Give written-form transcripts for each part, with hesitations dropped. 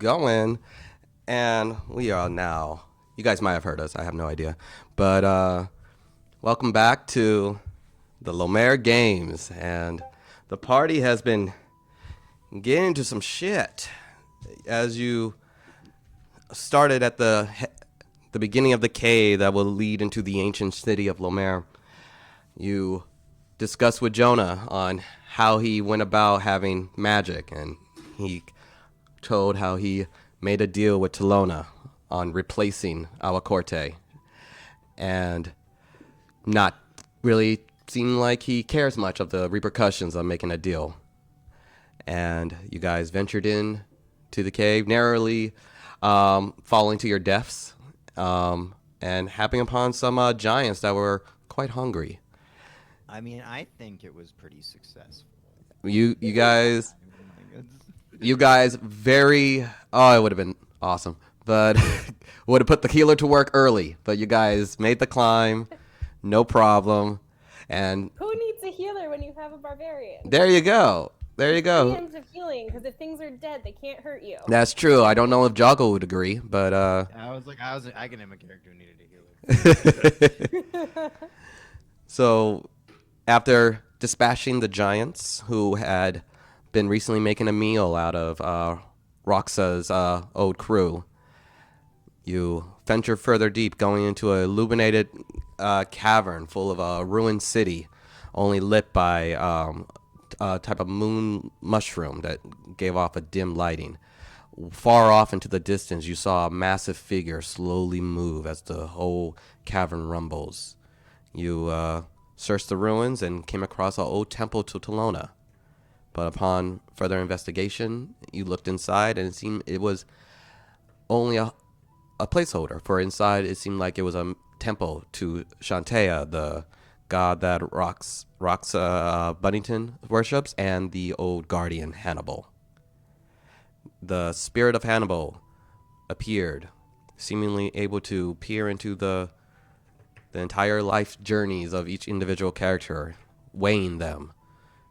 going. And we are now, you guys might have heard us, I have no idea. But welcome back to the Lomér Games. And the party has been getting into some shit. As you started at the beginning of the cave that will lead into the ancient city of Lomér, you discussed with Jonah on how he went about having magic, and he told how he made a deal with Talona on replacing Awa Corte, and not really seem like he cares much of the repercussions of making a deal. And you guys ventured in to the cave, narrowly falling to your deaths, and happening upon some giants that were quite hungry. I mean, I think it was pretty successful. You guys very, oh, it would have been awesome, but would have put the healer to work early. But you guys made the climb, no problem. And who needs a healer when you have a barbarian? There you go. Hands of healing, because if things are dead, they can't hurt you. That's true. I don't know if Joggle would agree, but I can name a character who needed a healer. So, after dispatching the giants who had been recently making a meal out of Roxa's old crew, you venture further deep, going into an illuminated cavern full of a ruined city, only lit by a type of moon mushroom that gave off a dim lighting. Far off into the distance, you saw a massive figure slowly move as the whole cavern rumbles. You searched the ruins and came across an old temple to Talona. But upon further investigation, you looked inside, and it seemed it was only a placeholder. For inside, it seemed like it was a temple to Shantea, the god that Rox Buddington worships, and the old guardian Hannibal. The spirit of Hannibal appeared, seemingly able to peer into the entire life journeys of each individual character, weighing them,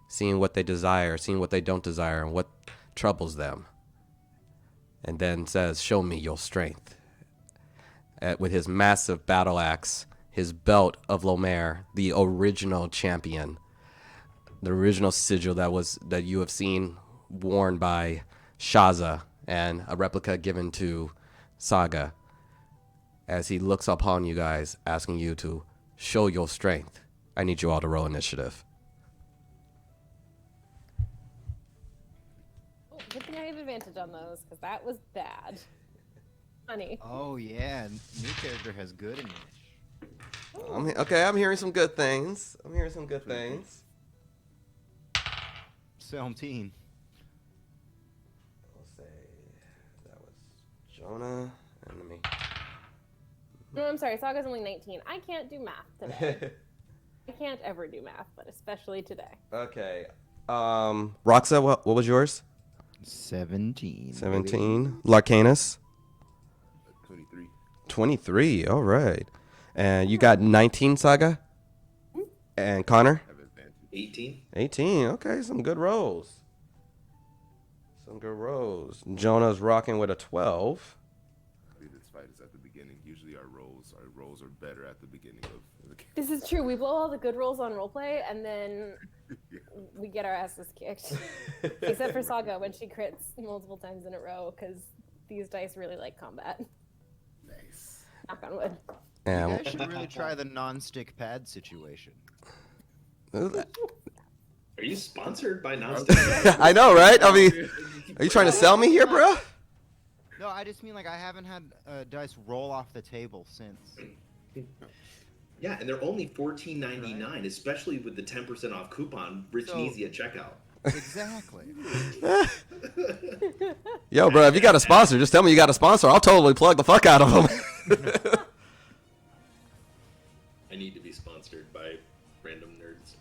seeing what they desire, seeing what they don't desire, and what troubles them. And then says, "Show me your strength." With his massive battle axe, his belt of Lomér, the original champion, the original sigil that you have seen worn by Shaza, and a replica given to Saga, as he looks upon you guys, asking you to show your strength. I need you all to roll initiative. Oh, good thing I have advantage on those, because that was bad. Funny. Oh yeah, new character has good initiative. I'm hearing some good things. 17. I'll say that was Jonah and me. No, I'm sorry. Saga's only 19. I can't do math today. I can't ever do math, but especially today. Okay. Roxa, what was yours? 17. 17. Larcanus? 23. 23. All right. And you got 19, Saga? And Connor? 18. 18. Okay, some good rolls. Jonah's rocking with a 12. This fight is at the beginning. Usually our rolls are better at the beginning of the game. This is true. We blow all the good rolls on roleplay, and then we get our asses kicked. Except for Saga when she crits multiple times in a row, because these dice really like combat. Nice. Knock on wood. You guys should really try the non-stick pad situation. Are you sponsored by Nonstick? I know, right? I mean, are you trying to sell me here, bro? No, I just mean like I haven't had dice roll off the table since. Yeah, and they're only $14.99, right? Especially with the 10% off coupon, rich and easy at checkout. Exactly. Yo, bro, if you got a sponsor, just tell me you got a sponsor. I'll totally plug the fuck out of them. I need to be sponsored by random nerds.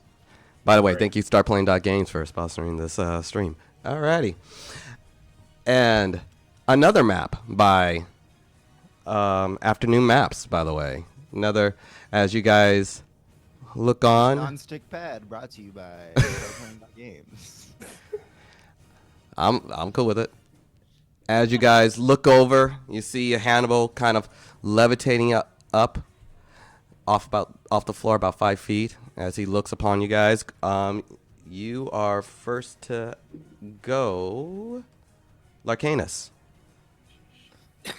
By the way, thank you StarPlaying.Games for sponsoring this stream. Alrighty. And another map by Afternoon Maps, by the way. Another, as you guys look on. Non-stick pad brought to you by StarPlaying.Games. I'm cool with it. As you guys look over, you see Hannibal kind of levitating up off the floor about 5 feet as he looks upon you guys. You are first to go, Larcanus. Of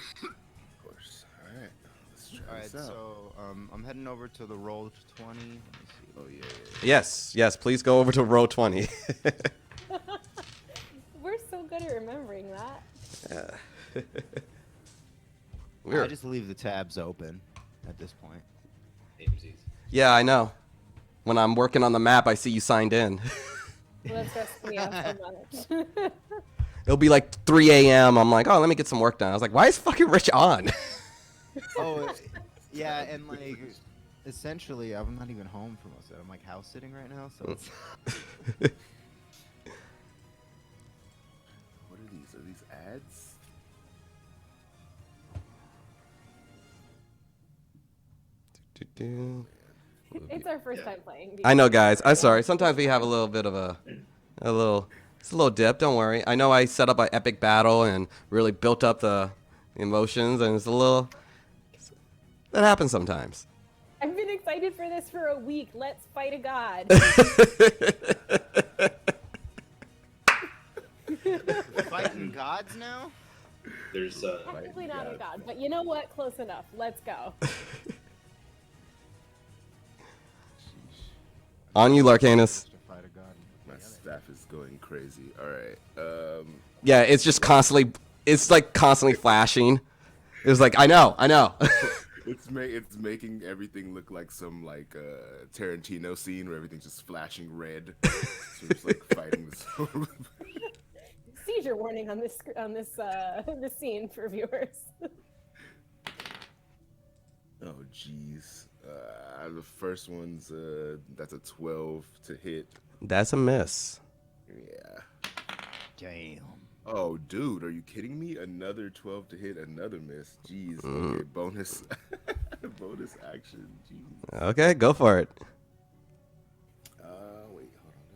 course. All right. Let's try All right, this out. so I'm heading over to the roll 20. Let me see. Oh yeah. Yes, please go over to row 20. We're so good at remembering that. I just leave the tabs open at this point. AMC's. Yeah, I know. When I'm working on the map, I see you signed in. Well, that stresses me out so much. It'll be like 3 a.m. I'm like, oh, let me get some work done. I was like, why is fucking Rich on? Oh, yeah, and like, essentially, I'm not even home for most of it. I'm like house sitting right now, so it's... What are these? Are these ads? It's our first time playing. I know, guys. I'm sorry. Sometimes we have a little bit of it's a little dip. Don't worry. I know I set up an epic battle and really built up the emotions, and it's a little. That happens sometimes. I've been excited for this for a week. Let's fight a god. Fighting gods now? There's Technically not a god, but you know what? Close enough. Let's go. On you, Larcanus. To fight a god. My staff is going crazy. All right. Yeah, it's just constantly. It's like constantly flashing. It's like I know. It's making everything look like some like Tarantino scene where everything's just flashing red. So it's like fighting the storm. Seizure warning on this this scene for viewers. Oh jeez. The first one's that's a 12 to hit. That's a miss. Yeah. Damn. Oh dude, are you kidding me? Another 12 to hit, another miss. Jeez. Okay, bonus bonus action. Jeez. Okay, go for it. Wait, hold on.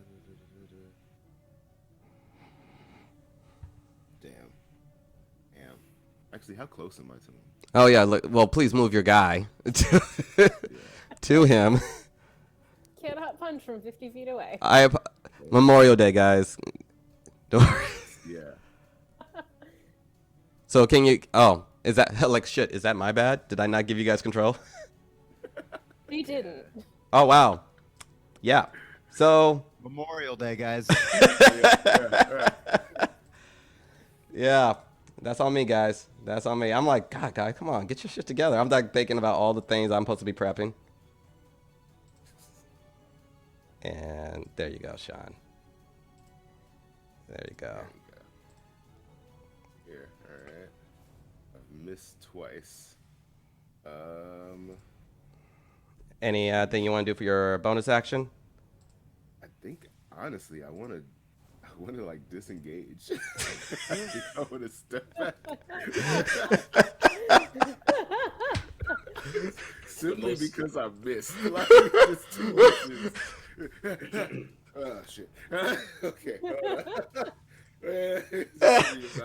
Damn. Actually, how close am I to him? Oh yeah. Well, please move your guy to him. Cannot punch from 50 feet away. Memorial Day, guys. Don't worry. Yeah. So can you? Oh, is that like shit? Is that my bad? Did I not give you guys control? We didn't. Oh wow. Yeah. So Memorial Day, guys. yeah, that's on me, guys. That's on me. I'm like, God, guy, come on, get your shit together. I'm like thinking about all the things I'm supposed to be prepping. And there you go, Sean. There you go. Here, all right. I've missed twice. Any thing you want to do for your bonus action? I think honestly, I want to like disengage. I think I want to step back. Simply because I missed. Like, it's too misses. Oh shit. Okay.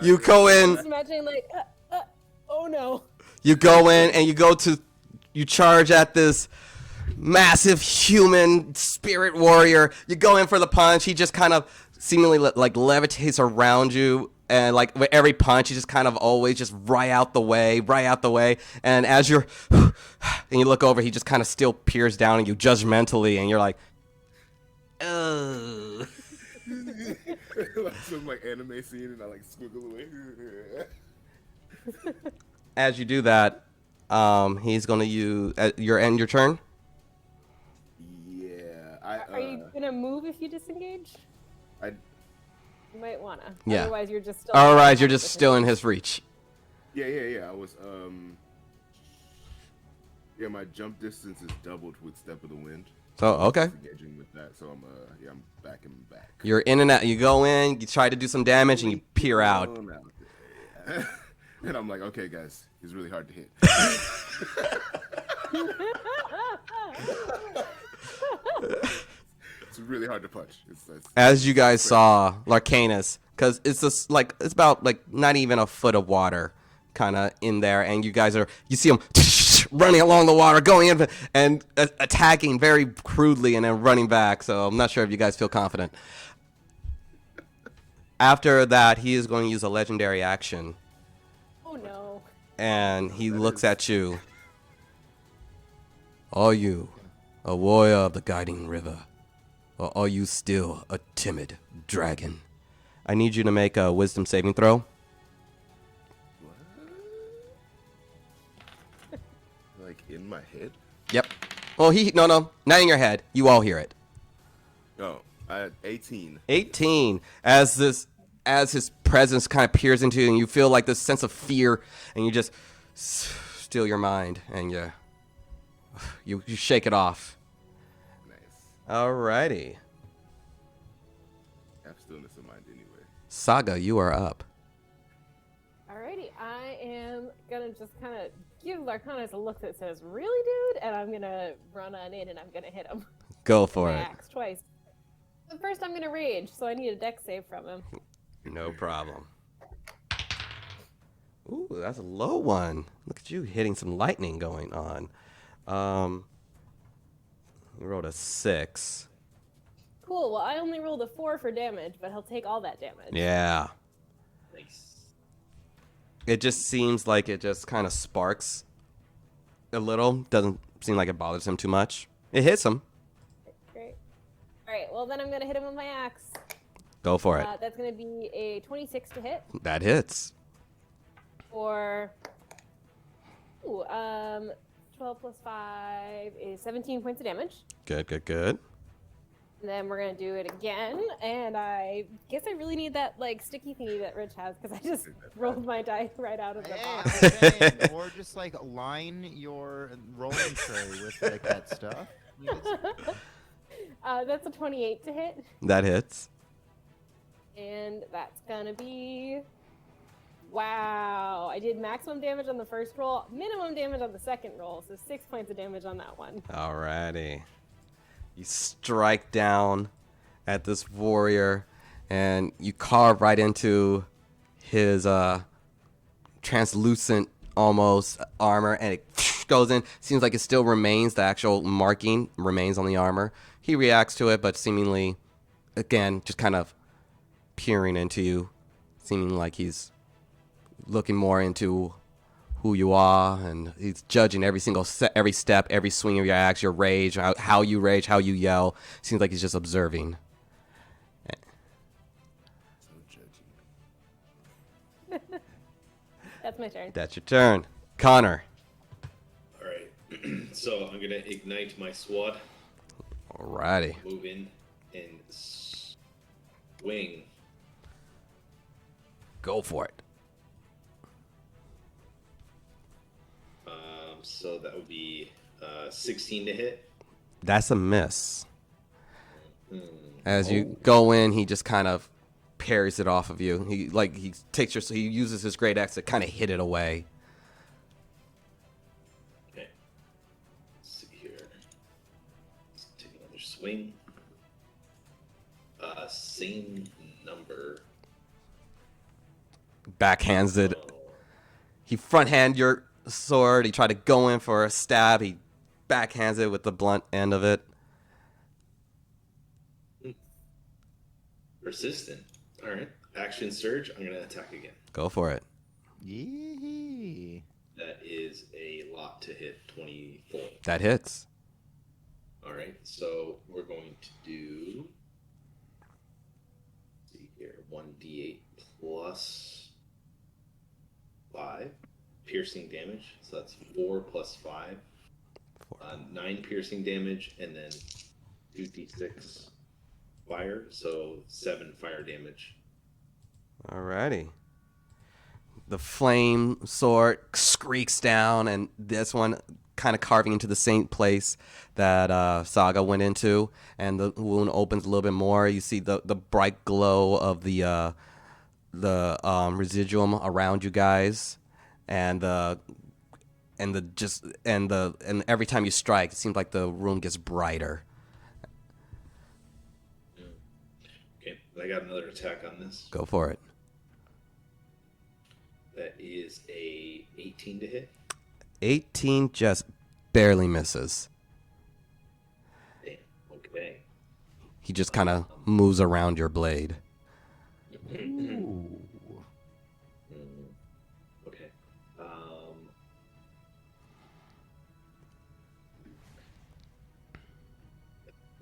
You go in. Just imagine like, oh no. You go in and you charge at this massive human spirit warrior. You go in for the punch. He just kind of seemingly like levitates around you. And like with every punch, he just kind of always just right out the way. And as you're, and you look over, he just kind of still peers down at you judgmentally. And you're like, oh. Like some like anime scene, and I like squiggle away. As you do that, he's gonna use your turn. Yeah, Are you gonna move if you disengage? You might wanna. Yeah. Otherwise, you're just still. Otherwise, you're just still in his reach. Yeah. I was yeah, my jump distance is doubled with Step of the Wind. So okay, Engaging with that, so I'm back and back. you're in and out. You go in, you try to do some damage, and you peer out. And I'm like, okay, guys, he's really hard to hit. It's really hard to punch. As you guys saw, Larcanus, because it's just like it's about like not even a foot of water, kind of in there, and you see him running along the water, going in and attacking very crudely, and then running back. So I'm not sure if you guys feel confident. After that, he is going to use a legendary action, Oh no. and he looks at you. Are you a warrior of the guiding river, or are you still a timid dragon? I need you to make a wisdom saving throw. Like in my head. Yep. Well, no, not in your head. You all hear it. Oh, I had 18. 18. As his presence kind of peers into you, and you feel like this sense of fear, and you just still your mind, and you shake it off. Nice. Alrighty. I have stillness of mind anyway. Saga, you are up. Alrighty, I am gonna just kind of give Larcanus a look that says, "Really, dude?" And I'm gonna run on in and I'm gonna hit him. Go for My it. axe twice. But first, I'm gonna rage, so I need a dex save from him. No problem. Ooh, that's a low one. Look at you hitting some lightning going on. You rolled a 6. Cool. Well, I only rolled a 4 for damage, but he'll take all that damage. Yeah. Nice. It just seems like it just kind of sparks a little. Doesn't seem like it bothers him too much. It hits him. Great. All right. Well, then I'm gonna hit him with my axe. Go for it. That's gonna be a 26 to hit, That hits. or 12 plus 5 is 17 points of damage. Good, good, good. And then we're gonna do it again, and I guess I really need that like sticky thingy that Rich has because I just rolled my die right out of the Hey, box. I'm saying, or just like line your rolling tray with like that stuff. You just- That's a 28 to hit, That hits. and that's gonna be. Wow, I did maximum damage on the first roll, minimum damage on the second roll, so 6 points of damage on that one. Alrighty. You strike down at this warrior, and you carve right into his translucent almost armor, and it goes in. Seems like it still remains, the actual marking remains on the armor. He reacts to it, but seemingly, again, just kind of peering into you, seeming like he's looking more into who you are, and he's judging every single every step, every swing of your axe, your rage, how you rage, how you yell. Seems like he's just observing. So judgy. That's my turn. That's your turn. Connor. All right. So I'm gonna ignite my sword, Alrighty. move in, and swing. Go for it. So that would be 16 to hit. That's a miss. As you go in, he just kind of parries it off of you. He uses his great axe to kind of hit it away. Okay. Let's see here. Let's take another swing. Same number. Backhands it. Oh, He front hand your sword. He tried to go in for a stab. He backhands it with the blunt end of it. persistent. All right. Action surge. I'm gonna attack again. Go for it. Yee. That is a lot to hit. 24. That hits. All right. So we're going to do. Let's see here. 1d8 plus 5 piercing damage. So that's 4 plus 5. 9 piercing damage, and then 2d6 fire. So 7 fire damage. Alrighty. The flame sword screaks down, and this one kind of carving into the same place that Saga went into, and the wound opens a little bit more. You see the bright glow of the residuum around you guys, and every time you strike, it seems like the room gets brighter. I got another attack on this. Go for it. That is a 18 to hit. 18 just barely misses. Damn. Okay. He just kind of moves around your blade. Ooh. Okay. I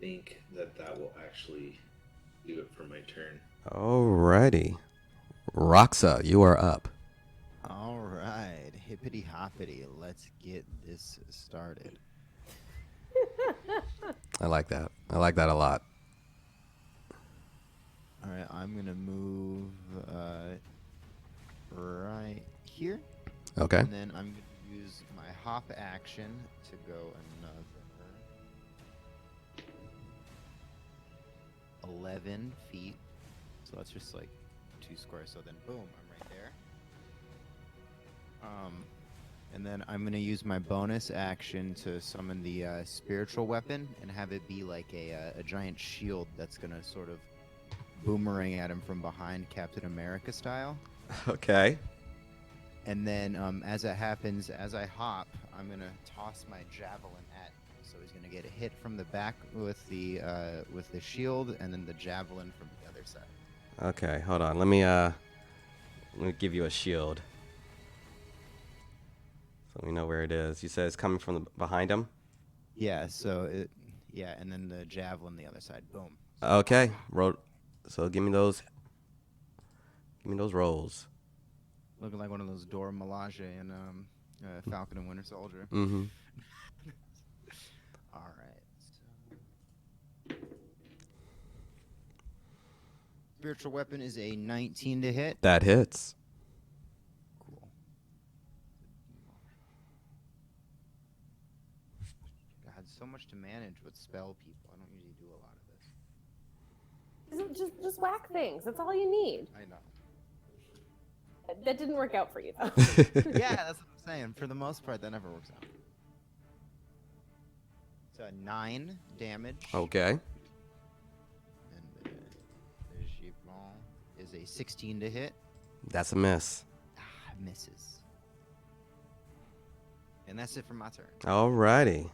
think that will actually do it for my turn. Alrighty. Roxa, you are up. All right, hippity hoppity. Let's get this started. I like that. I like that a lot. All right, I'm gonna move right here, Okay. and then I'm gonna use my hop action to go another 11 feet. So that's just like 2 squares. So then, boom, I'm right there. And then I'm gonna use my bonus action to summon the spiritual weapon and have it be like a giant shield that's gonna sort of boomerang at him from behind, Captain America style. Okay. And then as it happens, as I hop, I'm gonna toss my javelin at him. So he's gonna get a hit from the back with the shield, and then the javelin from the other side. Okay, hold on. Let me give you a shield. So we know where it is. You said it's coming from behind him? Yeah. So and then the javelin the other side. Boom. Okay. So give me those rolls. Looking like one of those Dora Milaje and Falcon and Winter Soldier. Mm-hmm. All right. So spiritual weapon is a 19 to hit. That hits. Cool. God, so much to manage with spell people. I don't usually do a lot of this. Just whack things. That's all you need. I know. That didn't work out for you though. Yeah, that's what I'm saying. For the most part, that never works out. So 9 damage. Okay. And the Gibon is a 16 to hit. That's a miss. Misses. And that's it for my turn. Alrighty.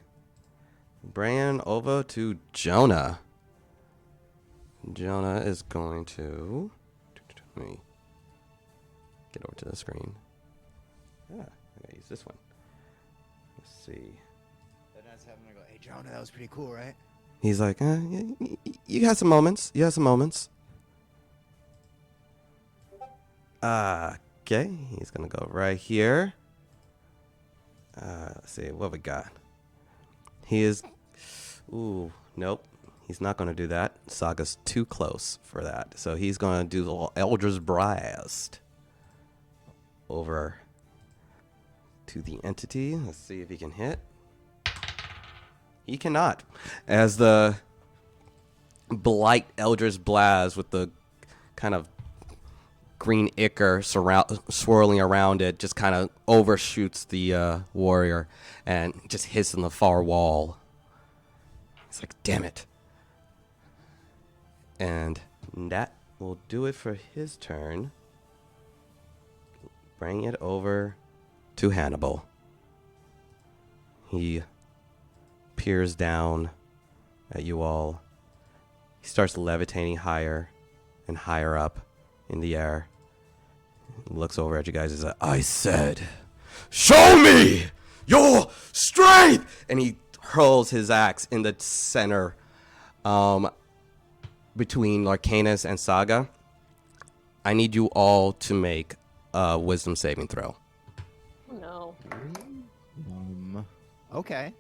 Bringing over to Jonah. Jonah is going to... Let me get over to the screen. Yeah, I gotta use this one. Let's see. Then I was having to go, hey, Jonah, that was pretty cool, right? He's like, you had some moments. You had some moments. Okay, he's gonna go right here. Let's see what we got. He is. Ooh, nope. He's not gonna do that. Saga's too close for that. So he's gonna do the little Eldritch Blast over to the entity. Let's see if he can hit. He cannot. As the Blight Eldritch Blast with the kind of green ichor swirling around it just kind of overshoots the warrior and just hits in the far wall. It's like, damn it. And that will do it for his turn. Bring it over to Hannibal. He peers down at you all. He starts levitating higher and higher up in the air. He looks over at you guys and says, I said, show me your strength! And he hurls his axe in the center between Larcanus and Saga. I need you all to make a wisdom saving throw. No. Okay.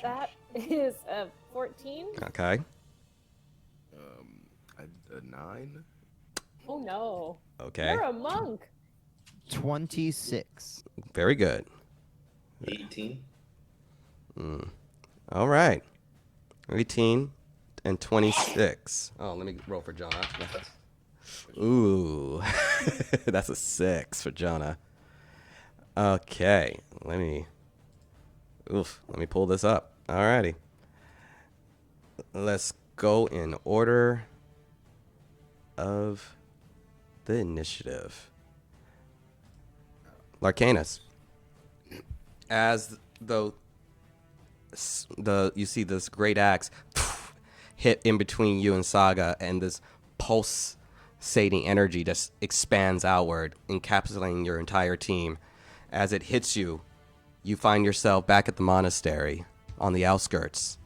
That is a 14. Okay. A 9. Oh no. Okay. You're a monk. 26. Very good. 18. All right. 18 and 26. Oh, let me roll for Jonah. Ooh. That's a 6 for Jonah. Okay. Let me pull this up. Alrighty. Let's go in order of the initiative. Larcanus. As the you see this great axe hit in between you and Saga, and this pulsating energy just expands outward, encapsulating your entire team. As it hits you, you find yourself back at the monastery on the outskirts.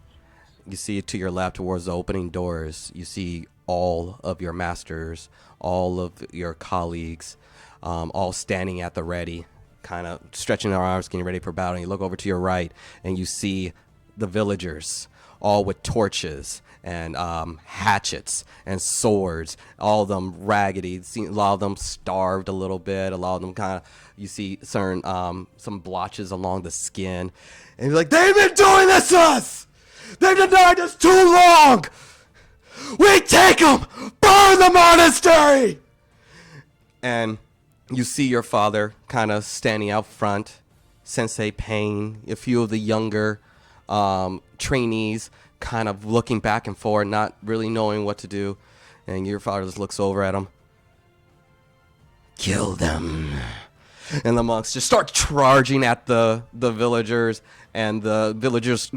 You see to your left towards the opening doors, you see all of your masters, all of your colleagues, all standing at the ready, kind of stretching their arms, getting ready for battle. And you look over to your right, and you see the villagers, all with torches and hatchets and swords, all of them raggedy. A lot of them starved a little bit. A lot of them kind of, you see certain some blotches along the skin. And you're like, they've been doing this to us! They've denied us too long! We take them! Burn the monastery! And you see your father kind of standing out front, Sensei Payne, a few of the younger trainees kind of looking back and forth, not really knowing what to do. And your father just looks over at him. Kill them. And the monks just start charging at the villagers, and the villagers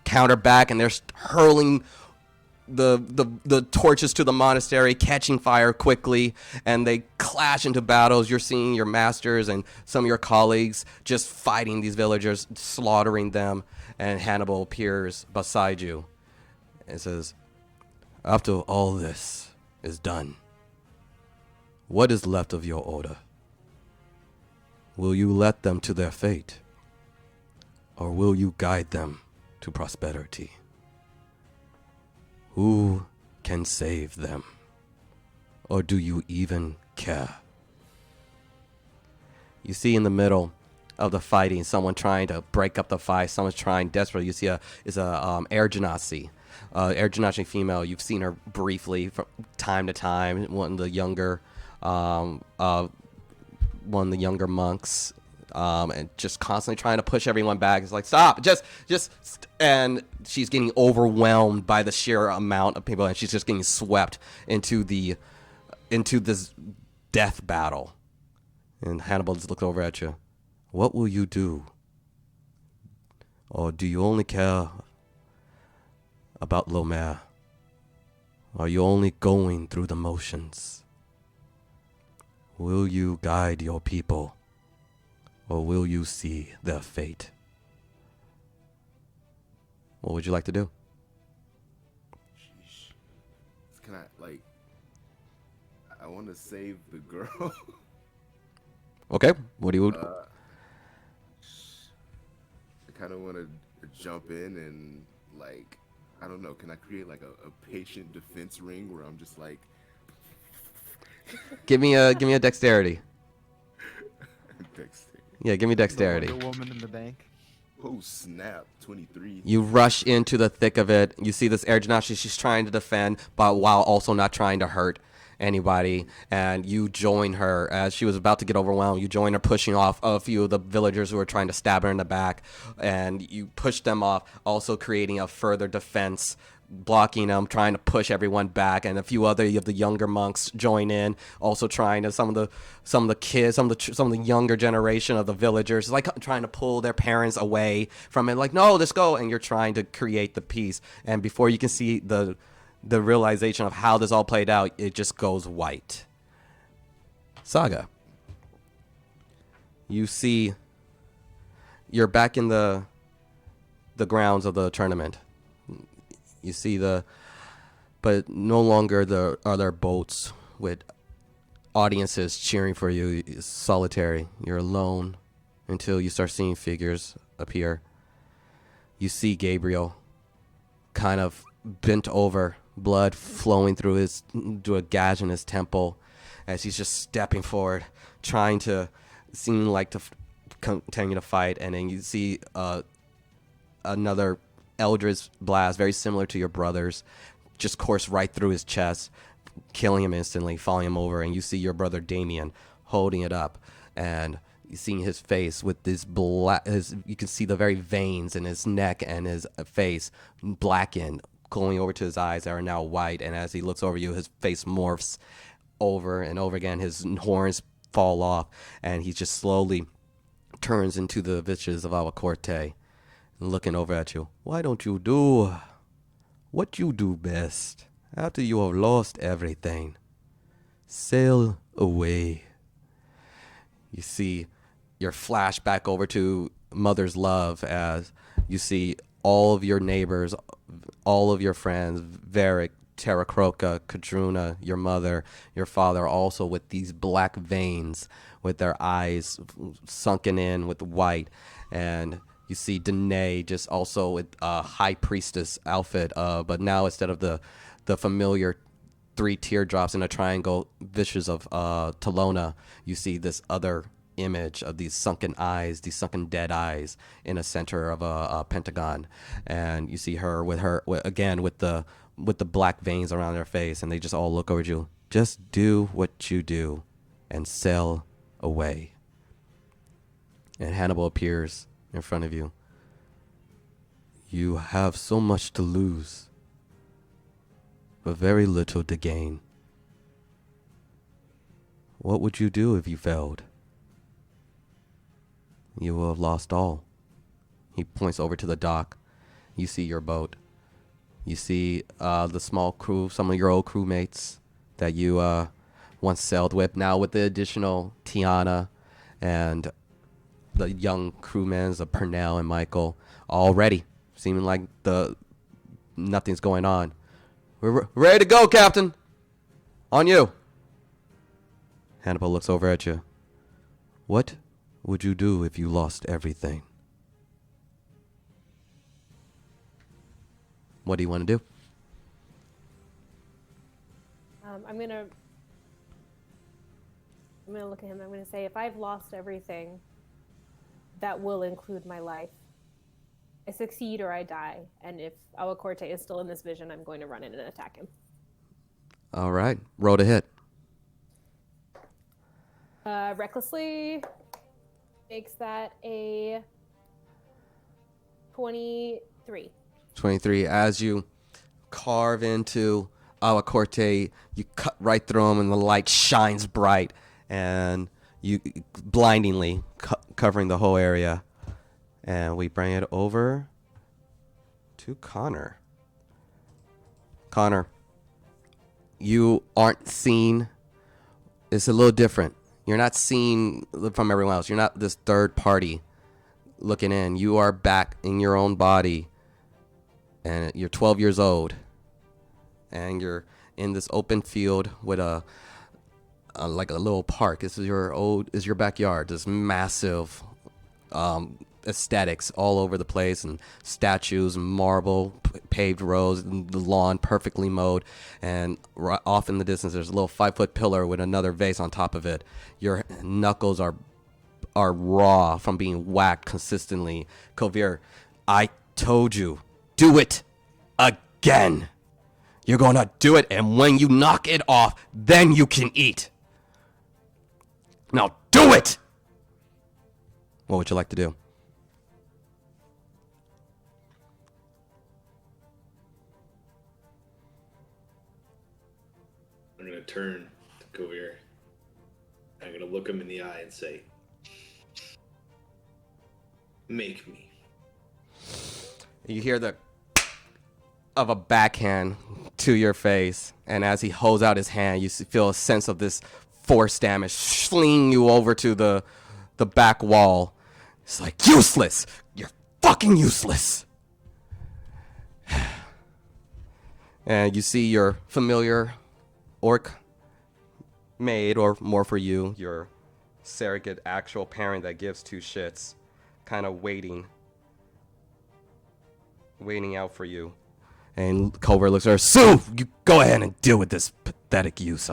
counter back, and they're hurling the torches to the monastery, catching fire quickly, and they clash into battles. You're seeing your masters and some of your colleagues just fighting these villagers, slaughtering them, and Hannibal appears beside you and says, after all this is done, what is left of your order? Will you let them to their fate, or will you guide them to prosperity? Who can save them? Or do you even care? You see in the middle of the fighting, someone trying to break up the fight. Someone's trying desperately. You see a air genasi. Air genasi female. You've seen her briefly from time to time. One of the younger monks. And just constantly trying to push everyone back. It's like, stop, and she's getting overwhelmed by the sheer amount of people, and she's just getting swept into this death battle. And Hannibal just looked over at you. What will you do? Or do you only care about Lomér? Are you only going through the motions? Will you guide your people? Or will you see their fate? What would you like to do? Sheesh. Can I want to save the girl. Okay, what do you... I kind of want to jump in and, like, I don't know, can I create, like, a patient defense ring where I'm just, like... Give me a dexterity. Dexterity. Yeah, give me dexterity. The woman in the bank. Oh, snap. 23. You rush into the thick of it. You see this air genasi. She's trying to defend, but while also not trying to hurt anybody. And you join her as she was about to get overwhelmed. You join her, pushing off a few of the villagers who were trying to stab her in the back. And you push them off, also creating a further defense, blocking them, trying to push everyone back, and a few other of the younger monks join in, also trying to some of the kids, some of the younger generation of the villagers, like trying to pull their parents away from it, like, no, let's go. And you're trying to create the peace, and before you can see the realization of how this all played out, it just goes white. Saga, you see, you're back in the grounds of the tournament. You see but no longer are there boats with audiences cheering for you. It's solitary. You're alone until you start seeing figures appear. You see Gabriel kind of bent over, blood flowing through a gash in his temple as he's just stepping forward, trying to seem like to continue to fight. And then you see another Eldritch blast, very similar to your brother's, just course right through his chest, killing him instantly, falling him over. And you see your brother Damien holding it up, and you see his face with this black. You can see the very veins in his neck and his face blackened, going over to his eyes that are now white. And as he looks over you, his face morphs over and over again. His horns fall off, and he just slowly turns into the visage of Awa Corte, looking over at you. Why don't you do what you do best after you have lost everything? Sail away. You see your flash back over to Mother's Love as you see all of your neighbors, all of your friends, Varric, Terracroca, Kadruna, your mother, your father, also with these black veins, with their eyes sunken in with white. And you see Danae just also with a high priestess outfit, but now instead of the familiar 3 teardrops in a triangle visage of Talona, you see this other image of these sunken eyes, these sunken dead eyes in a center of a pentagon. And you see her again with the black veins around her face, and they just all look over at you. Just do what you do and sail away. And Hannibal appears in front of you. You have so much to lose, but very little to gain. What would you do if you failed? You will have lost all. He points over to the dock. You see your boat. You see the small crew, some of your old crewmates that you once sailed with, now with the additional Tiana and the young crewmen of Pernell and Michael, all ready, seeming like nothing's going on. We're ready to go, Captain. On you. Hannibal looks over at you. What would you do if you lost everything? What do you want to do? I'm gonna look at him. I'm gonna say, if I've lost everything, that will include my life. I succeed or I die. And if Awa Corte is still in this vision, I'm going to run in and attack him. All right. Roll to hit. Recklessly makes that a 23. 23. As you carve into Awa Corte, you cut right through him, and the light shines bright, and you blindingly covering the whole area. And we bring it over to Connor. Connor, you aren't seen. It's a little different. You're not seen from everyone else. You're not this third party looking in. You are back in your own body, and you're 12 years old, and you're in this open field with like a little park. This is your backyard. This massive aesthetics all over the place, and statues, marble, paved roads, and the lawn perfectly mowed, and right off in the distance there's a little 5-foot pillar with another vase on top of it. Your knuckles are raw from being whacked consistently. Kovir, I told you, do it again. You're gonna do it, and when you knock it off, then you can eat. Now do it! What would you like to do? I'm going to turn to Kovir. I'm going to look him in the eye and say, make me. You hear the of a backhand to your face, and as he holds out his hand, you feel a sense of this force damage fling you over to the back wall. It's like, useless! You're fucking useless! And you see your familiar orc maid, or more for you, your surrogate actual parent that gives 2 shits, kind of waiting out for you. And Culver looks at her. Sue, you go ahead and deal with this pathetic use.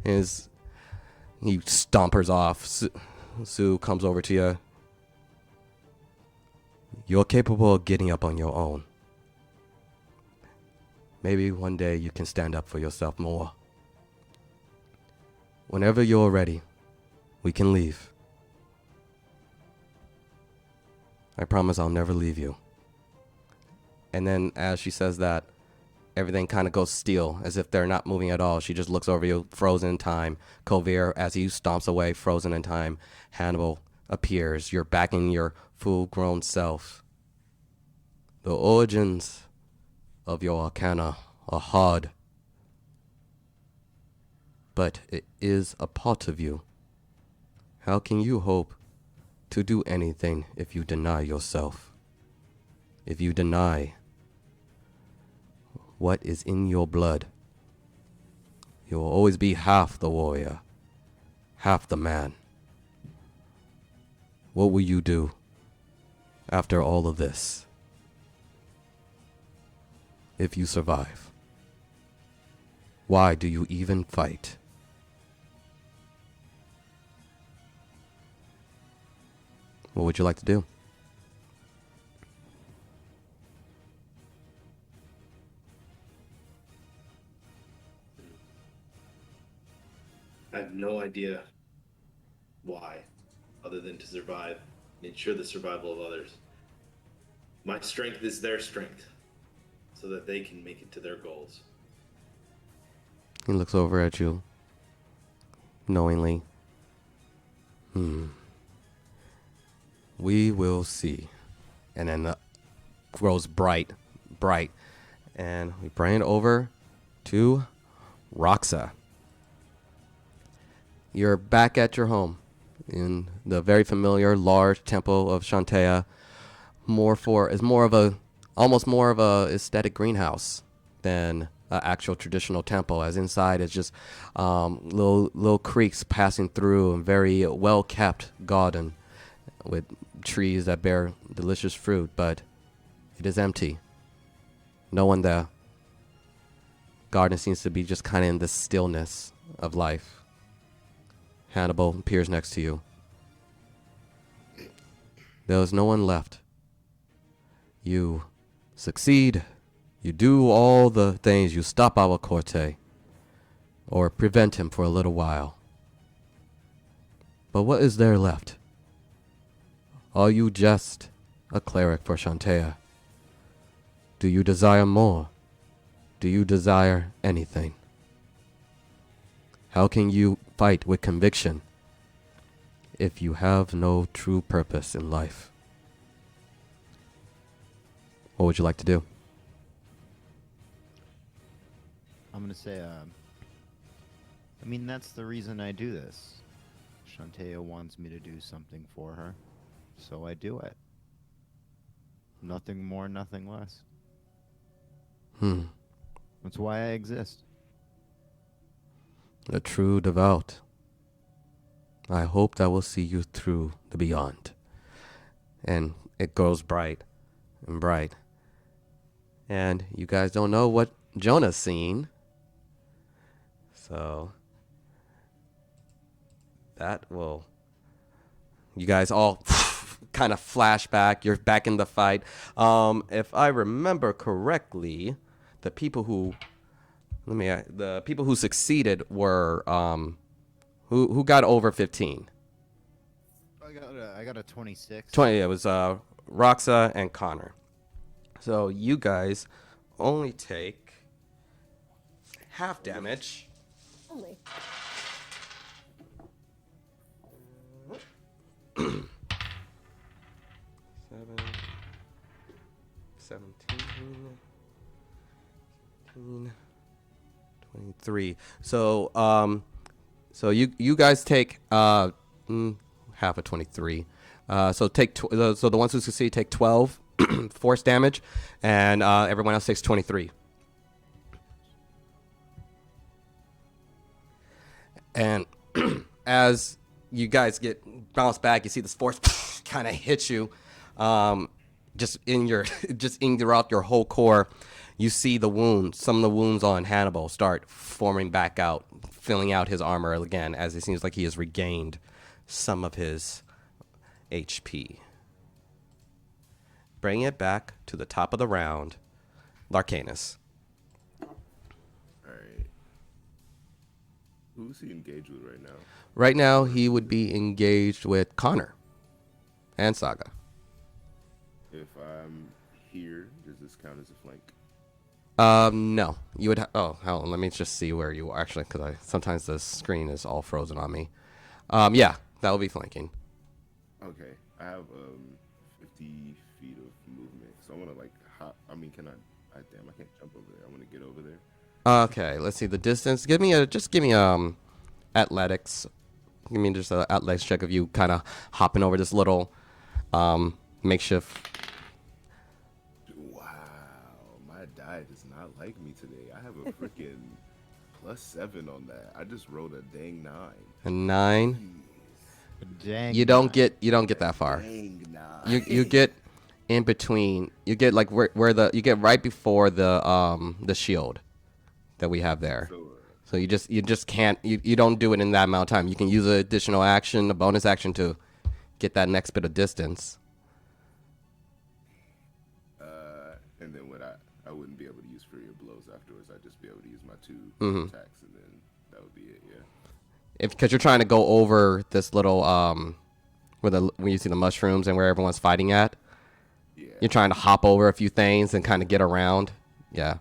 He stompers off. Sue comes over to you. You're capable of getting up on your own. Maybe one day you can stand up for yourself more. Whenever you're ready, we can leave. I promise I'll never leave you. And then as she says that, everything kind of goes still, as if they're not moving at all. She just looks over you, frozen in time. Kovir, as he stomps away, frozen in time. Hannibal appears. You're back in your full-grown self. The origins of your arcana are hard, but it is a part of you. How can you hope to do anything if you deny yourself? If you deny what is in your blood, you will always be half the warrior, half the man. What will you do after all of this? If you survive, why do you even fight? What would you like to do? I have no idea why, other than to survive and ensure the survival of others. My strength is their strength, so that they can make it to their goals. He looks over at you knowingly. We will see. And then the grows bright. And we bring it over to Roxa. You're back at your home in the very familiar large temple of Shantea. Almost more of a aesthetic greenhouse than an actual traditional temple, as inside is just little creeks passing through, and very well kept garden with trees that bear delicious fruit, but it is empty. No one there. Garden seems to be just kind of in the stillness of life. Hannibal appears next to you. There is no one left. You succeed. You do all the things. You stop Awa Corte, or prevent him for a little while. But what is there left? Are you just a cleric for Shantea? Do you desire more? Do you desire anything? How can you fight with conviction if you have no true purpose in life? What would you like to do? I'm gonna say, I mean, that's the reason I do this. Shantea wants me to do something for her, so I do it. Nothing more, nothing less. That's why I exist. A true devout. I hope that will see you through the beyond. And it grows bright and bright. And you guys don't know what Jonah's seen. So that will... You guys all kind of flash back. You're back in the fight. If I remember correctly, the people who succeeded were who got over 15. I got a 26. 20. It was Roxa and Connor. So you guys only take half damage. Only. Seven, 17, 23. So you guys take half of 23. So so the ones who succeed take 12 force damage, and everyone else takes 23. And as you guys get bounced back, you see this force kind of hit you, just throughout your whole core. You see the wounds, some of the wounds on Hannibal start forming back out, filling out his armor again, as it seems like he has regained some of his HP. Bring it back to the top of the round, Larcanus. Alright. Who's he engaged with right now? Right now, he would be engaged with Connor and Saga. If I'm here, does this count as a flank? No. You would. Oh, hold on. Let me just see where you are actually, because sometimes the screen is all frozen on me. Yeah, that would be flanking. Okay, I have 50 feet of movement, so I want to like hop. I mean, can I? Damn, I can't jump over there. I want to get over there. Okay, let's see the distance. Give me athletics. Give me just an athletics check of you kind of hopping over this little makeshift. Wow, my die does not like me today. I have a freaking +7 on that. I just rolled a dang 9. A 9. Dang. You don't get that far. Dang 9. You get in between. You get like where you get right before the shield that we have there. So you just can't you don't do it in that amount of time. You can use an additional action, a bonus action to get that next bit of distance. And then what I wouldn't be able to use Fury of Blows afterwards. I'd just be able to use my 2 attacks, and then that would be it. Yeah. Because you're trying to go over this little when you see the mushrooms and where everyone's fighting at. Yeah. You're trying to hop over a few things and kind of get around. Yeah.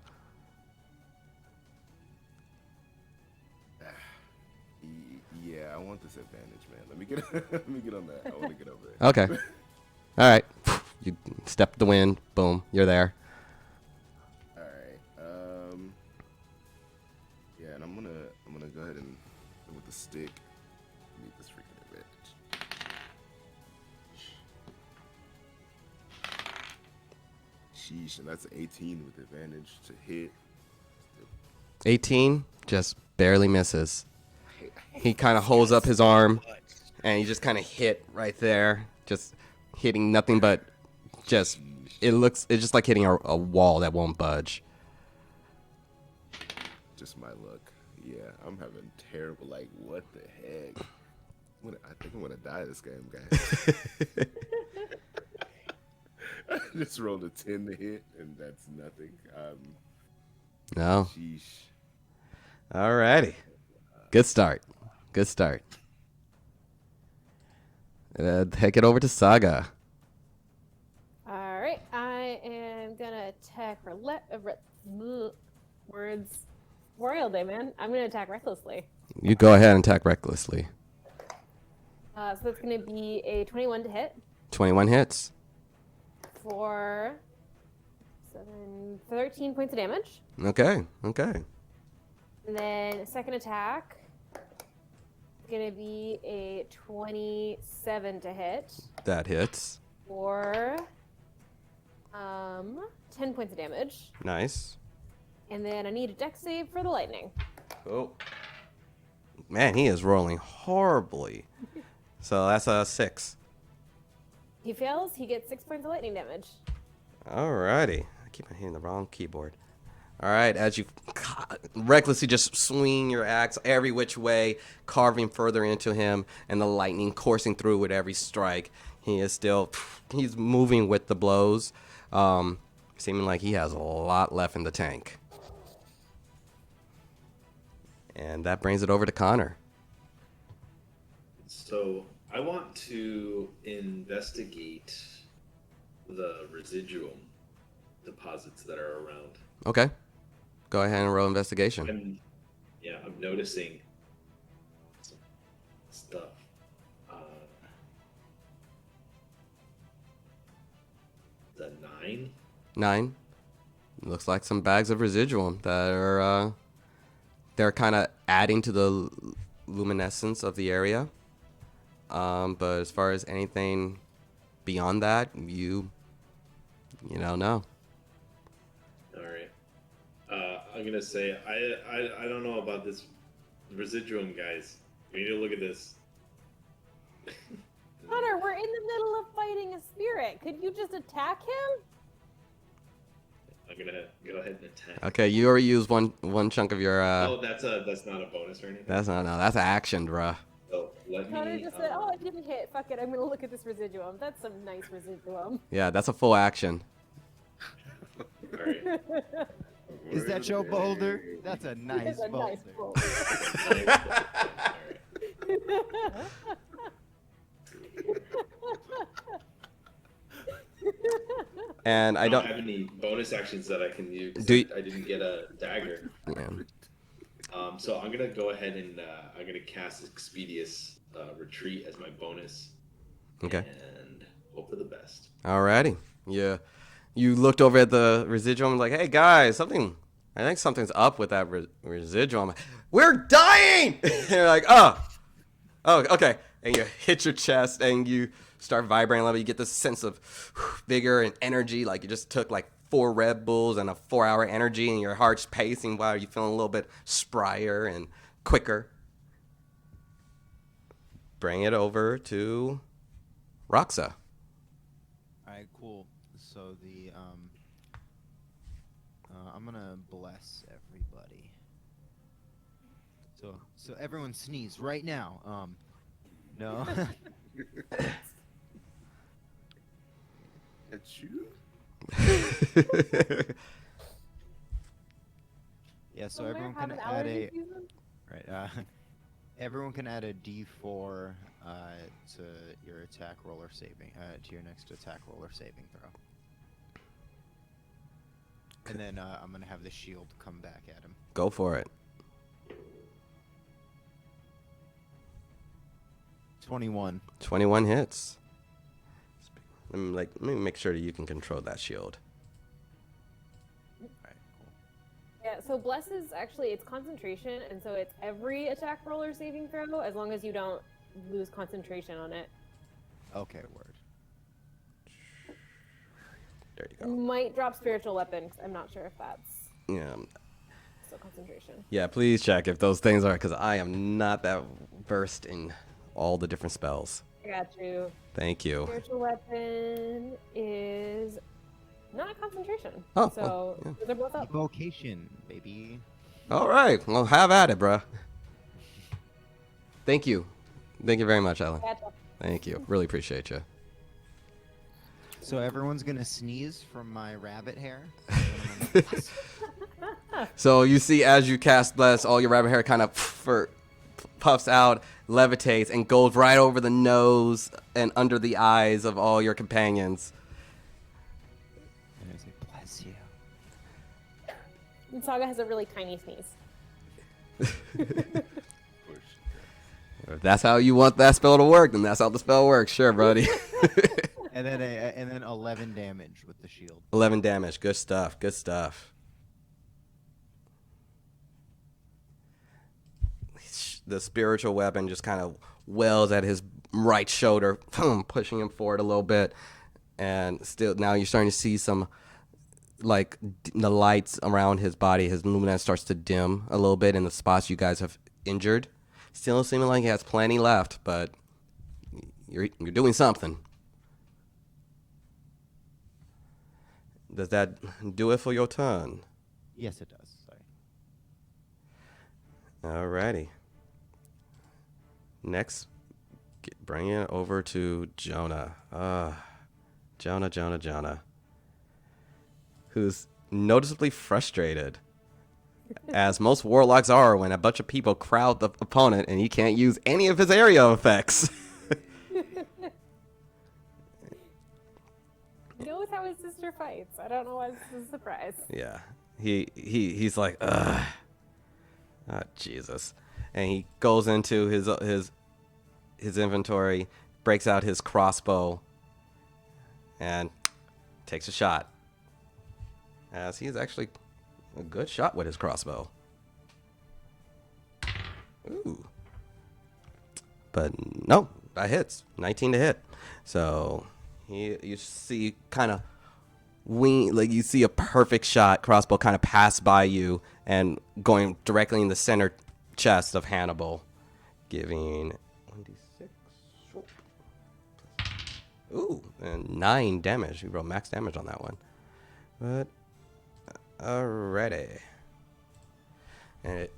Yeah, I want this advantage, man. Let me get on that. I want to get over there. Okay. All right. You step the wind. Boom. You're there. All right. Yeah, and I'm gonna go ahead and with the stick meet this freaking advantage. Sheesh, and that's 18 with advantage to hit. 18 just barely misses. He kind of holds up his arm, and you just kind of hit right there, just hitting nothing but it's just like hitting a wall that won't budge. Just my luck. Yeah, I'm having terrible. Like, what the heck? I think I'm gonna die this game, guys. I just rolled a 10 to hit, and that's nothing. No. Sheesh. Alrighty. Good start. Good start. Take it over to Saga. All right, I am gonna attack words. Memorial Day, man. I'm gonna attack recklessly. You go ahead and attack recklessly. So that's gonna be a 21 to hit 21 hits. for 13 points of damage. Okay. And then second attack is gonna be a 27 to hit That hits. for 10 points of damage. Nice. And then I need a dex save for the lightning. Oh. Man, he is rolling horribly. So that's a 6. He fails, he gets 6 points of lightning damage. Alrighty. I keep hitting the wrong keyboard. All right, as you recklessly just swing your axe every which way, carving further into him, and the lightning coursing through with every strike. He's moving with the blows, seeming like he has a lot left in the tank. And that brings it over to Connor. So I want to investigate the residuum deposits that are around. Okay. Go ahead and roll investigation. I'm noticing some stuff. The 9. 9. Looks like some bags of residuum that are they're kind of adding to the luminescence of the area. But as far as anything beyond that, you don't know. All right. I'm gonna say I don't know about this residuum, guys. We need to look at this. Connor, we're in the middle of fighting a spirit. Could you just attack him? I'm gonna go ahead and attack. Okay, you already used one chunk of your. That's not a bonus or anything. That's an action, bruh. So let Connor me. just said, "Oh, it didn't hit. Fuck it. I'm gonna look at this residuum. That's some nice residuum." Yeah, that's a full action. All right. Is that your boulder? That's a nice It's a boulder. nice boulder. And I don't don't. have any bonus actions that I can use. I didn't get a dagger. Yeah. So I'm gonna go ahead and I'm gonna cast Expedious Retreat as my bonus. Okay. And hope for the best. Alrighty. Yeah. You looked over at the residuum like, hey guys, I think something's up with that residuum. We're dying! And you're like, oh, okay. And you hit your chest and you start vibrating a little bit. You get this sense of vigor and energy, like you just took like 4 Red Bulls and a 4-hour energy, and your heart's pacing while you're feeling a little bit sprier and quicker. Bring it over to Roxa. All right, cool. So I'm gonna bless everybody. So everyone sneeze right now. No. It's you? Yeah. So Lomér everyone have can an add allergy a season? right. Everyone can add a D4 to your attack roll or saving to your next attack roll or saving throw. And then I'm gonna have the shield come back at him. Go for it. 21. 21 hits. Let me make sure that you can control that shield. All right, cool. Yeah, so Bless is actually, it's concentration, and so it's every attack roll or saving throw, as long as you don't lose concentration on it. Okay, word. There you You go. might drop spiritual weapon, 'cause I'm not sure if that's Yeah. still concentration. Yeah, please check if those things are, because I am not that versed in all the different spells. I got you. Thank you. Spiritual weapon is not concentration. Oh, so well, yeah. those are both up. Evocation, baby. All right. Well, have at it, bruh. Thank you. Thank you very much, Ellen. Gotcha. Thank you. Really appreciate you. So everyone's gonna sneeze from my rabbit hair. So you see, as you cast Bless, all your rabbit hair kind of puffs out, levitates, and goes right over the nose and under the eyes of all your companions. And I say, bless you. And Saga has a really tiny sneeze. If that's how you want that spell to work, then that's how the spell works. Sure, buddy. And then 11 damage with the shield. 11 damage. Good stuff. Good stuff. The spiritual weapon just kind of wells at his right shoulder, pushing him forward a little bit. And still, now you're starting to see some, like, the lights around his body. His luminance starts to dim a little bit in the spots you guys have injured. Still seeming like he has plenty left, but you're doing something. Does that do it for your turn? Yes, it does. Sorry. Alrighty. Next, bring it over to Jonah. Jonah. Who's noticeably frustrated, as most warlocks are when a bunch of people crowd the opponent and he can't use any of his area effects. He knows how his sister fights. I don't know why this is a surprise. Yeah. He's like, ugh. Oh, Jesus. And he goes into his inventory, breaks out his crossbow, and takes a shot. As he's actually a good shot with his crossbow. Ooh. But no, that hits. 19 to hit. So you see kind of like you see a perfect shot, crossbow kind of pass by you and going directly in the center chest of Hannibal, giving 1d6. Ooh, and 9 damage. We rolled max damage on that one. But alrighty. And it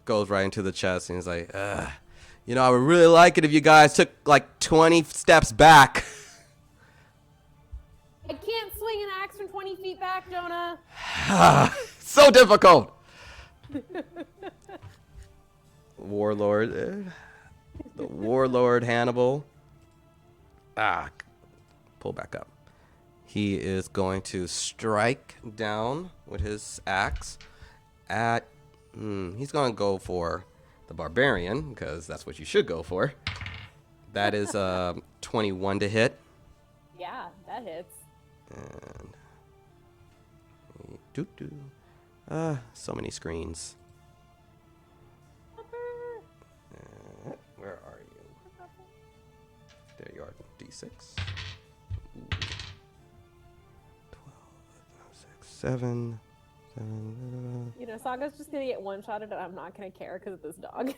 goes right into the chest, and he's like, I would really like it if you guys took like 20 steps back. I can't swing an axe from 20 feet back, Jonah. So difficult. The warlord Hannibal. Pull back up. he is going to strike down with his axe at. He's going to go for the barbarian because that's what you should go for. That is 21 to hit. Yeah, that hits. And so many screens. Where are you? There you are. D6. 12, 6, 7. You know, Saga's just gonna get one-shotted, and I'm not gonna care because of this dog.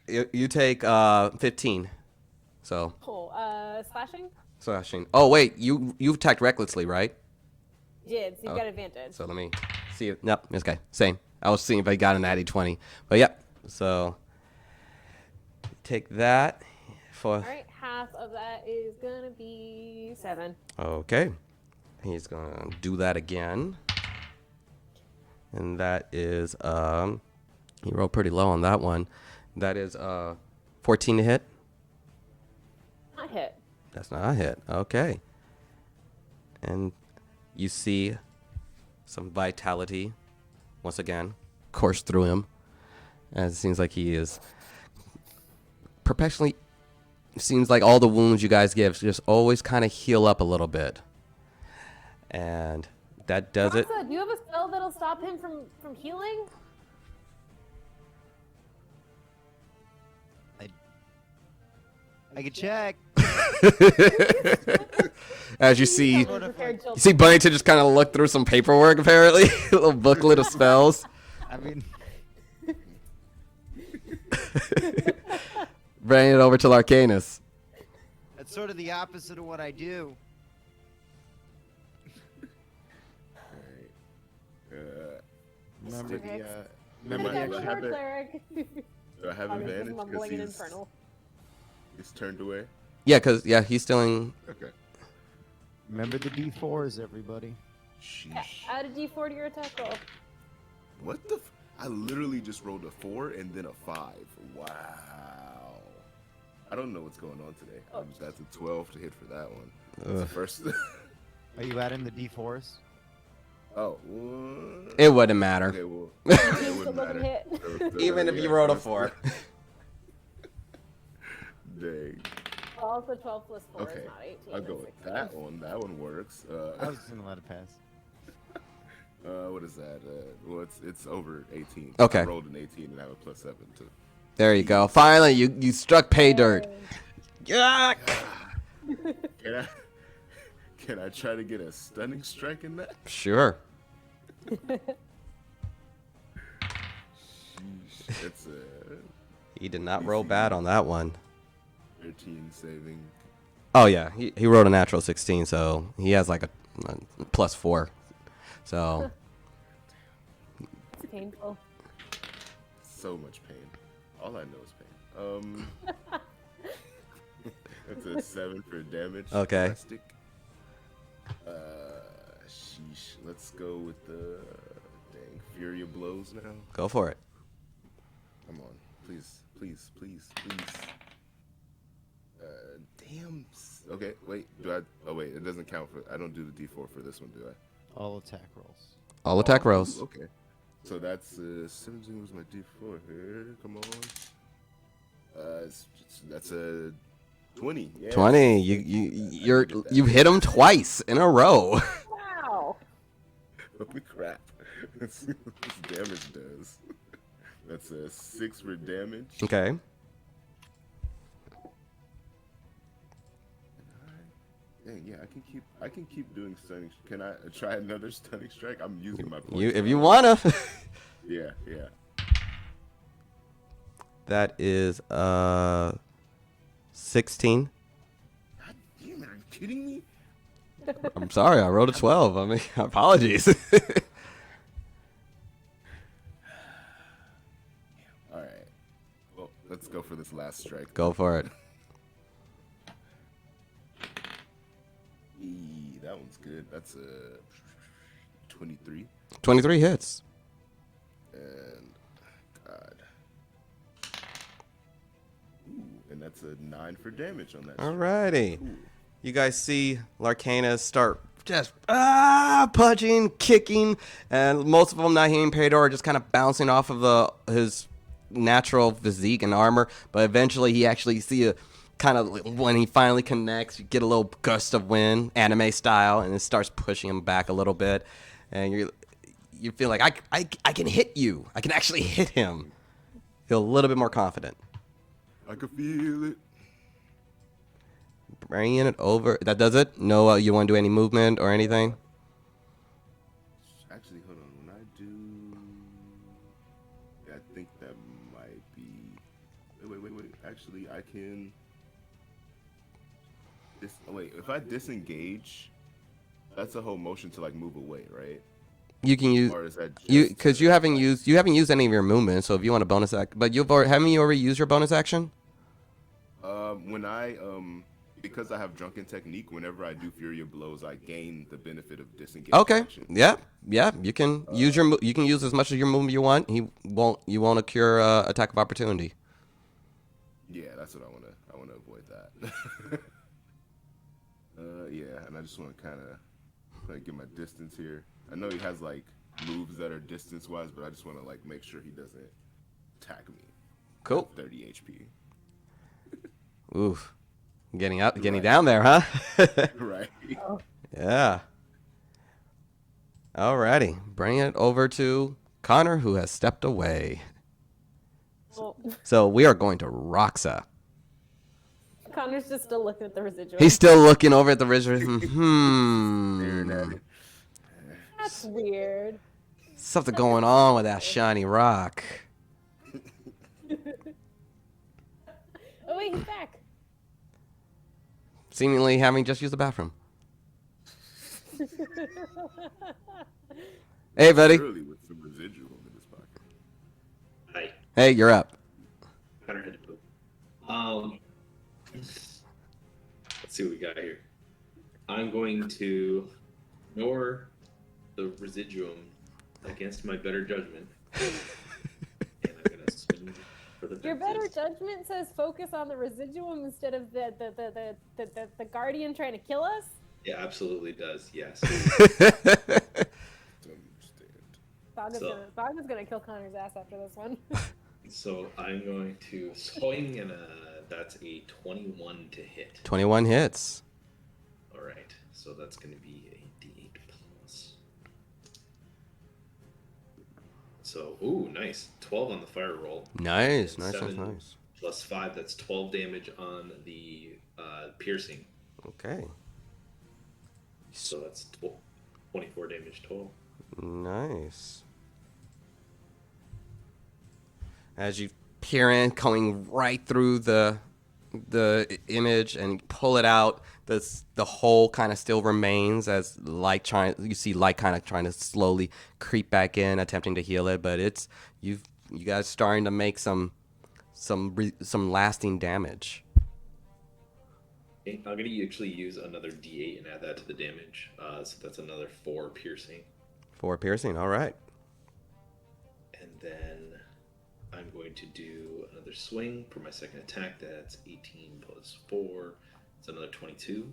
You take 15. So. Cool. Slashing? Oh wait, you attacked recklessly, right? Did, so you got advantage. So let me see. Nope, okay, same. I was seeing if I got an natty 20, but yep. So take that for. All right, half of that is gonna be 7. Okay, he's gonna do that again, and that is he rolled pretty low on that one. That is 14 to hit. Not hit. That's not a hit. Okay. And you see some vitality once again course through him. As it seems like he is perpetually. Seems like all the wounds you guys give just always kind of heal up a little bit. And that does it. Roxa, do you have a spell that'll stop him from healing? I can check. As you see Bunnington just kind of look through some paperwork, apparently. A little booklet of spells. I mean, Bringing it over to Larcanus. that's sort of the opposite of what I do. Remember Mr. the Remember, Hicks. do I have it? Do I have He's advantage because mumbling in he's Infernal. turned away? Yeah, because he's still in. Okay. Remember the D4s, everybody. Yeah, Sheesh. add a d4 to your attack roll. What the? I literally just rolled a 4 and then a 5. Wow. I don't know what's going on today. That's a 12 to hit for that one. That's the first. Are you adding the D4s? Oh. It wouldn't matter. Okay, well, It it still wouldn't doesn't matter. hit. Even if you rolled a 4. Dang. Also 12 plus 4 Okay. is not 18. I'll go it's with 16. that one. That one works. I was just gonna let it pass. What is that? Well, it's over 18. Okay. I rolled an 18 and I have a plus 7 too. There you go. Finally, you struck pay dirt. Yeah. Can I try to get a stunning strike in that? Sure. Sheesh, it's a He did not roll bad on that one. 13 saving. Oh yeah, he rolled a natural 16, so he has like a plus 4. So It's painful. So much pain. All I know is pain. That's a 7 for damage. Okay. Plastic. Sheesh. Let's go with the dang Fury of Blows now. go for it. Come on, please, please, please, please. Damn. Okay, wait. Do I? Oh wait, it doesn't count for. I don't do the D4 for this one, do I? All attack rolls. All attack rolls. Okay. So that's 17 was my D4 here. Come on. That's a 20. Yeah. 20. You've hit him twice in a row. Wow. Holy crap. Let's see what this damage does. That's a 6 for damage. Okay. Dang, yeah, I can keep doing stunning. Can I try another stunning strike? I'm using my points. If you wanna. Yeah. That is 16. God damn it, are you kidding me? I'm sorry, I rolled a 12. I mean, apologies. All right. Well, let's go for this last strike. Go for it. That one's good. That's a 23. 23 hits. And God. Ooh, and that's a 9 for damage on that. Alrighty. Ooh. You guys see Larcana start just punching, kicking, and most of them not hitting Pedor, just kind of bouncing off of his natural physique and armor. But eventually, he actually see a kind of when he finally connects, you get a little gust of wind, anime style, and it starts pushing him back a little bit, and you feel like I can hit you. I can actually hit him. Feel a little bit more confident. I can feel it. Bringing it over. That does it? No, you want to do any movement or anything? Actually, hold on. When I do, I think that might be. Wait. Actually, I can. Wait, if I disengage, that's a whole motion to like move away, right? You can use Or is that because you haven't used any of your movements. So if you want a bonus act, but haven't you already used your bonus action? When I because I have drunken technique, whenever I do Fury of Blows, I gain the benefit of disengage. Okay. Action. Yeah. You can use you can use as much of your movement you want. You won't occur attack of opportunity. Yeah, that's what I wanna avoid that. Yeah, and I just want to kind of like get my distance here. I know he has like moves that are distance wise, but I just want to like make sure he doesn't attack me. Cool. 30 HP. Oof. Getting Right. down there, huh? Right. Yeah. Alrighty. Bring it over to Connor, who has stepped away. Well, So we are going to Roxa. Connor's just still looking at the residual. He's still looking over at the residual. Staring at it. That's weird. Something going on with that shiny rock. Oh wait, he's back. Seemingly having just used the bathroom. Hey, buddy. Surely with some residual in his pocket. Hi. Hey, you're up. Connor had to poop. Let's see what we got here. I'm going to ignore the residuum against my better judgment. And I'm gonna swing for the Your better fences. judgment says focus on the residuum instead of the guardian trying to kill us. Yeah, absolutely does. Yes. Don't understand. Bogda's gonna kill Connor's ass after this one. So I'm going to swing, and that's a 21 to hit. 21 hits. All right. So that's going to be a D8 plus. So, ooh, nice. 12 on the fire roll. Nice. And Nice. 7 Plus 5. That's 12 damage on the piercing. Okay. So that's 24 damage total. Nice. As you peer in, going right through the image and pull it out, the hole kind of still remains as you see light kind of trying to slowly creep back in, attempting to heal it, but you guys starting to make some lasting damage. Okay, I'm going to actually use another D8 and add that to the damage. So that's another 4 piercing. 4 piercing, all right. And then I'm going to do another swing for my second attack. That's 18 plus 4. It's another 22.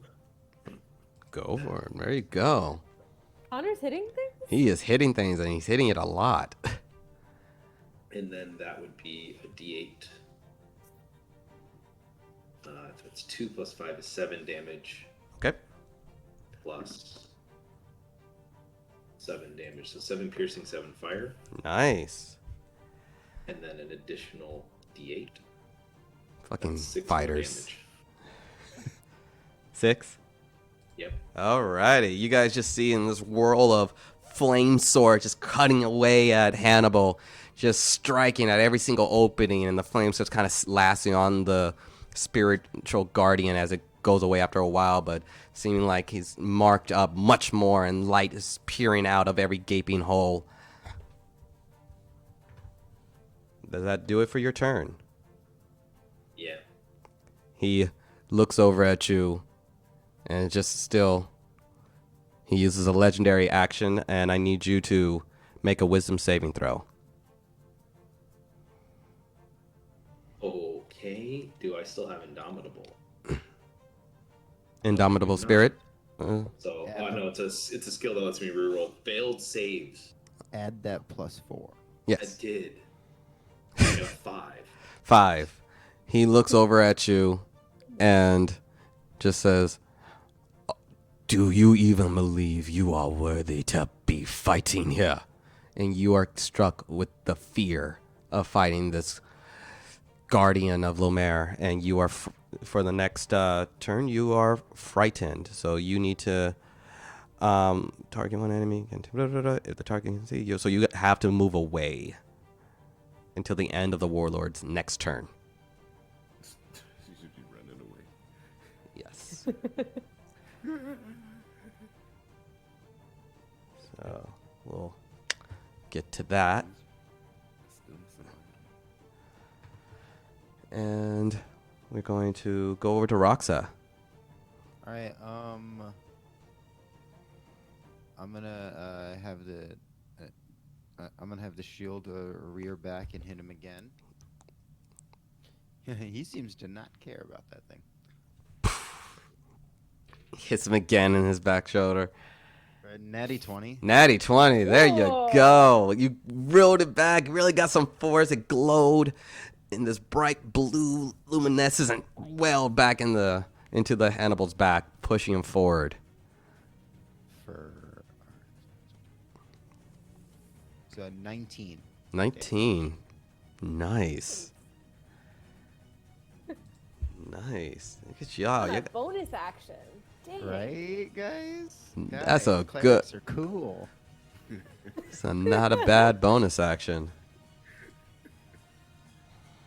Go for it. There you go. Connor's hitting things? He is hitting things, and he's hitting it a lot. And then that would be a D8. That's 2 plus 5 is 7 damage. Okay. Plus 7 damage. So 7 piercing, 7 fire. Nice. And then an additional D8. Fucking That's 6 more fighters. damage. 6? Yep. Alrighty. You guys just see in this whirl of flame sword just cutting away at Hannibal, just striking at every single opening, and the flames just kind of lasting on the spiritual guardian as it goes away after a while, but seeming like he's marked up much more, and light is peering out of every gaping hole. Does that do it for your turn? Yeah. He looks over at you and just still, he uses a legendary action, and I need you to make a wisdom saving throw. Okay. Do I still have Indomitable? Indomitable No. spirit. So, Yeah. no, it's a skill that lets me reroll failed saves. Add that +4. I Yes. did. I got a 5. 5. He looks over at you and just says, "Do you even believe you are worthy to be fighting here?" And you are struck with the fear of fighting this guardian of Lomér, and you are for the next turn you are frightened. So you need to target one enemy if the target can see you. So you have to move away until the end of the warlord's next turn. You should be running away. Yes. So we'll get to that. Still surviving. And we're going to go over to Roxa. All right. I'm gonna have the shield rear back and hit him again. He seems to not care about that thing. Hits him again in his back shoulder. Natty 20. Natty 20. There you Whoa. go. You reeled it back. Really got some force. It glowed in this bright blue luminescence and welled back into the Hannibal's back, pushing him forward. So 19. 19. Nice. Nice. Look at y'all. What You a bonus action. Dang. Right, guys? That's a clerics are cool. It's not a bad bonus action.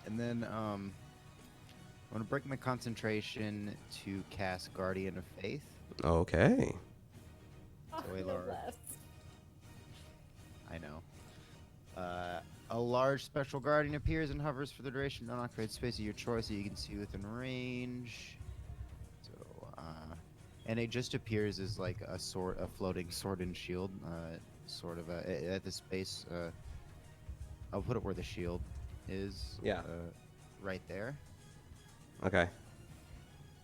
And then I'm gonna break my concentration to cast Guardian of Faith. Okay. Oh, So a no large. less. I know. A large special guardian appears and hovers for the duration of the create space of your choice that you can see within range. So, and it just appears as like a floating sword and shield, sort of at the space. I'll put it where the shield is. Yeah. Right there. Okay.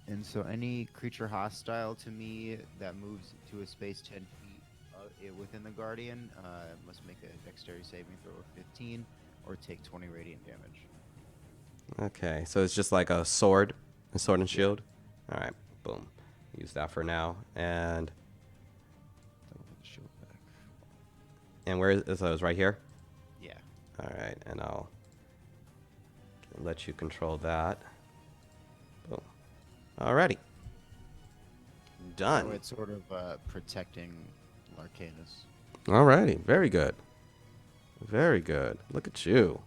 And so any creature hostile to me that moves to a space 10 feet within the Guardian must make a dexterity saving throw of 15 or take 20 radiant damage. Okay. So it's just like a sword and shield. All right. Boom. Use that for now. And I'll put the shield back. where is it? So it's right here. Yeah. All right. And I'll let you control that. Boom. Alrighty. Done. So it's sort of protecting Larcanus. Alrighty. Very good. Very good. Look at you.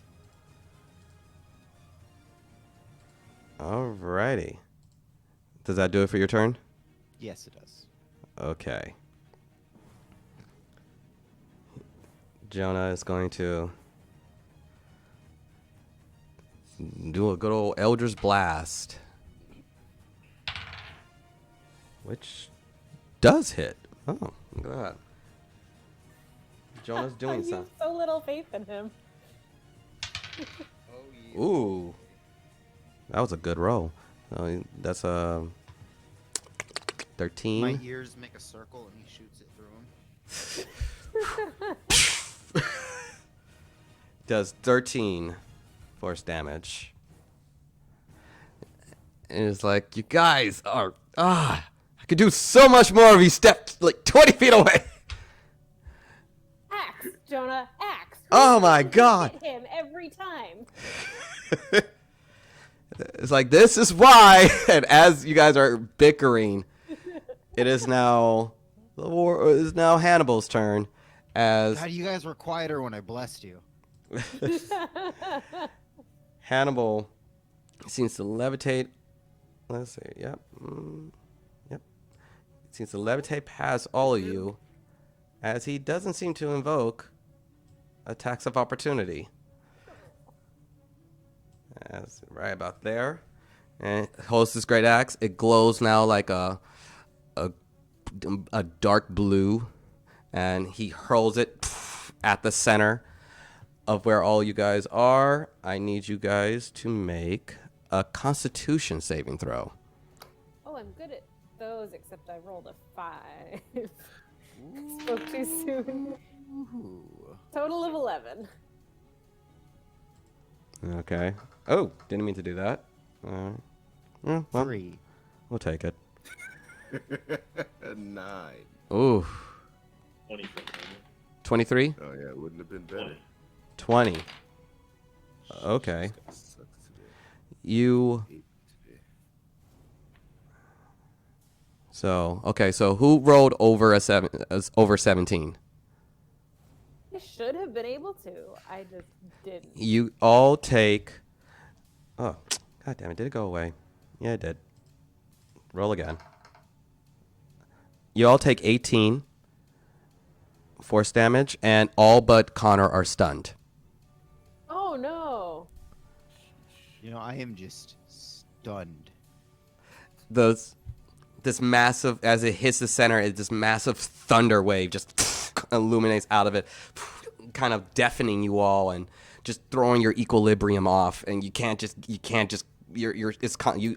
Alrighty. Does that do it for your turn? Yes, it does. Okay. Jonah is going to do a good old Eldritch Blast, which does hit. Oh, look at that. Jonah's doing You have something. so little faith in him. Ooh. That was a good roll. That's a 13. My ears make a circle and he shoots it through him. Does 13 force damage. And it's like, you guys are, I could do so much more if he stepped like 20 feet away. Axe, Jonah, axe. Oh my God. Hit him every time. It's like, this is why. And as you guys are bickering, it is now Hannibal's turn. As God, you guys were quieter when I blessed you. Hannibal seems to levitate. Let's see. Yep. Yep. Seems to levitate past all of you, as he doesn't seem to invoke attacks of opportunity. That's right about there. And holds this great axe. It glows now like a dark blue, and he hurls it at the center of where all you guys are. I need you guys to make a Constitution saving throw. Oh, I'm good at those, except I rolled a 5. Spoke too soon. Ooh. Total of 11. Okay. Oh, didn't mean to do that. Well, 3. we'll take it. 9. Ooh. 20 from Lomér. 23? Oh yeah, it wouldn't have been better. 20. Okay. Sucks today. You... 8 today. So who rolled over over 17? I should have been able to. I just didn't. You all take... Oh, god damn it. Did it go away? Yeah, it did. Roll again. You all take 18 force damage, and all but Connor are stunned. Oh no. You know, I am just stunned. This massive, as it hits the center, this massive thunder wave just illuminates out of it, kind of deafening you all and just throwing your equilibrium off, and you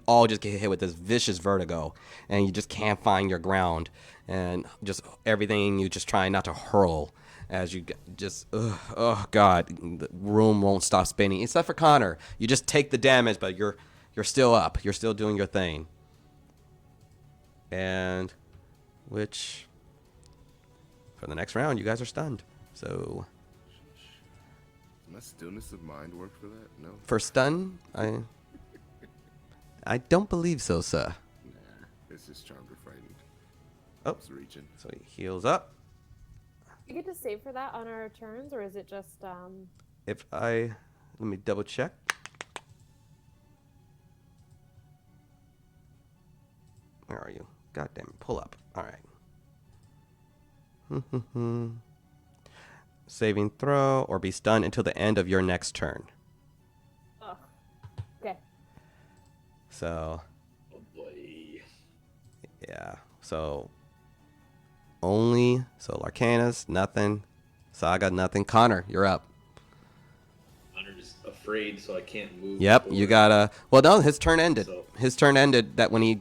all just get hit with this vicious vertigo, and you just can't find your ground, and just everything you just trying not to hurl as you just oh god, the room won't stop spinning except for Connor. You just take the damage, but you're still up, you're still doing your thing. And which for the next round you guys are stunned. So My stillness of mind work for that? No. for stun, I don't believe so, sir. Nah. It's just charmed or frightened. Oh, It's reaching. so he heals up. You get to save for that on our turns, or is it just Let me double check. Where are you? God damn it, pull up. All right. Saving throw or be stunned until the end of your next turn. Oh. Okay. So, Oh boy. yeah. So Larcanus, nothing. Saga, nothing. Connor, you're up. Connor is afraid, so I can't move. Yep, you forward. gotta. Well, no, his turn ended. So- His turn ended that when he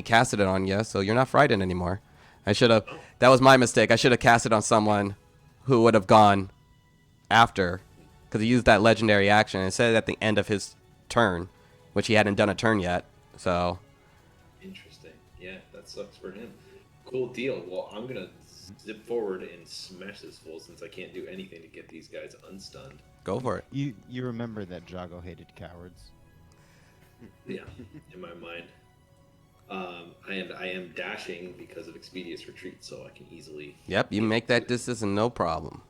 casted it on you, so you're not frightened anymore. I should have. That was my mistake. I should have casted on someone who would have gone after, because he used that legendary action. It said at the end of his turn, which he hadn't done a turn yet. So Interesting. Yeah, that sucks for him. Cool deal. Well, I'm gonna zip forward and smash this fool since I can't do anything to get these guys unstunned. go for it. You remember that Jago hated cowards. Yeah, in my mind. I am dashing because of Expedious Retreat, so I can easily. Yep, you make that distance and no problem.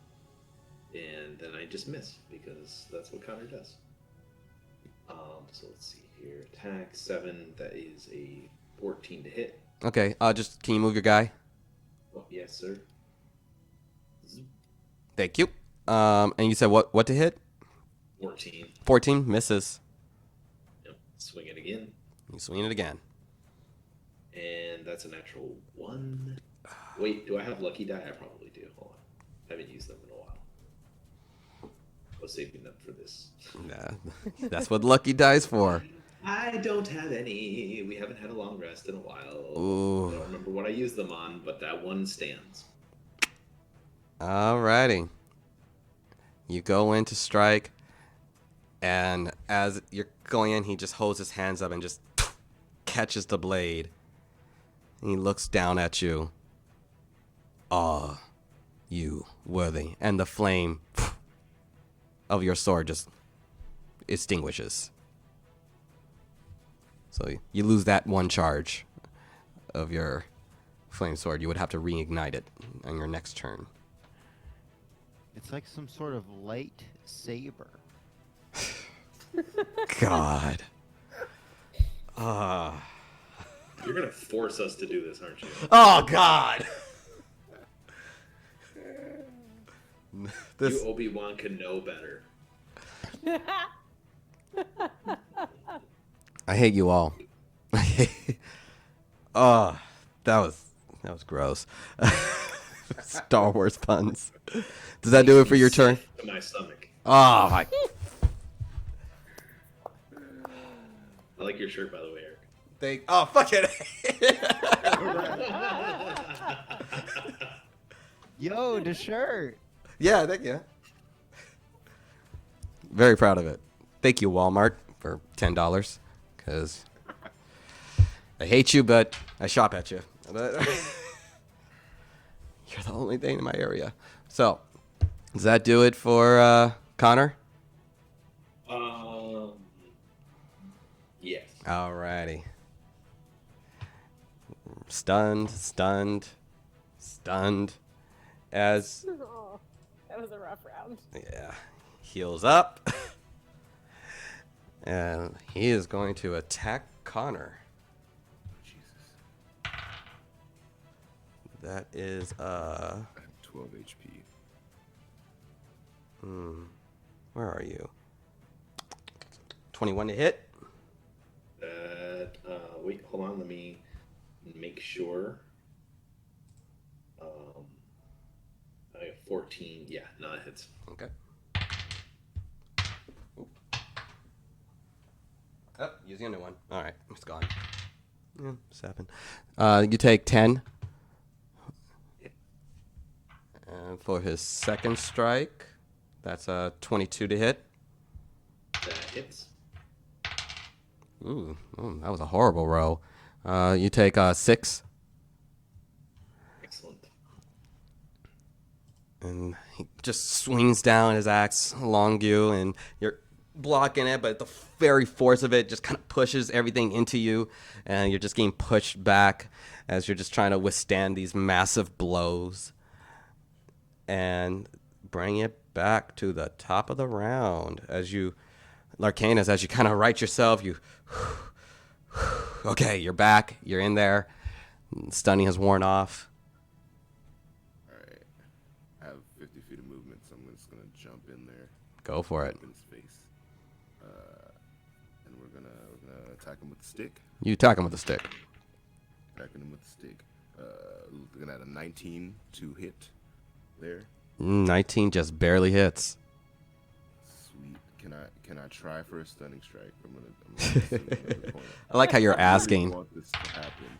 And then I just miss because that's what Connor does. So let's see here. Attack 7. That is a 14 to hit. Okay, just can you move your guy? Oh, yes, sir. Thank you. And you said what to hit? 14. 14 misses. Yep. Swing it again. You swing it again. And that's a natural 1. Wait, do I have lucky die? I probably do. Hold on. I haven't used them in a while. I was saving them for this. Nah, that's what lucky dies for. I don't have any. We haven't had a long rest in a while. Ooh. I don't remember what I used them on, but that one stands. Alrighty. You go in to strike, and as you're going in, he just holds his hands up and just catches the blade. And he looks down at you. Ah, you worthy. And the flame of your sword just extinguishes. So you lose that one charge of your flame sword. You would have to reignite it on your next turn. It's like some sort of light saber. God. You're gonna force us to do this, aren't you? Oh, God. You Obi-Wan can know better. I hate you all. Oh, that was gross. Star Wars puns. Does that do it for your turn? To my stomach. Oh my. I like your shirt, by the way, Eric. Oh, fuck it. Yo, the shirt. Yeah, thank you. Very proud of it. Thank you, Walmart, for $10. Because I hate you, but I shop at you. You're the only thing in my area. So, does that do it for Connor? Yes. Alrighty. Stunned. As, Oh, that was a rough round. yeah, heals up. And he is going to attack Connor. Jesus. That is, I have 12 HP. where are you? 21 to hit. Wait, hold on. Let me make sure. I have 14. Yeah, no, it hits. Okay. Oop. Oh, using a new one. All right, it's gone. Yeah, it's happened. You take 10. And for his second strike, that's a 22 to hit. That hits. Ooh, that was a horrible roll. You take 6. Excellent. And he just swings down his axe along you, and you're blocking it, but the very force of it just kind of pushes everything into you, and you're just getting pushed back as you're just trying to withstand these massive blows. And bring it back to the top of the round as you, Larcanus, as you kind of right yourself, you, okay, you're back, you're in there, stunning has worn off. Alright. I have 50 feet of movement, so I'm just gonna jump in there. Go for it. Up in his face. And we're gonna attack him with the stick. You attack him with a stick. Attacking him with the stick. Looking at a 19 to hit there. 19 just barely hits. Sweet. Can I try for a stunning strike? I'm gonna assume another point. I like how you're I really asking. want this to happen.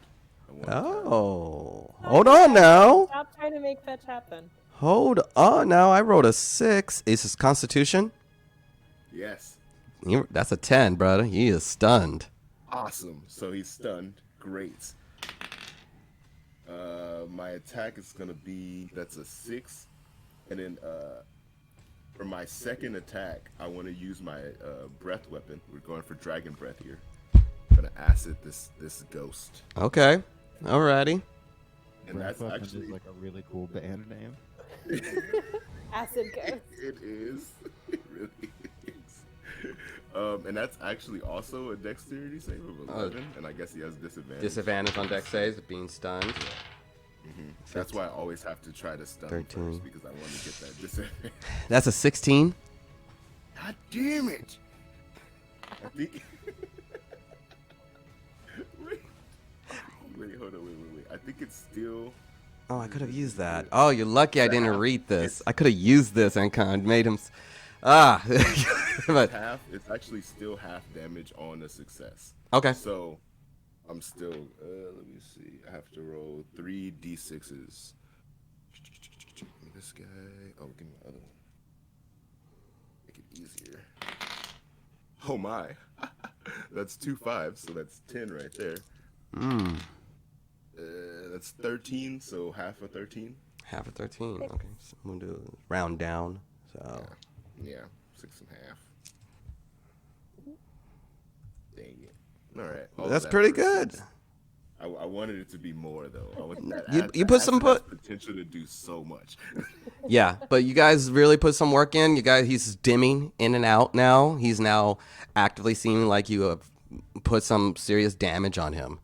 Oh, hold on now. Stop trying to make fetch happen. Hold on now. I rolled a 6. Is his Constitution? Yes. That's a 10, brother. He is stunned. Awesome. So he's stunned. Great. My attack is gonna be, that's a 6, and then for my second attack, I want to use my breath weapon. We're going for dragon breath here. I'm gonna acid this ghost, Okay. Alrighty. and Breath that's Weapons actually is like a really cool band name. Acid ghost. it is. It really is. And that's actually also a dexterity save of 11, and I guess he has disadvantage. Disadvantage on dex saves, being stunned. That's why I always have to try to stun 13. first, because I want to get that disadvantage. That's a 16. God damn it! I think. wait, hold on, wait. I think it's still. Oh, I could have used that. Oh, you're lucky I didn't read this. I could have used this and kind of made him. But Half. It's actually still half damage on a success. okay. So, I'm still. Let me see. I have to roll 3 d6s. This guy. Oh, give me my other one. Make it easier. Oh my. That's 2 5s, so that's 10 right there. That's 13, so half of 13. Half of 13. Okay. So I'm gonna do round down. So Yeah, 6 and a half. Dang it. All right. all that's that pretty for good. 6. I wanted it to be more though. I want You put some potential to do so much. Yeah, but you guys really put some work in. You guys, he's dimming in and out now. He's now actively seeming like you have put some serious damage on him,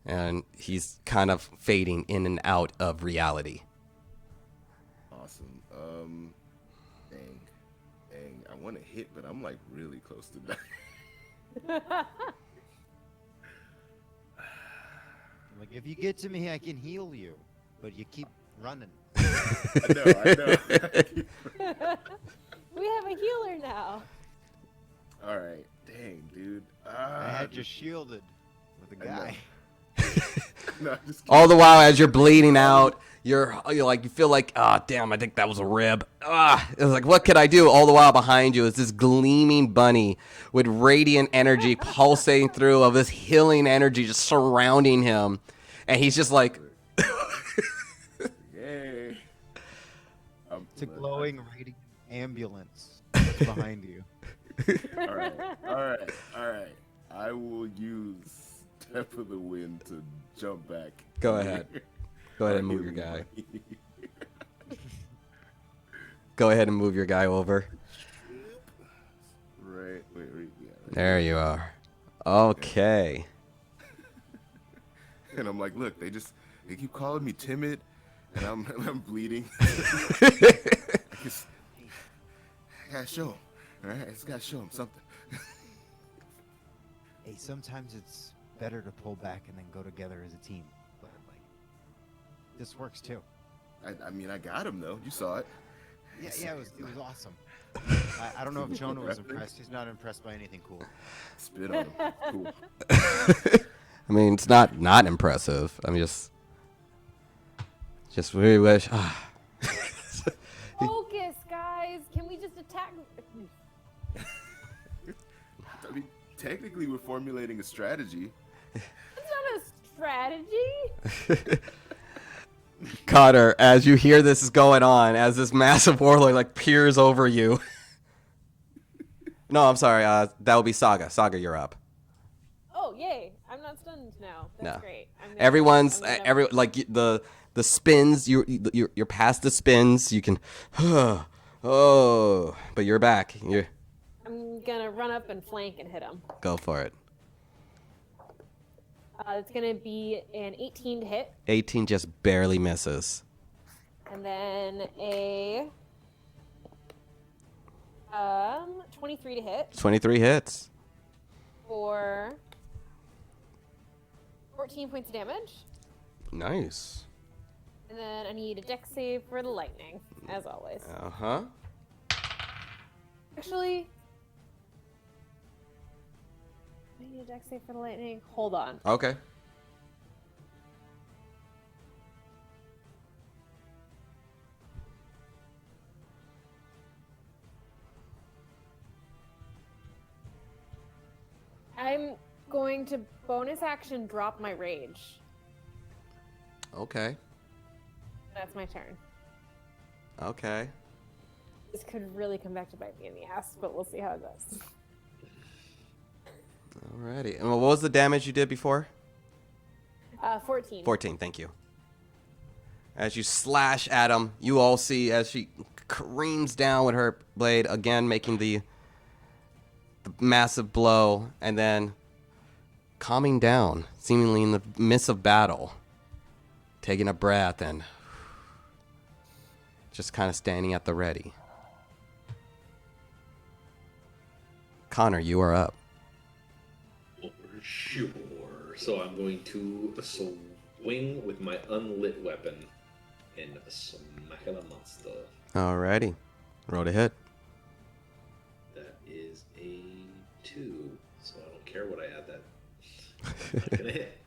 and he's kind of fading in and out of reality. Awesome. Dang. I want to hit, but I'm like really close to dying. Like, if you get to me, I can heal you, but you keep running. I know. We have a healer now. All right. Dang, dude. I had you shielded with a I know. guy. No, I'm just All the kidding. while, as you're bleeding out, you're like, you feel like, damn, I think that was a rib. It was like, what could I do? All the while behind you is this gleaming bunny with radiant energy pulsating through, of this healing energy just surrounding him, and he's just like, Yay. It's a glowing radiant ambulance that's behind you. All right. All right. All right. I will use Step of the Wind to jump back. Go ahead. Go ahead and Our move your healing guy. bunny. Go ahead and move your guy over. Right. Wait. Yeah, right. There you are. Okay. And I'm like, look, they keep calling me timid, and I'm bleeding. I gotta show him. All right, I just gotta show him something. Hey, sometimes it's better to pull back and then go together as a team. But like, this works too. I mean, I got him though. You saw it. Yeah, it was awesome. I don't know if Jonah was impressed. He's not impressed by anything cool. Spit on him. Cool. I mean, it's not impressive. I mean, just really wish. Focus, guys. Can we just attack? I mean, technically, we're formulating a strategy. It's not a strategy. Connor, as you hear this is going on, as this massive warlord like peers over you. No, I'm sorry. That would be Saga. Saga, you're up. Oh, yay. I'm not stunned now. That's No. great. Everyone's I'm gonna- like the spins. You're past the spins. You can, but you're back. I'm gonna run up and flank and hit him. Go for it. It's gonna be an 18 to hit, 18 just barely misses. and then a 23 to hit 23 hits. for 14 points of damage. Nice. And then I need a dex save for the lightning, as always. Uh-huh. Actually, I need a dex save for the lightning. Hold on. Okay. I'm going to bonus action drop my rage. Okay. That's my turn. Okay. This could really come back to bite me in the ass, but we'll see how it goes. Alrighty. And what was the damage you did before? 14. 14, thank you. As you slash at him, you all see as she careens down with her blade, again making the massive blow, and then calming down, seemingly in the midst of battle, taking a breath and just kind of standing at the ready. Connor, you are up. Sure. So I'm going to swing with my unlit weapon and smack at a monster. Alrighty. Roll to hit. That is a 2, so I don't care what I add that. Not gonna hit.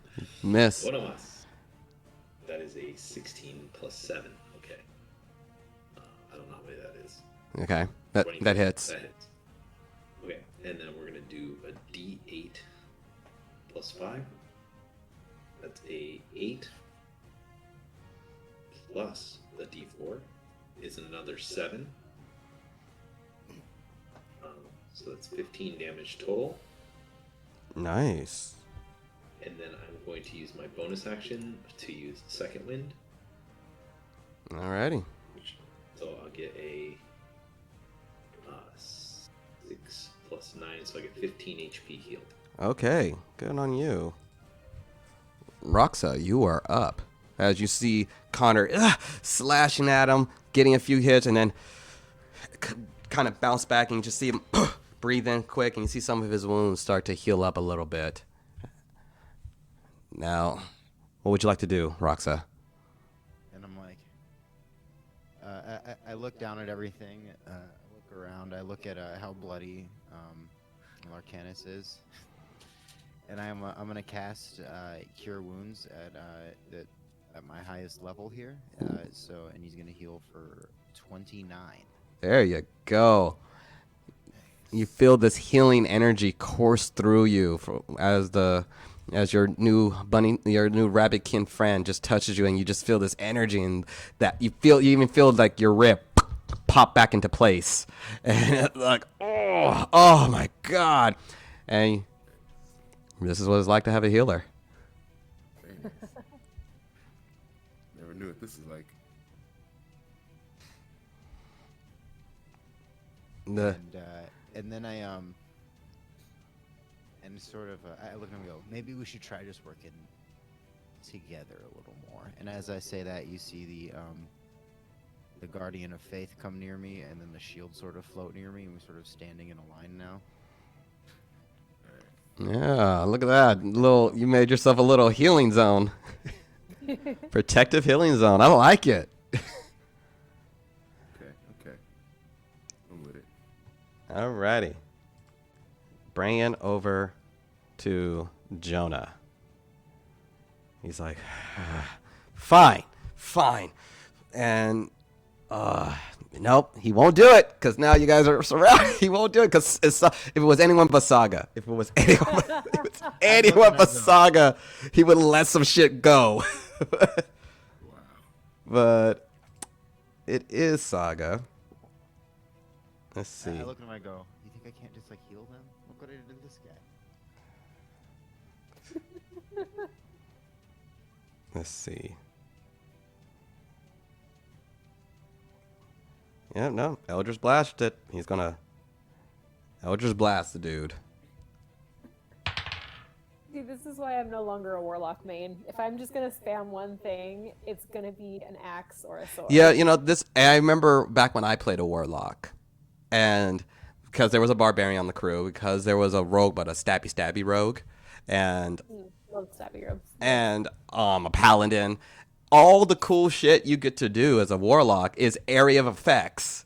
Miss. One of us. That is a 16 plus 7. Okay. I don't know how many that is. Okay. That 24. hits. That hits. Okay, and then we're gonna do a D8 plus 5. That's a 8 plus the D4 is another 7. So that's 15 damage total. Nice. And then I'm going to use my bonus action to use Second Wind. Alrighty. So I'll get a 6 plus 9, so I get 15 HP healed. Okay. Good on you. Roxa, you are up. As you see Connor slashing at him, getting a few hits, and then kind of bounce back, and you just see him breathe in quick, and you see some of his wounds start to heal up a little bit. Now, what would you like to do, Roxa? And I'm like, I look down at everything. I look around. I look at how bloody Arcanus is. And I'm gonna cast Cure Wounds at my highest level here. And he's gonna heal for 29. There you go. You feel this healing energy course through you as your new rabbitkin friend just touches you, and you just feel this energy, and that you even feel like your rib pop back into place, and it's like, oh my god, and this is what it's like to have a healer. Very nice. Never knew what this is like. And then I look at him and go, maybe we should try just working together a little more. And as I say that, you see the Guardian of Faith come near me, and then the shield sort of float near me, and we're sort of standing in a line now. Yeah, look at that. You made yourself a little healing zone. Protective healing zone. I like it. Okay. I'm with it. Alrighty. Bringing over to Jonah. He's like, fine. And, nope, he won't do it, because now you guys are surrounded. He won't do it, because if it was anyone but Saga, but Saga, he would let some shit go. Wow. But it is Saga. Let's see. I look at him and I go, you think I can't just heal them? Look what I did to this guy. Let's see. Yeah, no. Eldritch Blast it. He's gonna Eldritch Blast the dude. See, this is why I'm no longer a warlock main. If I'm just gonna spam one thing, it's gonna be an axe or a sword. Yeah, I remember back when I played a warlock, and because there was a barbarian on the crew, because there was a rogue, but a stabby rogue, and Love stabby robes. and a paladin. All the cool shit you get to do as a warlock is area of effects.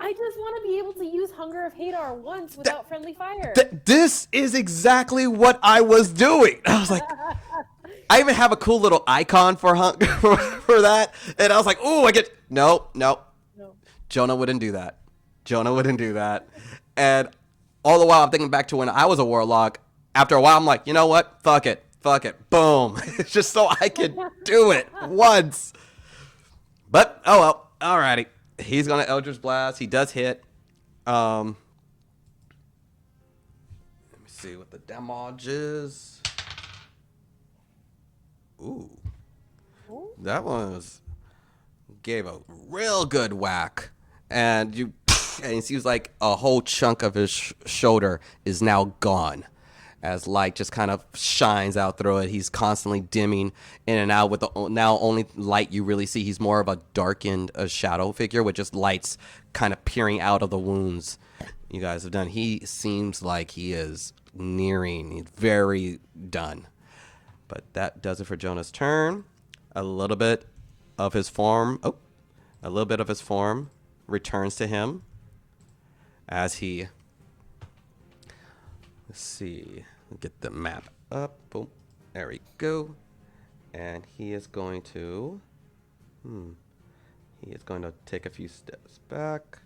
I just want to be able to use Hunger of Hadar once without friendly fire. This is exactly what I was doing. I was like, I even have a cool little icon for for that, and I was like, oh, I get no. Jonah wouldn't do that. And all the while I'm thinking back to when I was a warlock. After a while, I'm like, you know what? Fuck it. Boom. It's just so I could do it once. But, oh well. Alrighty. He's going to Eldritch Blast. He does hit. Let me see what the damage is. Ooh. That gave a real good whack. And it seems like a whole chunk of his shoulder is now gone, as light just kind of shines out through it. He's constantly dimming in and out with the now only light you really see. He's more of a darkened shadow figure with just lights kind of peering out of the wounds you guys have done. He seems like he is he's very done. But that does it for Jonah's turn. A little bit of his form returns to him as he, let's see, get the map up. Boom. There we go. And he is going to take a few steps back.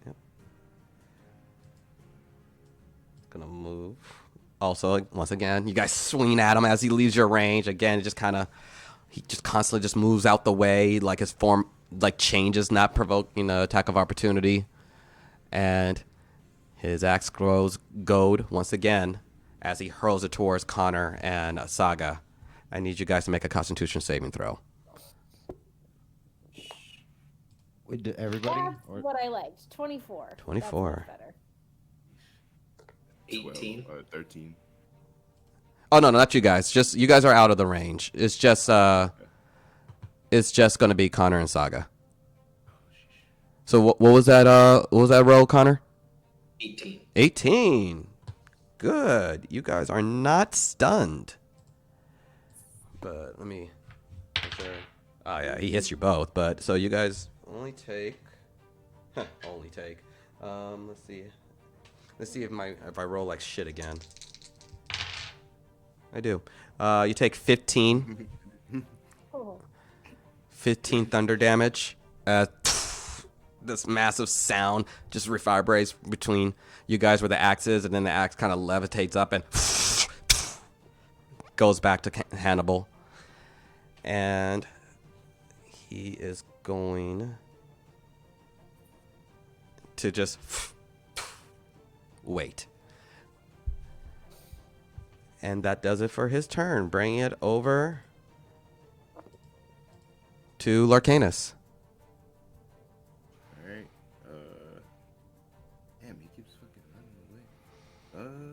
Yep. He's gonna move. Also, once again, you guys swing at him as he leaves your range. Again, he just constantly just moves out the way, like his form changes, not provoking an attack of opportunity. And his axe grows gold once again as he hurls it towards Connor and Saga. I need you guys to make a Constitution saving throw. Wait, everybody? That's what I liked. 24. 24. That's much better. 18. 13. Oh no, not you guys. Just you guys are out of the range. It's just going to be Connor and Saga. So what was that? What was that roll, Connor? 18. 18. Good. You guys are not stunned. But let me make sure. Oh yeah, he hits you both. But so you guys only take. Let's see. Let's see if I roll like shit again. I do. You take 15 Oh. 15 thunder damage. This massive sound just reverberates between you guys where the axe is, and then the axe kind of levitates up and goes back to Hannibal. And he is going to just wait. And that does it for his turn. Bring it over to Larcanus. All right. Damn, he keeps fucking running away.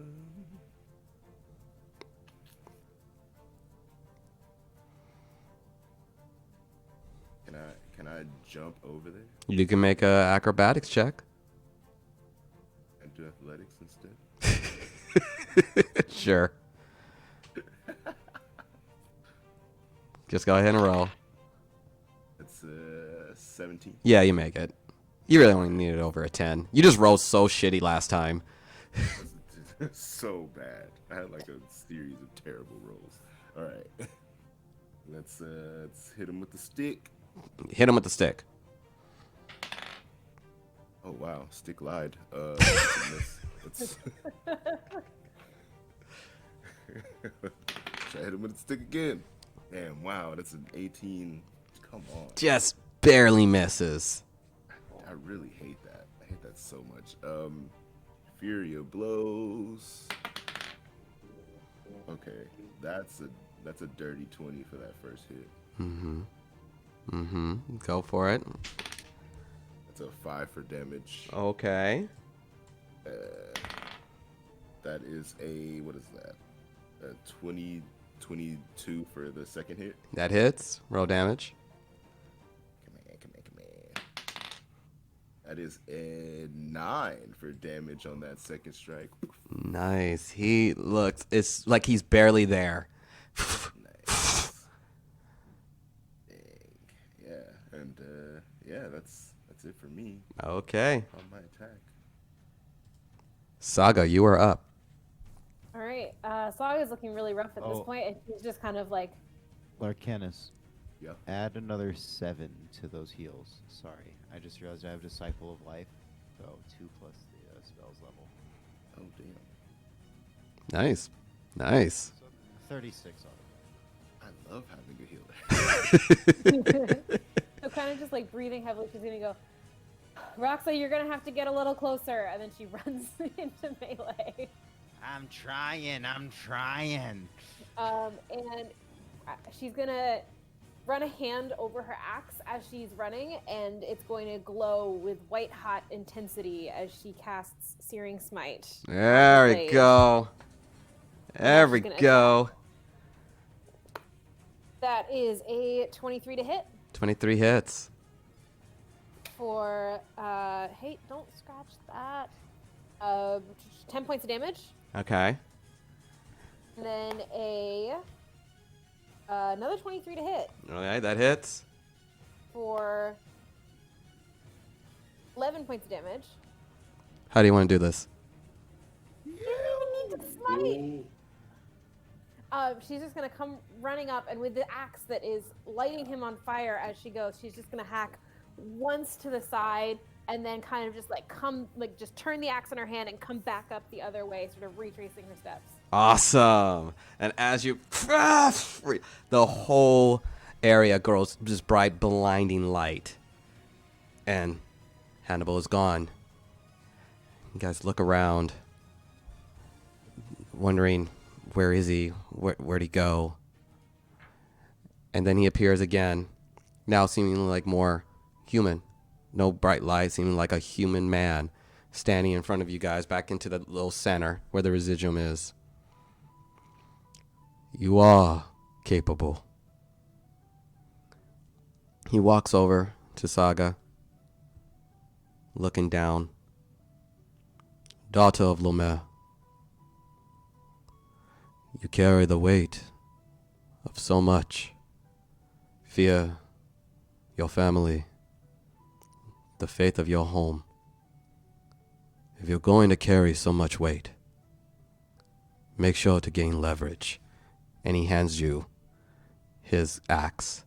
Can I jump over there You can make a acrobatics check. and do athletics instead? Sure. Just go ahead and roll. That's 17. Yeah, you make it. You really only needed over a 10. You just rolled so shitty last time. So bad. I had like a series of terrible rolls. All right. Let's hit him with the stick. Hit him with the stick. Oh wow, stick lied. That's a miss. Should I hit him with the stick again? Damn, wow, that's an 18. Come on. Just barely misses. I really hate that. I hate that so much. Fury of blows. Okay, that's a dirty 20 for that first hit. Go for it. That's a 5 for damage. Okay. That is a, what is that? A 22 for the second hit. That hits. Roll damage. Come on. That is a 9 for damage on that second strike. Nice. He looks, it's like he's barely there. Nice. Dang. Yeah, and yeah, that's it for me Okay. on my attack. Saga, you are up. All right. Saga's looking really rough at this Oh. point, and she's just kind of like, Larcanus, Yeah. add another 7 to those heals. Sorry, I just realized I have Disciple of Life, so 2 plus the spells level. Oh damn. Nice. Nice. So 36 on it. I love having a healer. so kind of just like breathing heavily. She's gonna go, Roxa, you're gonna have to get a little closer, and then she runs into melee. I'm trying. And she's gonna run a hand over her axe as she's running, and it's going to glow with white hot intensity as she casts Searing Smite. There we Blade. go. There we she's gonna go. That is a 23 to hit 23 hits. for hey, don't scratch that. 10 points of damage, Okay. and then another 23 to hit All right, that hits. for 11 points of damage. How do you want to do this? You need to smite. She's just gonna come running up, and with the axe that is lighting him on fire as she goes, she's just gonna hack once to the side, and then kind of just just turn the axe in her hand and come back up the other way, sort of retracing her steps. Awesome. And as you, the whole area grows just bright, blinding light. And Hannibal is gone. You guys look around, wondering, where is he? Where'd he go? And then he appears again, now seeming like more human. No bright light, seeming like a human man, standing in front of you guys back into the little center where the residuum is. You are capable. He walks over to Saga, looking down. Daughter of Lomér, you carry the weight of so much. Fear, your family, the faith of your home. If you're going to carry so much weight, make sure to gain leverage. And he hands you his axe.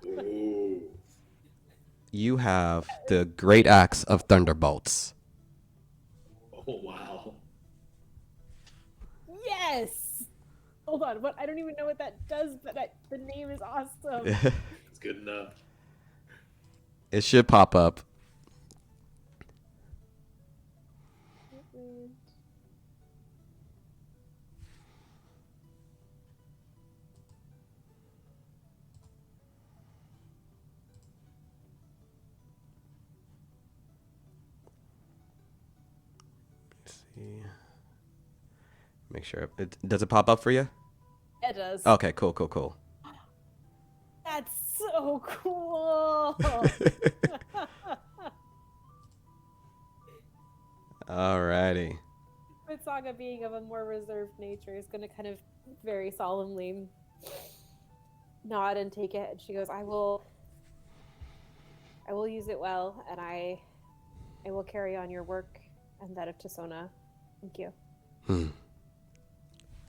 Ooh. You have the great axe of thunderbolts. Oh wow. Yes. Hold on. What? I don't even know what that does, but the name is awesome. It's good enough. It should pop up. Let's see. Make sure does it pop up for you? It does. Okay, cool. That's so cool. Alrighty. But Saga, being of a more reserved nature, is going to kind of very solemnly nod and take it. And she goes, I will use it well, and I will carry on your work and that of Tisona. Thank you.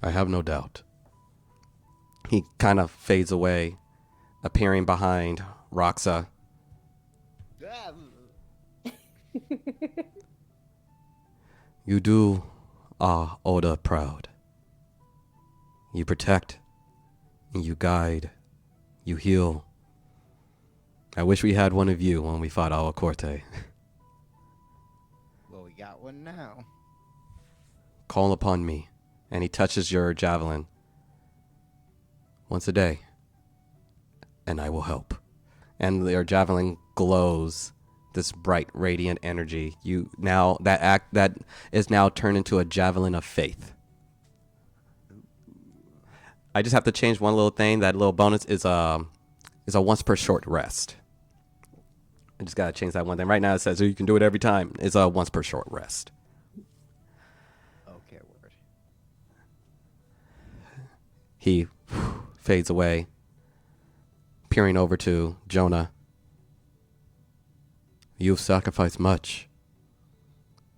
I have no doubt. He kind of fades away, appearing behind Roxa. You do Oda proud. You protect, you guide, you heal. I wish we had one of you when we fought Awa Corte. Well, we got one now. Call upon me. And he touches your javelin once a day, and I will help. And your javelin glows this bright, radiant energy. You now that is now turned into a javelin of faith. I just have to change one little thing. That little bonus is a once per short rest. I just gotta change that one thing. Right now it says you can do it every time. It's a once per short rest. Okay, word. He fades away, peering over to Jonah. You've sacrificed much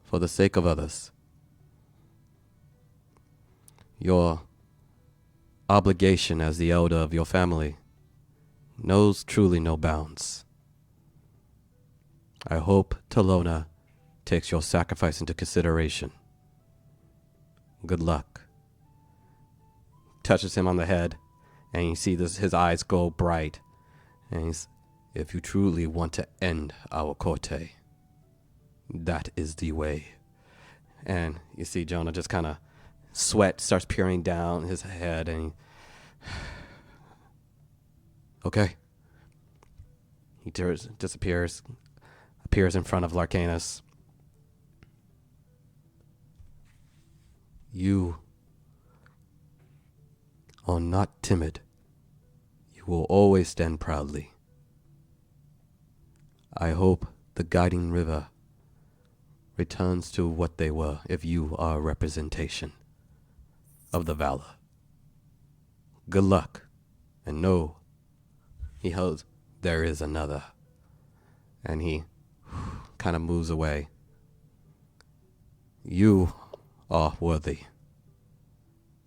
for the sake of others. Your obligation as the elder of your family knows truly no bounds. I hope Talona takes your sacrifice into consideration. Good luck. Touches him on the head, and you see his eyes go bright. And he's, if you truly want to end Awa Corte, that is the way. And you see Jonah just kind of sweat starts peering down his head, and okay. He disappears, appears in front of Larcanus. You are not timid. You will always stand proudly. I hope the guiding river returns to what they were if you are a representation of the valor. Good luck, and know, he holds, there is another. And he kind of moves away. You are worthy.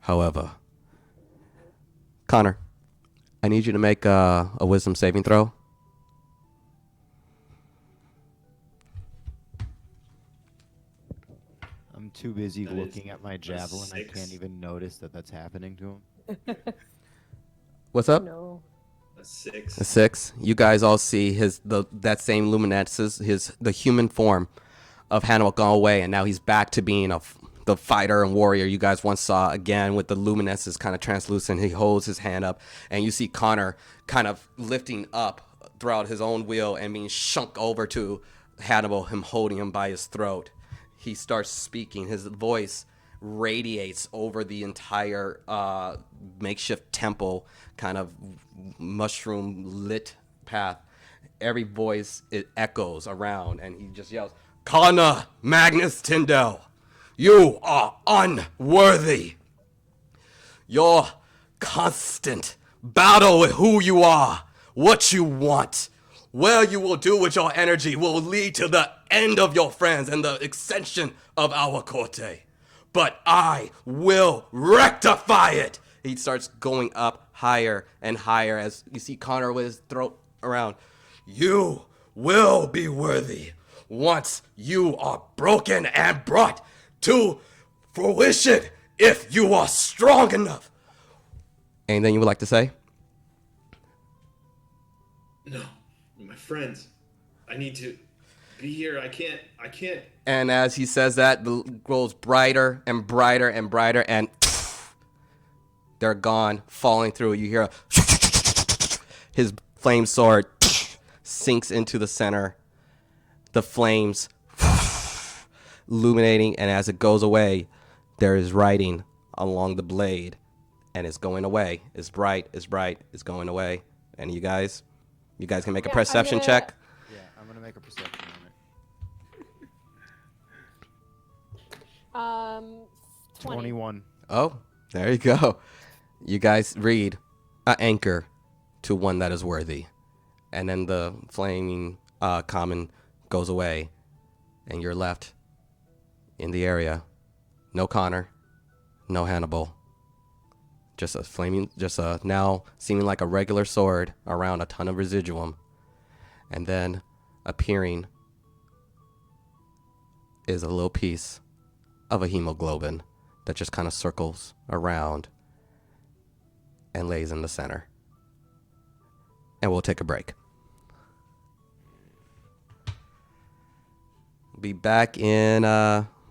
However, Connor, I need you to make a wisdom saving throw. I'm too busy That is looking at my javelin. I 6. can't even notice that that's happening to him. What's up? No. A 6. A 6. You guys all see that same luminescence, the human form of Hannibal gone away, and now he's back to being the fighter and warrior you guys once saw again, with the luminescence kind of translucent. He holds his hand up, and you see Connor kind of lifting up throughout his own will and being shunk over to Hannibal, him holding him by his throat. He starts speaking. His voice radiates over the entire makeshift temple, kind of mushroom lit path. Every voice, it echoes around, and he just yells, Connor Magnus Tyndall, you are unworthy. Your constant battle with who you are, what you want, What you will do with your energy will lead to the end of your friends and the extension of Awa Corte. But I will rectify it. He starts going up higher and higher as you see Connor with his throat around. You will be worthy once you are broken and brought to fruition if you are strong enough. Anything you would like to say? No, my friends, I need to be here. I can't. And as he says that, the grows brighter and brighter and brighter, and they're gone, falling through. You hear his flame sword sinks into the center. The flames illuminating, and as it goes away, there is writing along the blade, and it's going away. It's bright, it's going away. And you guys can make a perception check. Yeah, I'm gonna make a perception on it. 20. 21. Oh, there you go. You guys read an anchor to one that is worthy. And then the flaming common goes away, and you're left in the area. No Connor, no Hannibal. Just a now seeming like a regular sword around a ton of residuum. And then appearing is a little piece of a hemoglobin that just kind of circles around and lays in the center. And we'll take a break. Be back in,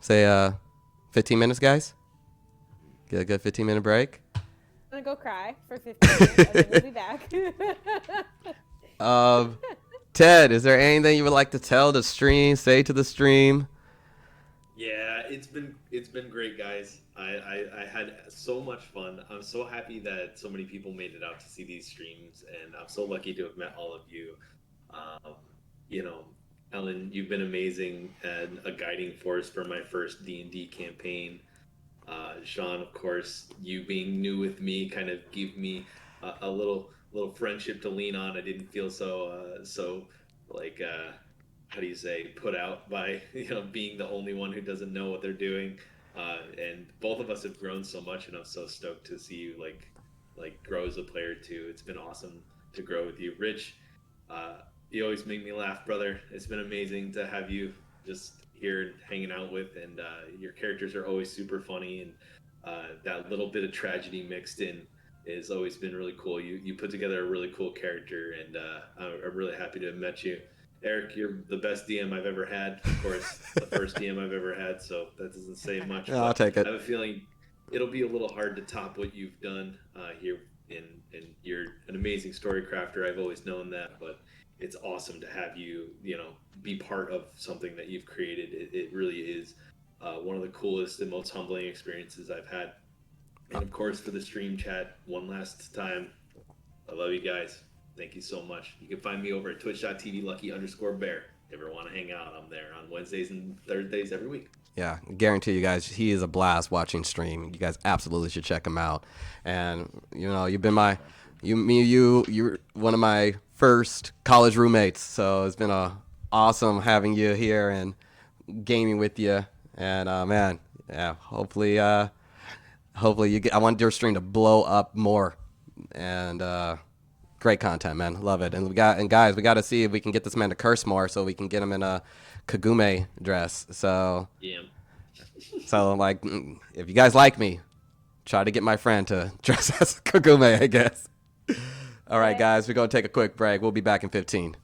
15 minutes, guys. Get a good 15-minute break. I'm gonna go cry for 15 minutes, and then we'll be back. Ted, is there anything you would like to tell the stream, say to the stream? Yeah, it's been great, guys. I had so much fun. I'm so happy that so many people made it out to see these streams, and I'm so lucky to have met all of you. Ellen, you've been amazing and a guiding force for my first D&D campaign. Sean, of course, you being new with me kind of gave me a little friendship to lean on. I didn't feel so how do you say, put out by being the only one who doesn't know what they're doing. And both of us have grown so much, and I'm so stoked to see you like grow as a player too. It's been awesome to grow with you. Rich, you always make me laugh, brother. It's been amazing to have you just here hanging out with, and your characters are always super funny, and that little bit of tragedy mixed in has always been really cool. You put together a really cool character, and I'm really happy to have met you. Eric, you're the best DM I've ever had. Of course, the first DM I've ever had, so that doesn't say much. Yeah, I'll take it. I have a feeling it'll be a little hard to top what you've done here, and you're an amazing story crafter. I've always known that, but it's awesome to have you, be part of something that you've created. It really is one of the coolest and most humbling experiences I've had. And of course, for the stream chat, one last time, I love you guys. Thank you so much. You can find me over at twitch.tv lucky_bear. If you ever want to hang out, I'm there on Wednesdays and Thursdays every week. Yeah, I guarantee you guys, he is a blast watching stream. You guys absolutely should check him out. And you've been you're one of my first college roommates, so it's been awesome having you here and gaming with you. And man, yeah, hopefully I want your stream to blow up more. And great content, man. Love it. And guys, we got to see if we can get this man to curse more so we can get him in a Kagume dress. So, Yeah. so like, if you guys like me, try to get my friend to dress as Kagume, I guess. All right, guys, we're going to take a quick break. We'll be back in 15.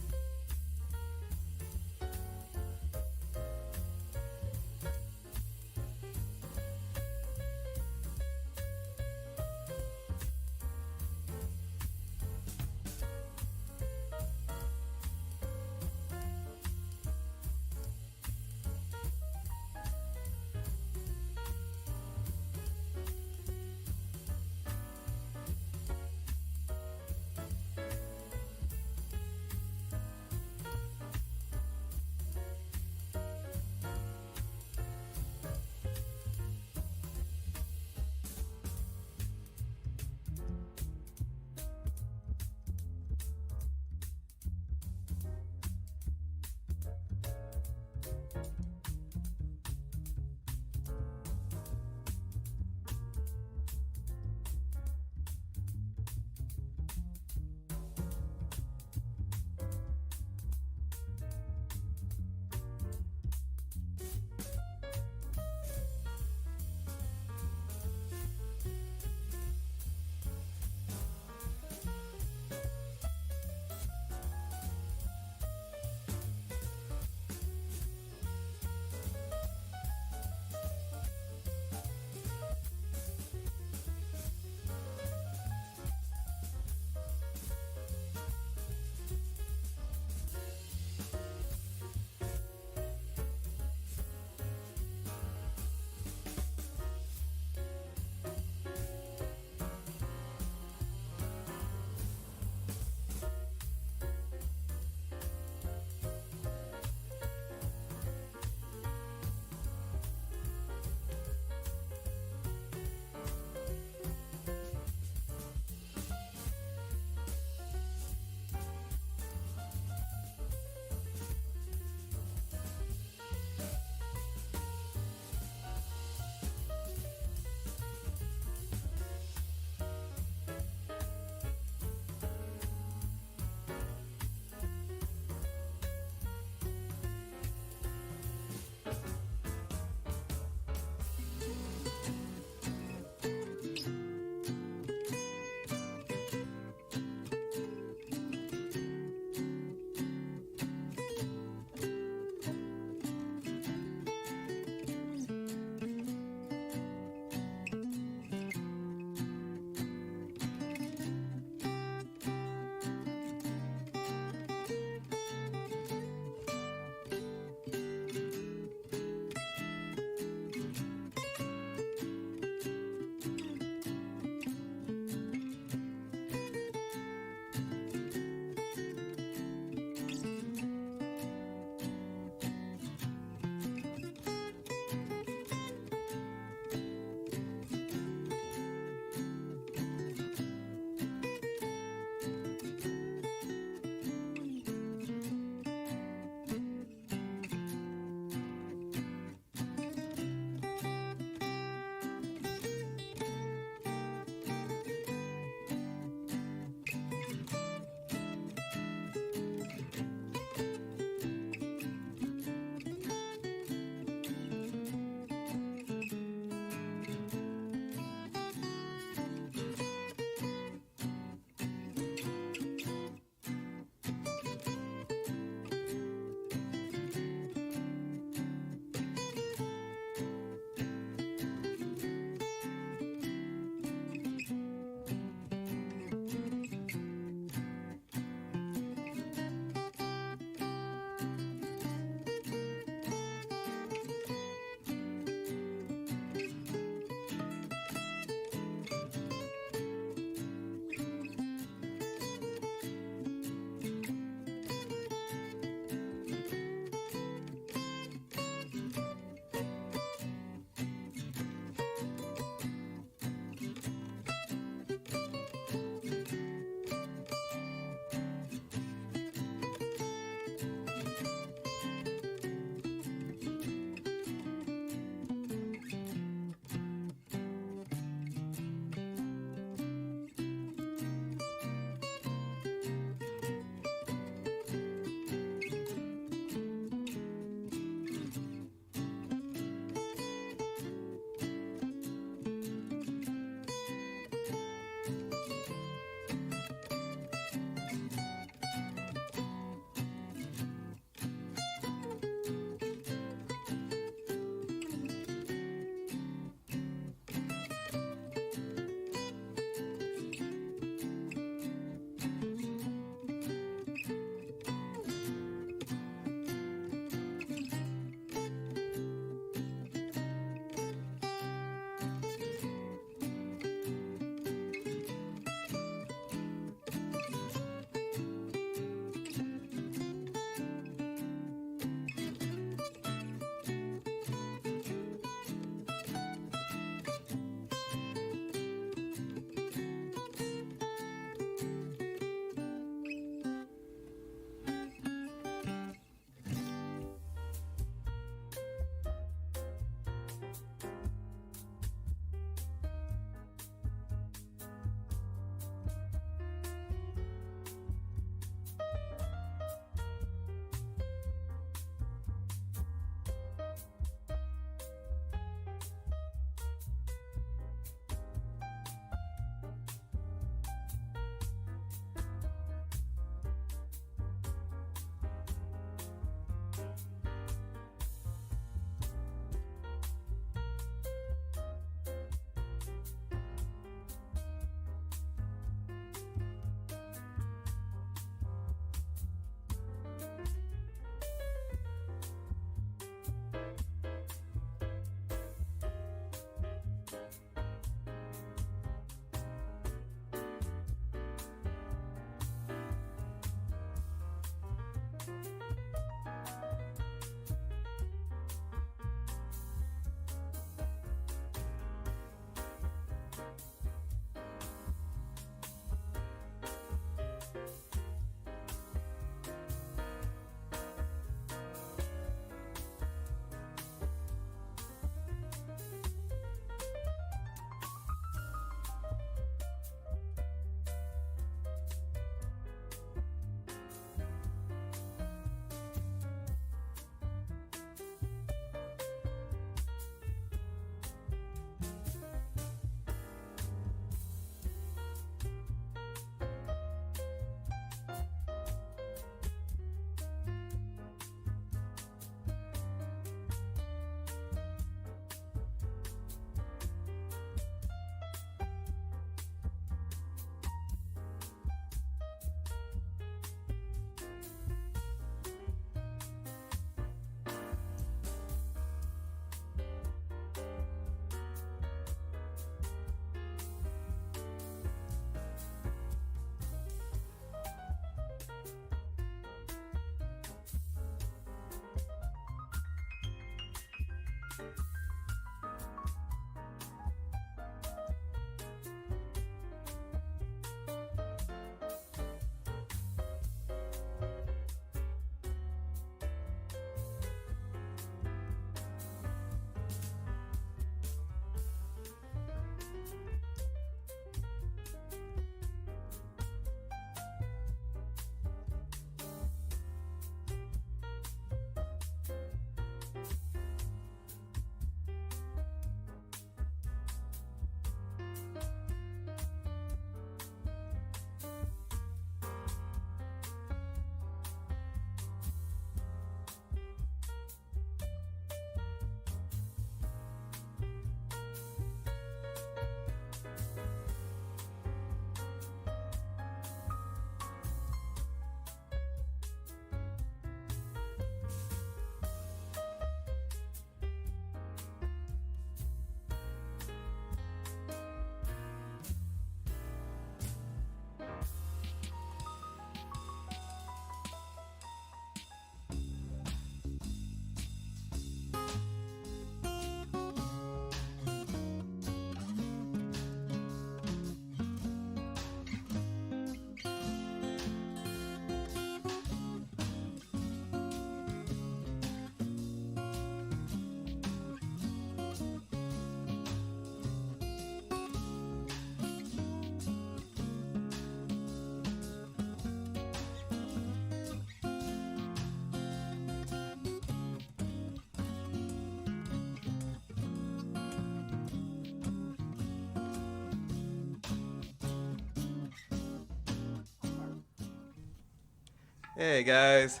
Hey guys.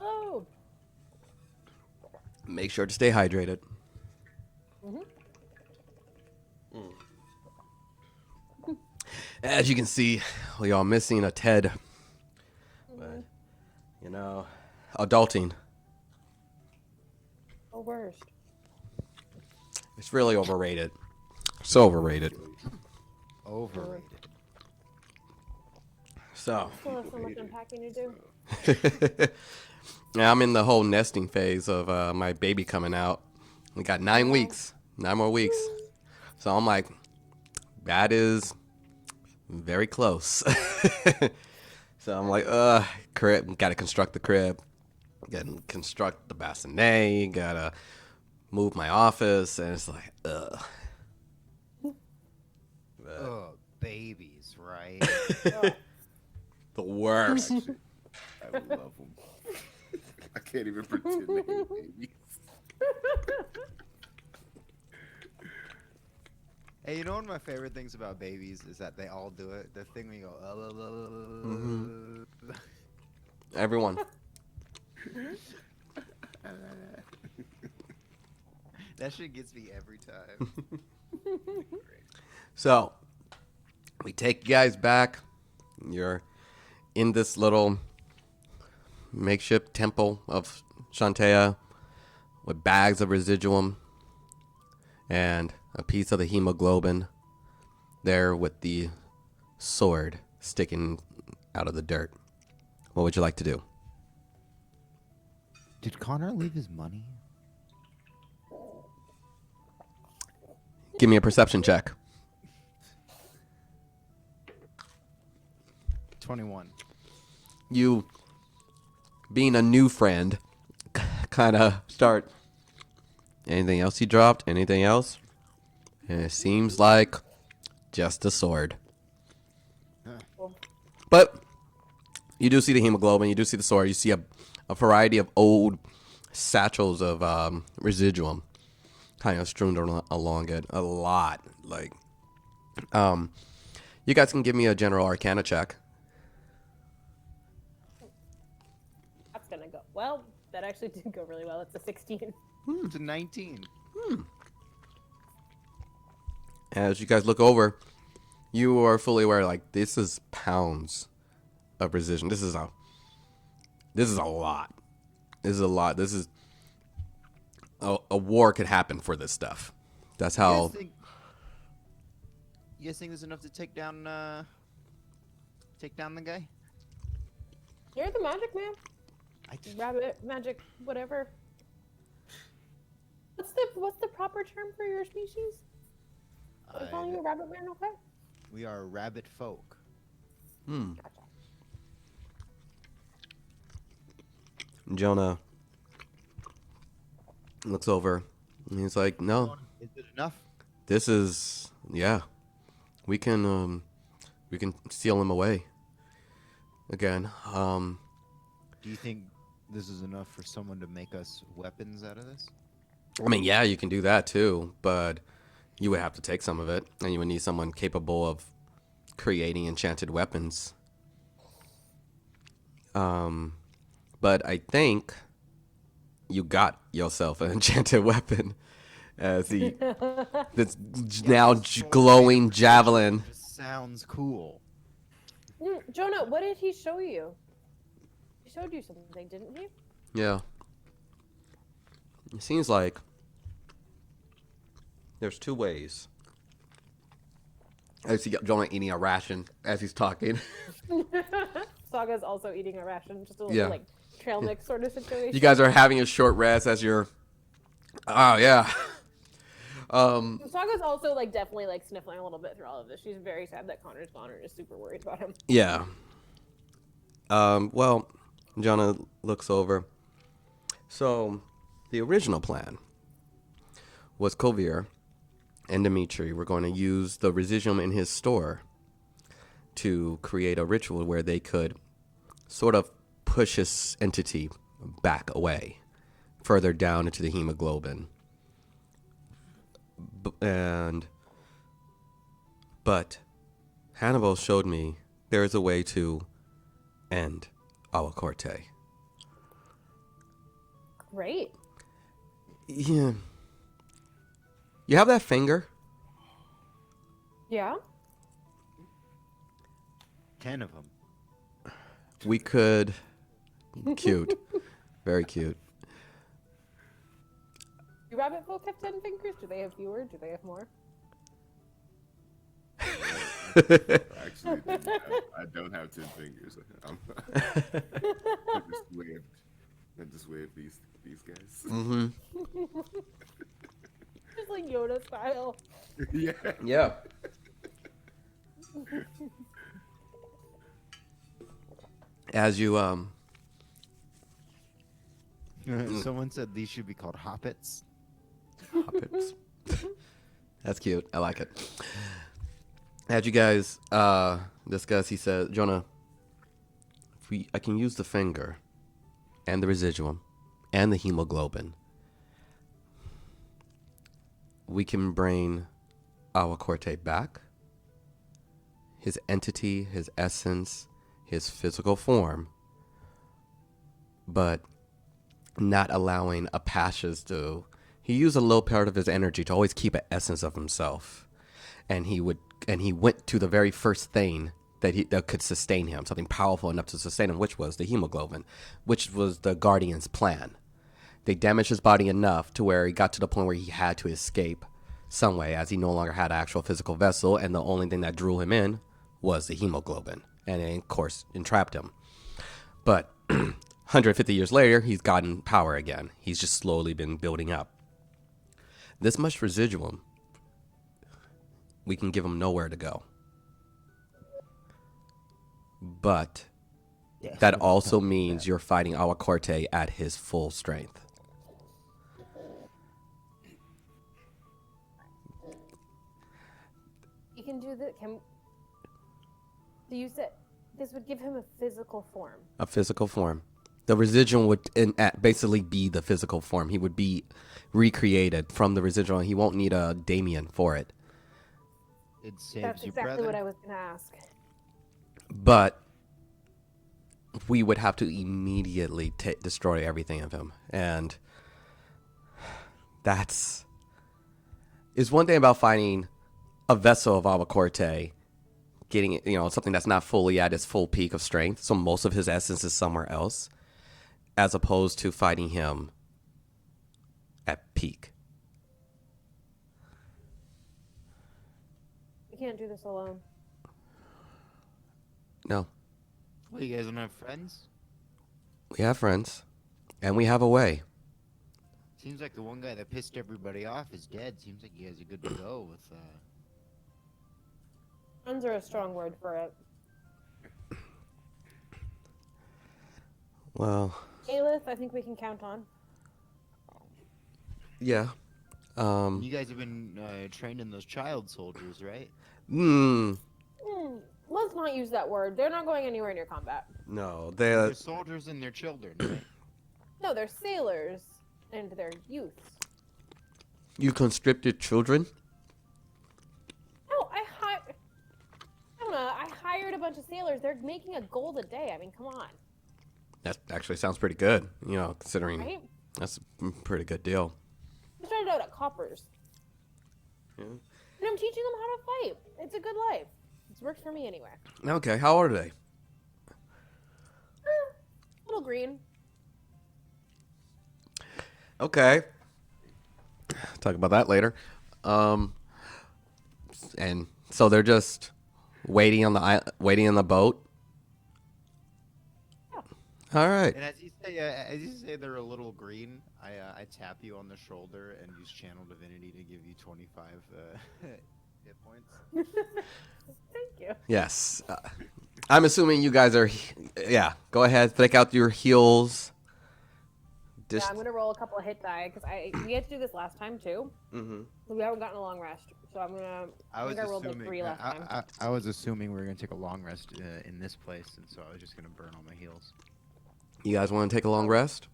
Oh. Make sure to stay hydrated. Mhm. As you can see, we are missing a Ted. But, adulting. The worst. It's really overrated. So overrated. Overrated. So, Still have so much unpacking to do. now I'm in the whole nesting phase of my baby coming out. We got 9 weeks. 9 more weeks. So I'm like, that is very close. So I'm like, crib, gotta construct the crib, gotta construct the bassinet, gotta move my office, and it's like, ugh. Ugh, babies, right? The worst. I love them. I can't even pretend to hate babies. Hey, you know one of my favorite things about babies is that they all do it. The thing we go, Everyone. that shit gets me every time. So, we take you guys back. You're in this little makeshift temple of Shantea with bags of residuum and a piece of the hemoglobin there with the sword sticking out of the dirt. What would you like to do? Did Connor leave his money? Give me a perception check. 21. You, being a new friend, kind of start. Anything else you dropped? Anything else? And it seems like just a sword. But you do see the hemoglobin. You do see the sword. You see a variety of old satchels of residuum kind of strewn along it. A lot. Like, you guys can give me a general arcana check. That's gonna go well. That actually did go really well. It's a 16. It's a 19. As you guys look over, you are fully aware, like, this is pounds of precision. This is a lot. This is a lot. This is a war could happen for this stuff. That's how. You guys think there's enough to take down the guy? You're the magic man. I just, Rabbit magic, whatever. What's the proper term for your species? Are we calling you rabbit man? Okay. we are rabbit folk. Gotcha. Jonah looks over and he's like, "No, Is it enough? this is We can seal him away again. Do you think this is enough for someone to make us weapons out of this? I mean, yeah, you can do that too, but you would have to take some of it, and you would need someone capable of creating enchanted weapons. But I think you got yourself an enchanted weapon, as he this now glowing javelin. Just sounds cool. Jonah, what did he show you? He showed you something, didn't he? Yeah. It seems like there's two ways. I see Jonah eating a ration as he's talking. Saga's also eating a ration, just a little like trail mix sort of situation. You guys are having a short rest as you're. Oh yeah. Saga's also like definitely like sniffling a little bit through all of this. She's very sad that Connor's gone and is super worried about him. Yeah. Well, Jonah looks over. So, the original plan was Kovir and Dimitri were going to use the residuum in his store to create a ritual where they could sort of push his entity back away, further down into the hemoglobin. But Hannibal showed me there is a way to end Awa Corte. Great. Yeah. You have that finger? Yeah. 10 of them. We could. Cute. Very cute. Do rabbit folk have 10 fingers? Do they have fewer? Do they have more? Actually, I don't have 10 fingers. I just wave these guys. Mm-hmm. Just like Yoda style. Yeah. Yeah. As you Someone said these should be called hoppets. Hoppets. That's cute. I like it. As you guys discuss, he said, Jonah, I can use the finger and the residuum and the hemoglobin. We can bring Awa Corte back. His entity, his essence, his physical form, but not allowing Apash's to. He used a little part of his energy to always keep an essence of himself, and he went to the very first thing that could sustain him, something powerful enough to sustain him, which was the hemoglobin, which was the Guardian's plan. They damaged his body enough to where he got to the point where he had to escape some way, as he no longer had an actual physical vessel, and the only thing that drew him in was the hemoglobin, and it, of course, entrapped him. But 150 years later, he's gotten power again. He's just slowly been building up. This much residuum, we can give him nowhere to go. But that also means you're fighting Awa Corte at his full strength. You can do that. So you said this would give him a physical form. A physical form. The residuum would basically be the physical form. He would be recreated from the residual. He won't need a Damien for it. It saves That's you, exactly brother. what I was going to ask. But we would have to immediately destroy everything of him. And is one thing about finding a vessel of Awa Corte, getting it, something that's not fully at its full peak of strength. So most of his essence is somewhere else, as opposed to fighting him at peak. We can't do this alone. No, Well, you guys don't have friends? we have friends, and we have a way. Seems like the one guy that pissed everybody off is dead. Seems like you guys are good to go with. Friends are a strong word for it. Well, Aelith, I think we can count on. yeah. You guys have been training those child soldiers, right? Let's not use that word. They're not going anywhere near combat. No, They're soldiers and they're children, right? No, they're sailors and they're youths. You conscripted children? No, I hired a bunch of sailors. They're making a gold a day. I mean, come on. That actually sounds pretty good, considering Right? that's a pretty good deal. I started out at coppers. Yeah. And I'm teaching them how to fight. It's a good life. It's worked for me anyway. Okay, how old are they? Little green. Okay. Talk about that later. And so they're just waiting on the boat. Yeah. All right. And as you say they're a little green, I tap you on the shoulder and use Channel Divinity to give you 25 hit points. Thank you. Yes. I'm assuming you guys are. Yeah. Go ahead. Flick out your heels. Yeah, I'm gonna roll a couple of hit die because we had to do this last time too. Mm-hmm. So we haven't gotten a long rest. So I'm gonna. I think I rolled like 3 last time. I was assuming we were gonna take a long rest in this place, and so I was just gonna burn all my heals. You guys want to take a long rest?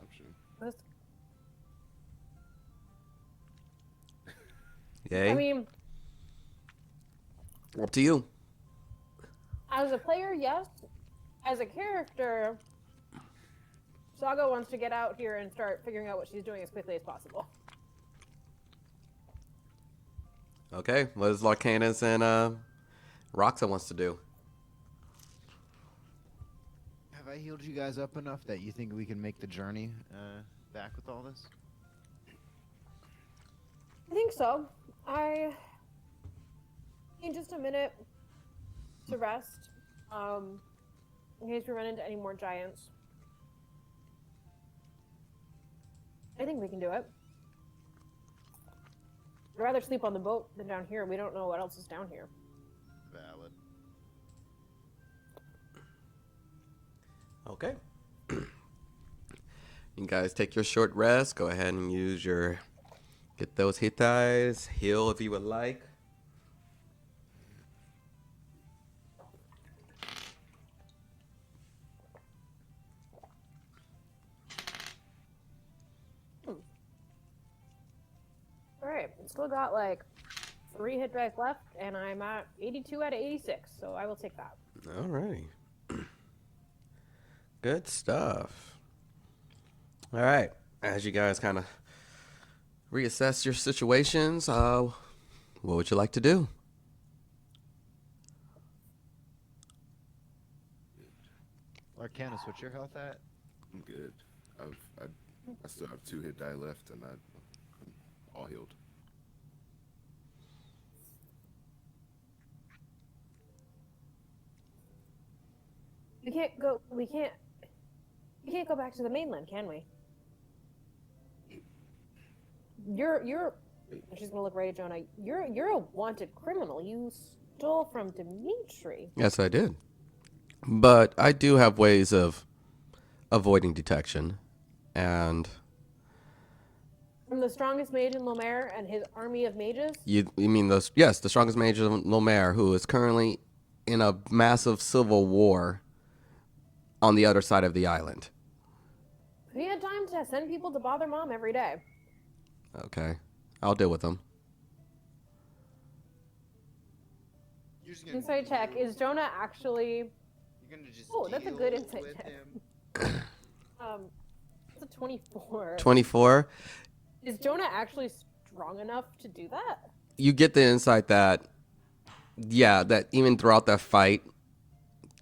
Option. Yay. I mean, Up to you. As a player, yes. As a character, Saga wants to get out here and start figuring out what she's doing as quickly as possible. Okay, what does Larcanus and Roxa wants to do? Have I healed you guys up enough that you think we can make the journey back with all this? I think so. I need just a minute to rest, in case we run into any more giants. I think we can do it. I'd rather sleep on the boat than down here. We don't know what else is down here. Valid. Okay. You guys take your short rest. Go ahead and use your... Get those hit dice. Heal if you would like. Alright, still got like 3 hit dice left, and I'm at 82 out of 86, so I will take that. All right. Good stuff. All right. As you guys kind of reassess your situations, what would you like to do? Arcanus, what's your health at? I'm good. I still have 2 hit die left, and I'm all healed. We can't go back to the mainland, can we? You're she's gonna look right at Jonah. You're a wanted criminal. You stole from Dimitri. Yes, I did. But I do have ways of avoiding detection. And From the strongest mage in Lomér and his army of mages? you mean those? Yes, the strongest mage of Lomér, who is currently in a massive civil war on the other side of the island. We had time to send people to bother Mom every day. Okay. I'll deal with them. You're just gonna Insight check. deal- Is Jonah actually... You're gonna just Oh, that's a deal good insight with check. him. It's a 24. 24. Is Jonah actually strong enough to do that? You get the insight that, yeah, that even throughout that fight,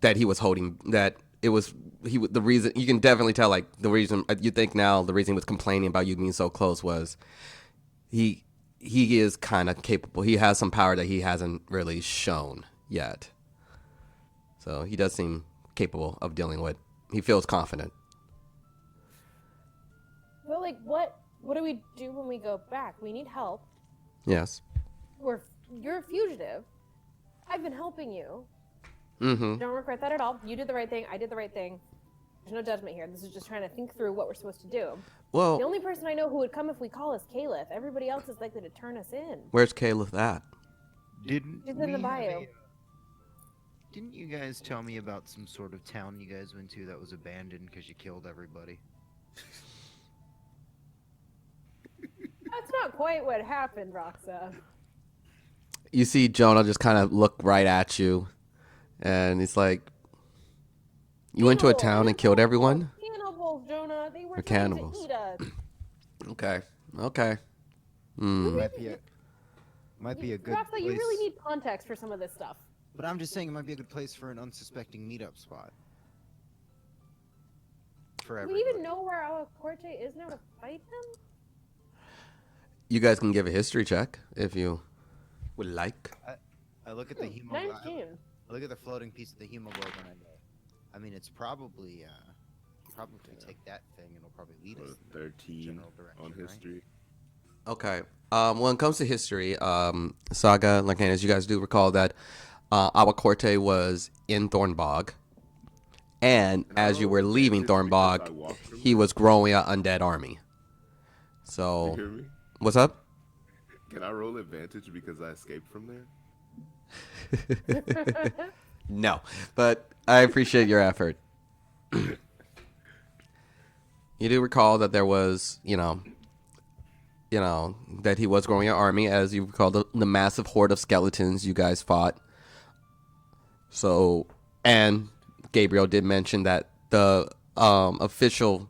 that he was holding, that it was the reason. You can definitely tell, like, the reason you think now the reason he was complaining about you being so close was he is kind of capable. He has some power that he hasn't really shown yet. So he does seem capable of dealing with. He feels confident. But, like, what do we do when we go back? We need help. Yes. You're a fugitive. I've been helping you. Mm-hmm. Don't regret that at all. You did the right thing. I did the right thing. There's no judgment here. This is just trying to think through what we're supposed to do. The Well, only person I know who would come if we call is Caliph. Everybody else is likely to turn us in. where's Caleb at? Didn't He's in the we have bio. Didn't you guys tell me about some sort of town you guys went to that was abandoned because you killed everybody? That's not quite what happened, Roxa. You see Jonah just kind of look right at you, and he's like, "You went to a town and killed everyone?" Cannibals, Jonah. They were Or trying cannibals. to eat us. Okay. Okay. Hmm. Might be a good Roxa, place. you really need context for some of this stuff. But I'm just saying it might be a good place for an unsuspecting meetup spot. For Do we everybody. even know where Awa Corte is now to fight him? You guys can give a history check if you would like. I look at the hemoglobin. 19. I look at the floating piece of the hemoglobin. I mean, it's probably take that thing and it'll probably lead us. in the 13 general direction, on right? history. Okay. When it comes to history, Saga, like as you guys do recall that Awa Corte was in Thornbog, and as you were leaving Thornbog, he was growing an undead army. You So, hear me? what's up? Can I roll advantage because I escaped from there? No, but I appreciate your effort. You do recall that there was, that he was growing an army, as you recall the massive horde of skeletons you guys fought. So And Gabriel did mention that um, the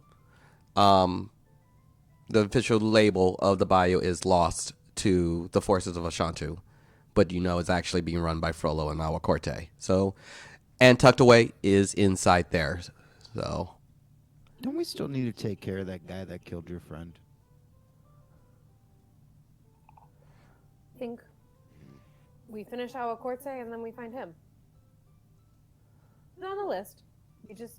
official label of the bayou is lost to the forces of Ashantu, but it's actually being run by Frollo and Awa Corte. So, and tucked away is inside there. So, Don't we still need to take care of that guy that killed your friend? I think we finish Awa Corte and then we find him. He's on the list. We just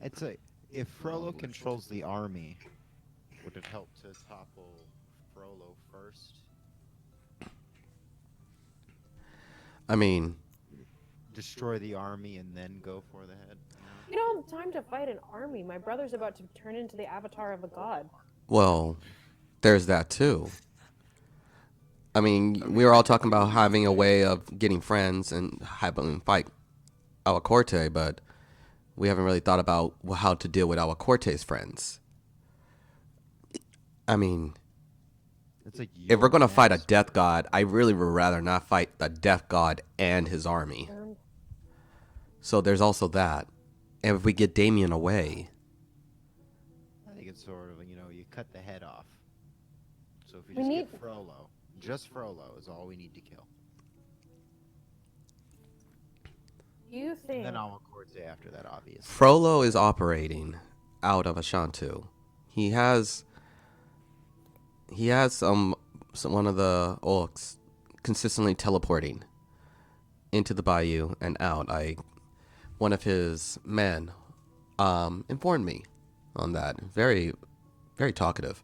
It's a if Frollo controls the army, would it help to topple Frollo first? I mean, Destroy the army and then go for the head? we don't have time to fight an army. My brother's about to turn into the avatar of a god. well, there's that too. I mean, we were all talking about having a way of getting friends and having fight Awa Corte, but we haven't really thought about how to deal with Awa Corte's friends. I mean, It's like if we're going to fight a Yoda's- death god, I really would rather not fight the death god and his army. So there's also that. And if we get Damien away, I think it's sort of, you cut the head off. So if you We just need- get Frollo, just Frollo is all we need to kill. You think Then Awa Corte after that, obviously. Frollo is operating out of Ashantu. He has some one of the orcs consistently teleporting into the bayou and out. One of his men informed me on that. Very, very talkative.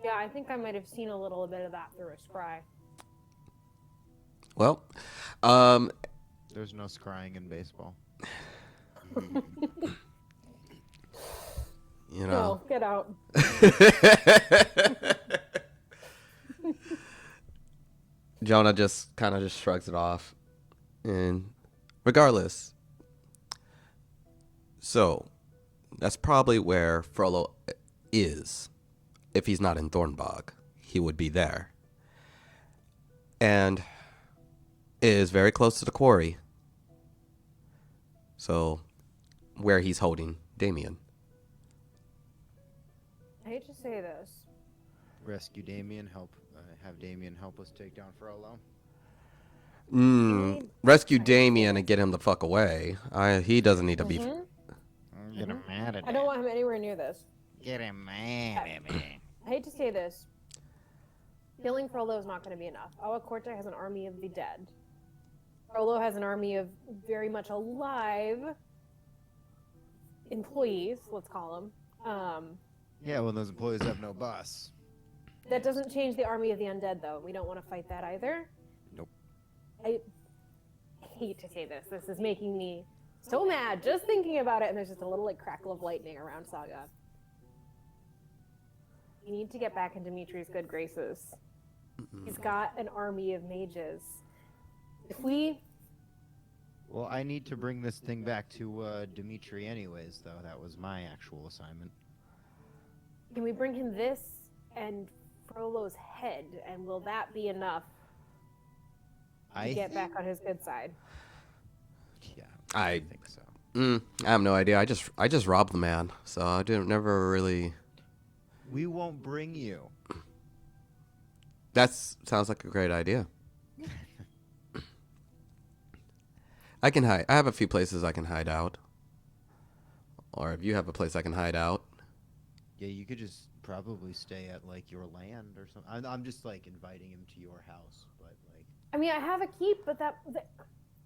Yeah, I think I might have seen a little bit of that through a scry. Well, There's no scrying in baseball. No, get out. Jonah just kind of just shrugs it off. And regardless, so that's probably where Frollo is. If he's not in Thornbog, he would be there. And it is very close to the quarry. So, where he's holding Damien. I hate to say this. Rescue Damien, have Damien help us take down Frollo. Rescue Damien and get him the fuck away. He doesn't need to be. Get him mad at I don't want him anywhere near this. Get him mad at me. I hate to say this. Killing Frollo is not going to be enough. Awa Corte has an army of the dead. Frollo has an army of very much alive employees, let's call them. Yeah, well, those employees have no boss. That doesn't change the army of the undead, though. We don't want to fight that either. Nope. I hate to say this. This is making me so mad just thinking about it, and there's just a little crackle of lightning around Saga. You need to get back in Dimitri's good graces. He's got an army of mages. If we... Well, I need to bring this thing back to Dimitri anyways, though. That was my actual assignment. Can we bring him this and Frollo's head, and will that be enough to get back on his good side? Yeah, I think so. I have no idea. I just robbed the man, so I didn't never really. We won't bring you. That sounds like a great idea. I can hide. I have a few places I can hide out. Or if you have a place I can hide out. Yeah, you could just probably stay at like your land or something. I'm just like inviting him to your house, but like. I mean, I have a keep, but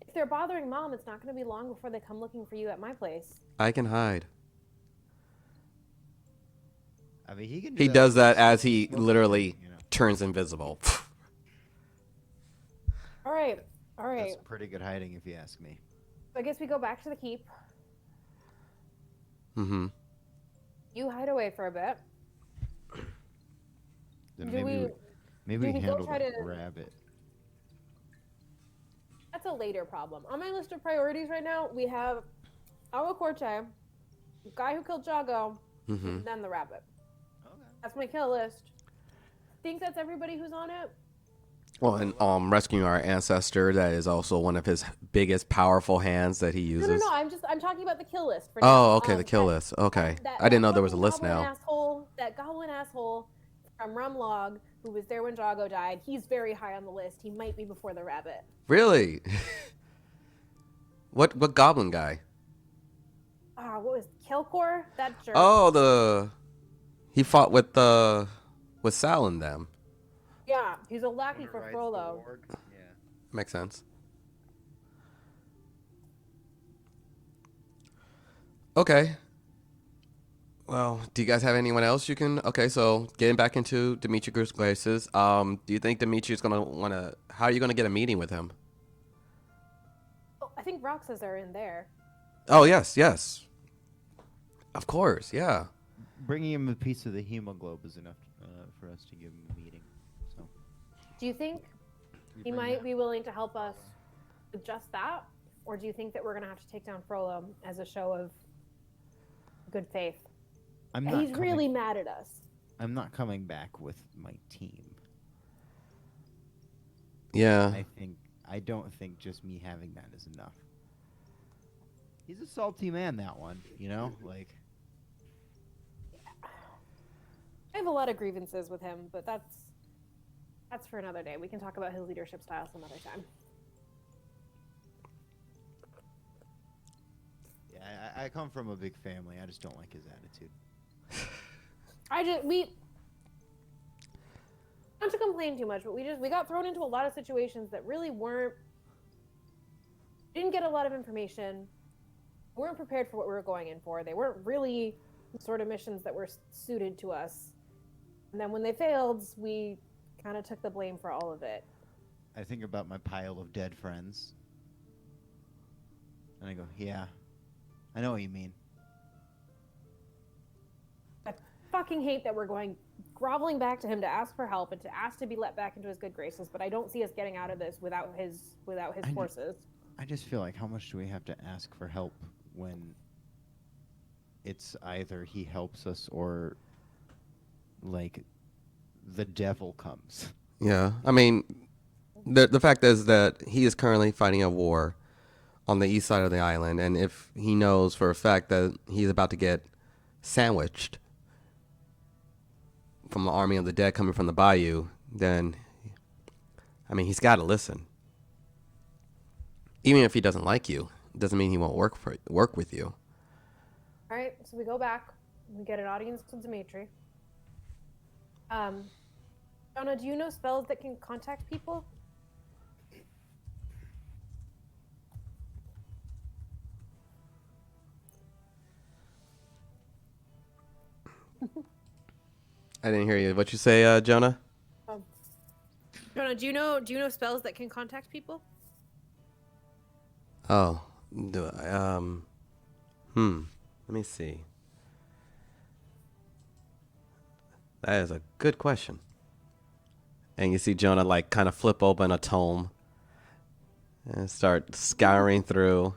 if they're bothering Mom, it's not going to be long before they come looking for you at my place. I can hide. I mean, he can. He does that as he literally turns invisible. All right. That's pretty good hiding, if you ask me. I guess we go back to the keep. Mm-hmm. You hide away for a bit. Then Do maybe we- maybe do we we can go handle try that to- rabbit. That's a later problem. On my list of priorities right now, we have Awa Corte, the guy who killed Jago, Mm-hmm. then the rabbit. Okay. That's my kill list. Think that's everybody who's on it? Well, and rescuing our ancestor, that is also one of his biggest powerful hands that he No, uses. no, no. I'm talking about the kill list for now. Oh, okay, the kill list. Okay. I didn't know there was a list now. That goblin asshole from Rumlog who was there when Jago died. He's very high on the list. He might be before the rabbit. Really? What goblin guy? What was Kilcor? That jerk. Oh, he fought with Sal and them. Yeah, he's a lackey for Rides the Frollo. warg. Yeah. Makes sense. Okay. Well, do you guys have anyone else you can? Okay, so getting back into Demetrius Grace's, do you think Demetrius gonna wanna? How are you gonna get a meeting with him? Oh, I think Roxas are in there. Oh yes, yes. Of course, yeah. Bringing him a piece of the hemoglobin is enough for us to give him a meeting. So Do you think we he bring might that- be willing to help us with just that? Or do you think that we're going to have to take down Frollo as a show of good faith? I'm not He's coming, really mad at us. I'm not coming back with my team. Yeah. I don't think just me having that is enough. He's a salty man, that one. You know, like. I have a lot of grievances with him, but that's for another day. We can talk about his leadership style some other time. Yeah, I come from a big family. I just don't like his attitude. Not to complain too much, but we got thrown into a lot of situations that really didn't get a lot of information. Weren't prepared for what we were going in for. They weren't really sort of missions that were suited to us. And then when they failed, we kind of took the blame for all of it. I think about my pile of dead friends. And I go, yeah, I know what you mean. I fucking hate that we're groveling back to him to ask for help and to ask to be let back into his good graces, but I don't see us getting out of this without his forces. I just feel like, how much do we have to ask for help when it's either he helps us or, like, the devil comes? Yeah. I mean, the fact is that he is currently fighting a war on the east side of the island, and if he knows for a fact that he's about to get sandwiched from the army of the dead coming from the bayou, then, I mean, he's got to listen. Even if he doesn't like you, it doesn't mean he won't work with you. All right, so we go back. We get an audience with Dimitri. Jonah, do you know spells that can contact people? I didn't hear you. What you say, Jonah? Jonah, do you know spells that can contact people? Oh, let me see. That is a good question. And you see Jonah like kind of flip open a tome and start scouring through.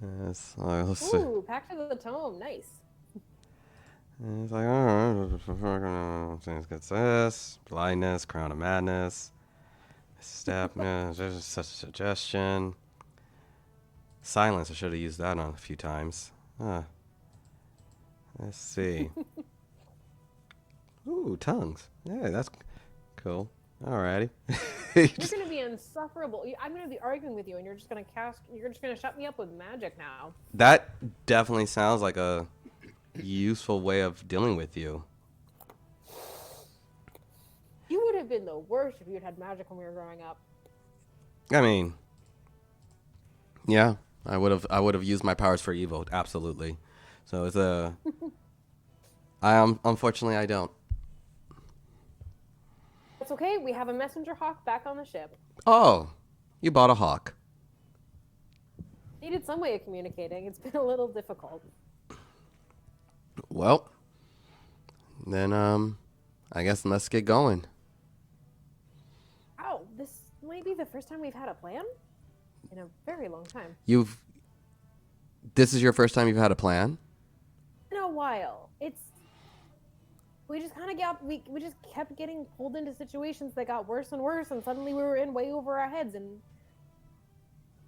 Let's see. Ooh, Pact of the Tome, nice. And it's like, oh, things get this, blindness, crown of madness, step, there's such a suggestion. Silence, I should have used that on a few times. Let's see. Ooh, tongues. Yeah, that's cool. Alrighty. You're going to be insufferable. I'm going to be arguing with you, and you're just going to shut me up with magic now. That definitely sounds like a useful way of dealing with you. You would have been the worst if you had magic when we were growing up. I mean, yeah, I would have used my powers for evil, absolutely. So it's unfortunately I don't. It's okay. We have a messenger hawk back on the ship. Oh, you bought a hawk. Needed some way of communicating. It's been a little difficult. Well, then I guess let's get going. Wow, this might be the first time we've had a plan in a very long time. This is your first time you've had a plan? In a while. we just kind of we just kept getting pulled into situations that got worse and worse, and suddenly we were in way over our heads. And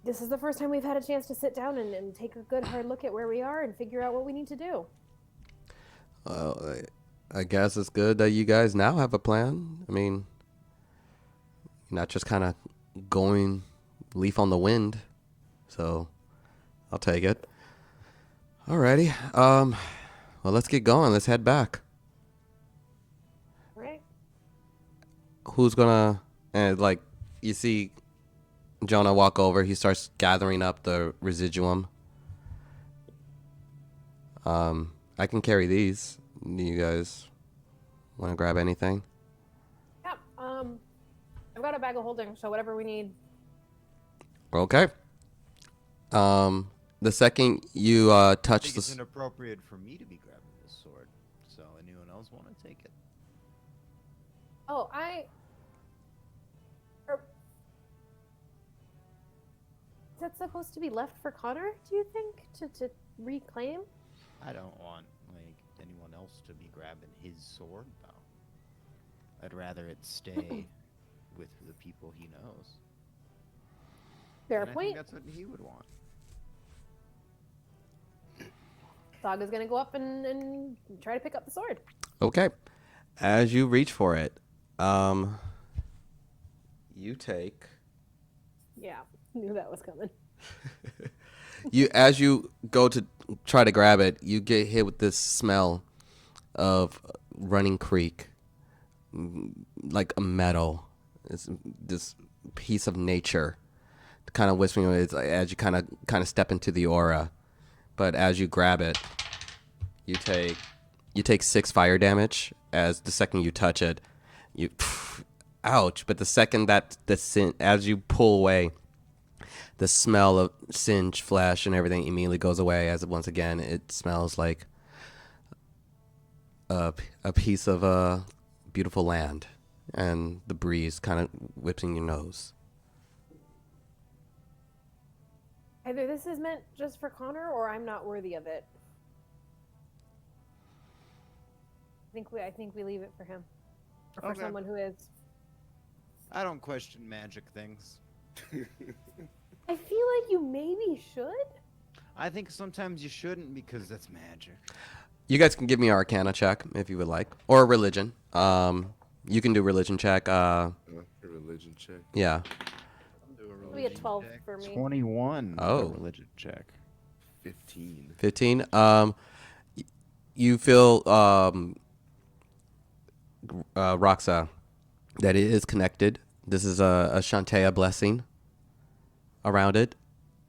this is the first time we've had a chance to sit down and take a good hard look at where we are and figure out what we need to do. Well, I guess it's good that you guys now have a plan. I mean, not just kind of going leaf on the wind. So I'll take it. Alrighty. Well, let's get going. Let's head back. Right? Who's gonna, and like, you see Jonah walk over. He starts gathering up the residuum. I can carry these. Do you guys want to grab anything? Yep. I've got a bag of holding, so whatever we need. Okay. The second you I touch think the it's inappropriate for me to be grabbing this sword. So anyone else want to take it? Oh, is that supposed to be left for Connor, do you think, to reclaim? I don't want like anyone else to be grabbing his sword though. I'd rather it stay with the people he knows. Fair And I think point. that's what he would want. Saga's gonna go up and try to pick up the sword. Okay. As you reach for it, you take Yeah, knew that was coming. as you go to try to grab it, you get hit with this smell of running creek, like a meadow. It's this piece of nature, kind of whispering as you kind of step into the aura. But as you grab it, you take 6 fire damage. As the second you touch it, ouch! But the second that as you pull away, the smell of singed flesh and everything immediately goes away. As once again, it smells like a piece of beautiful land, and the breeze kind of whips in your nose. Either this is meant just for Connor, or I'm not worthy of it. I think we leave it for him, or for Okay. someone who is. I don't question magic things. I feel like you maybe should. I think sometimes you shouldn't because that's magic. You guys can give me an Arcana check if you would like, or a religion. You can do religion check. A religion check. Yeah. It'll be a 12 for me. 21. Oh. with a religion check. 15. 15. You feel Roxa, that it is connected. This is a Shantea blessing around it.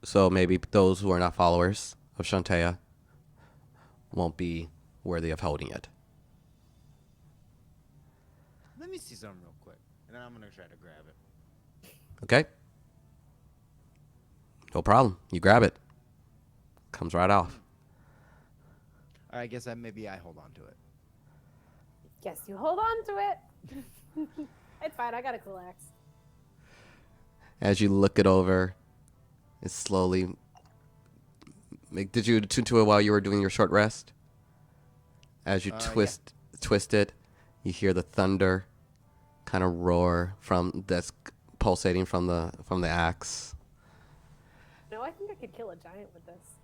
So maybe those who are not followers of Shantea won't be worthy of holding it. Let me see something real quick, and then I'm gonna try to grab it. Okay? No problem. You grab it. Comes right off. I guess maybe I hold on to it. Yes, you hold on to it. It's fine. I got a cool axe. As you look it over, it slowly. Did you attune to it while you were doing your short rest? As you twist it, you hear the thunder kind of roar that's pulsating from the axe. No, I think I could kill a giant with this.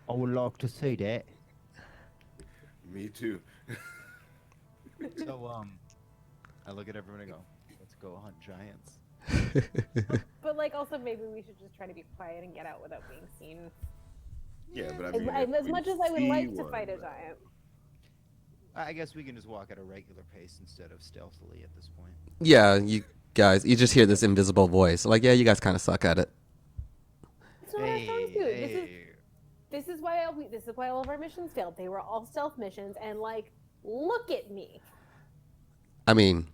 I would like to see that. Me too. So I look at everyone and go, "Let's go hunt giants." But like, also maybe we should just try to be quiet and get out without being seen. Yeah, but I mean, As if much we as I would see like to one, fight a but- giant. I guess we can just walk at a regular pace instead of stealthily at this point. Yeah, you guys, you just hear this invisible voice. Like, yeah, you guys kind of suck at it. It's not our strong suit. This is why all of our missions failed. They were all stealth missions, and like, look at me. I mean,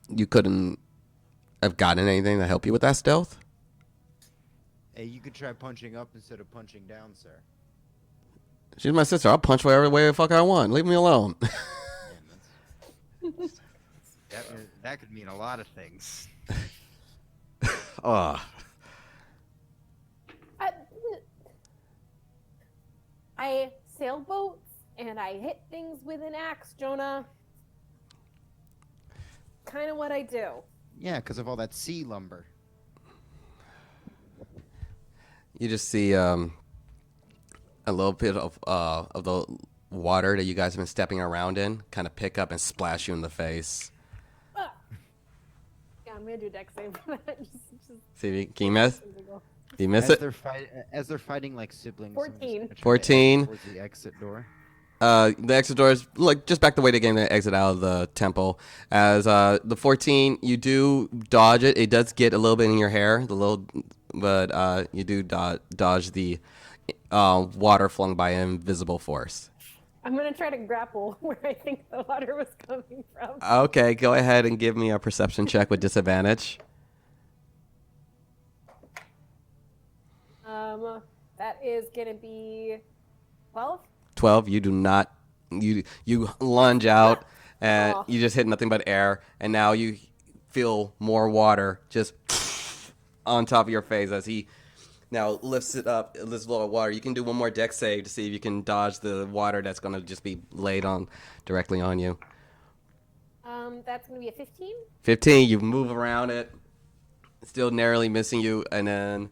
you couldn't have gotten anything to help you with that stealth? Hey, you could try punching up instead of punching down, sir. She's my sister. I'll punch whatever way the fuck I want. Leave me alone. Man, that could mean a lot of things. Ugh. I sailboats and I hit things with an axe, Jonah. Kind of what I do. Yeah, because of all that sea lumber. You just see a little bit of the water that you guys have been stepping around in kind of pick up and splash you in the face. Ah. Yeah, I'm gonna do dex save for that. Just See, can you miss? Do you miss As it? they're fighting like siblings. 14. 14. Towards the exit door. The exit door is like just back the way to get the exit out of the temple. As the 14, you do dodge it. It does get a little bit in your hair, but you do dodge the water flung by an invisible force. I'm gonna try to grapple where I think the water was coming from. Okay, go ahead and give me a perception check with disadvantage. That is gonna be 12. 12. You do not. You lunge out and Aw. you just hit nothing but air, and now you feel more water just on top of your face as he now lifts it up. Lifts a little water. You can do one more dex save to see if you can dodge the water that's going to just be laid on directly on you. That's gonna be a 15. 15. You move around it, still narrowly missing you, and then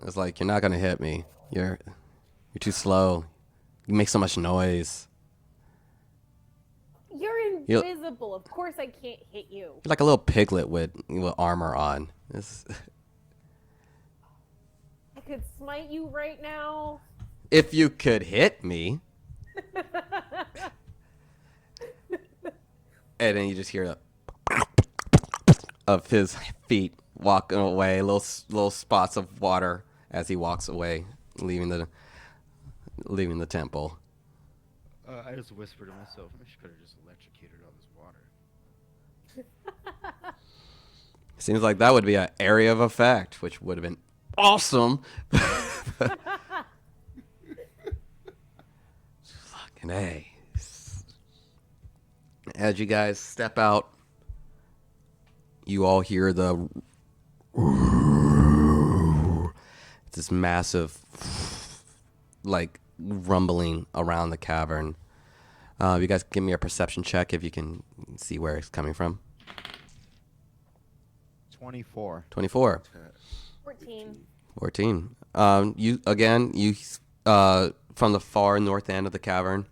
it's like you're not going to hit me. You're too slow. You make so much noise. You're invisible. Of course I can't hit you. You're like a little piglet with armor on. I could smite you right now. If you could hit me. And then you just hear of his feet walking away, little spots of water as he walks away, leaving the temple. I just whispered to myself, I could have just electrocuted all this water. Seems like that would be an area of effect, which would have been awesome. Fucking A. As you guys step out, you all hear this massive, like, rumbling around the cavern. You guys give me a perception check if you can see where it's coming from. 24. 24. 14. You from the far north end of the cavern,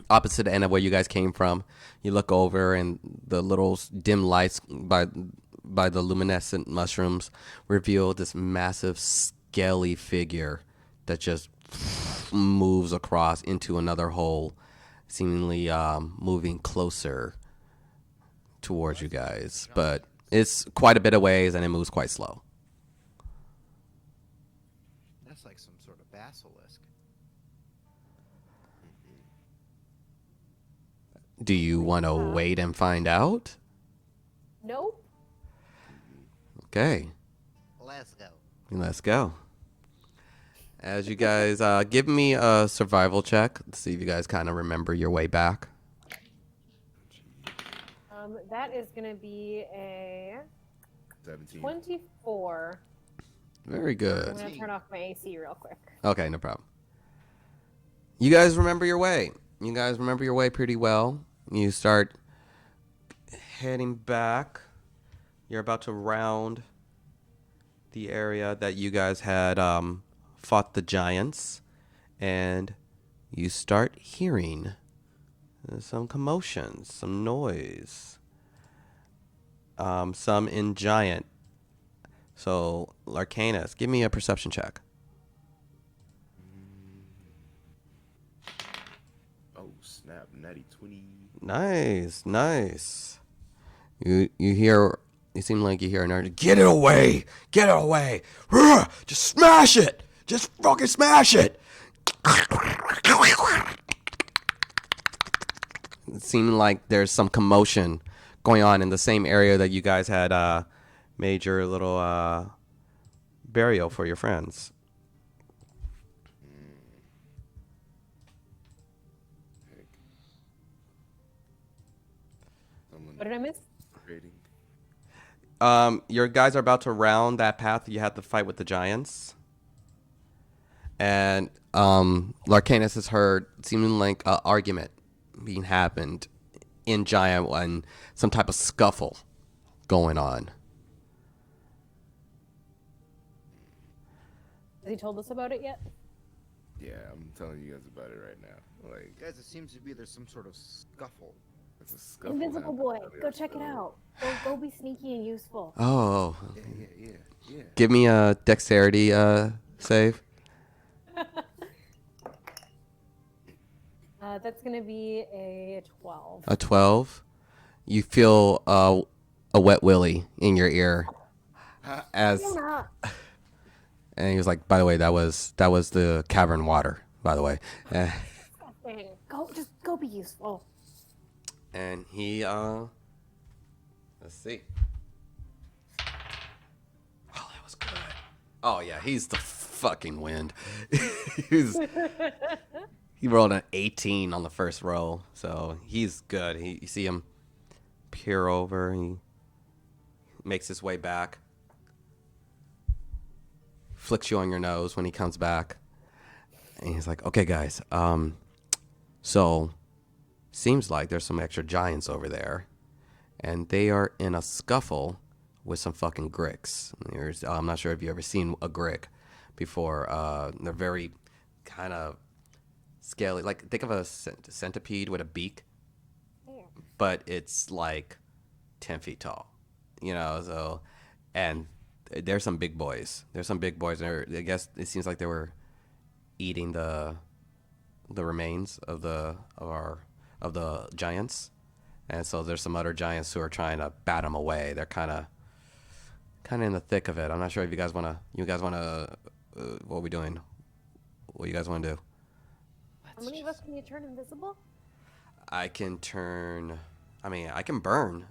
opposite end of where you guys came from, you look over and the little dim lights by the luminescent mushrooms reveal this massive scaly figure that just moves across into another hole, seemingly moving closer towards you guys. But it's quite a bit of ways and it moves quite slow. That's like some sort of basilisk. Do you want to wait and find out? Nope. Okay, Let's go. let's go. As you guys give me a survival check, let's see if you guys kind of remember your way back. That is gonna be a 17. 24. Very I'm good. gonna turn off my AC real quick. Okay, no problem. You guys remember your way. You guys remember your way pretty well. You start heading back. You're about to round the area that you guys had fought the giants, and you start hearing some commotion, some noise, some in giant. So, Larcanus, give me a perception check. Oh, snap. Natty 20. Nice. You seem like you hear an urge. Get it away! Get it away! Just smash it! Just fucking smash it! It seemed like there's some commotion going on in the same area that you guys had made your little burial for your friends. What did I miss? Rating. Your guys are about to round that path you had to fight with the giants. And Larcanus has heard seeming like an argument being happened in Giant and some type of scuffle going on. Has he told us about it yet? Yeah, I'm telling you guys about it right now. Like, Guys, it seems to be there's some sort of scuffle. it's a scuffle. Invisible happening boy, out go there, check it so- out. Go be sneaky and useful. Oh, Yeah. give me a dexterity save. That's gonna be a 12. A 12. You feel a wet willy in your ear as, Jonah! and he was like, "By the way, that was the cavern water. By the way." Dang. Just go be useful. And he let's see. Oh, that was good. Oh yeah, he's the fucking wind. He rolled an 18 on the first roll, so he's good. You see him peer over. He makes his way back, flicks you on your nose when he comes back, and he's like, "Okay, guys. So seems like there's some extra giants over there, and they are in a scuffle with some fucking gricks. I'm not sure if you ever seen a grick before. They're very kind of scaly. Like, think of a centipede with a beak, but it's like 10 feet tall, so, and there's some big boys. I guess it seems like they were eating the remains of the giants. And so there's some other giants who are trying to bat them away. They're kind of in the thick of it. I'm not sure if you guys want to, what are we doing? What do you guys want to do? How many of us can you turn invisible? I can burn.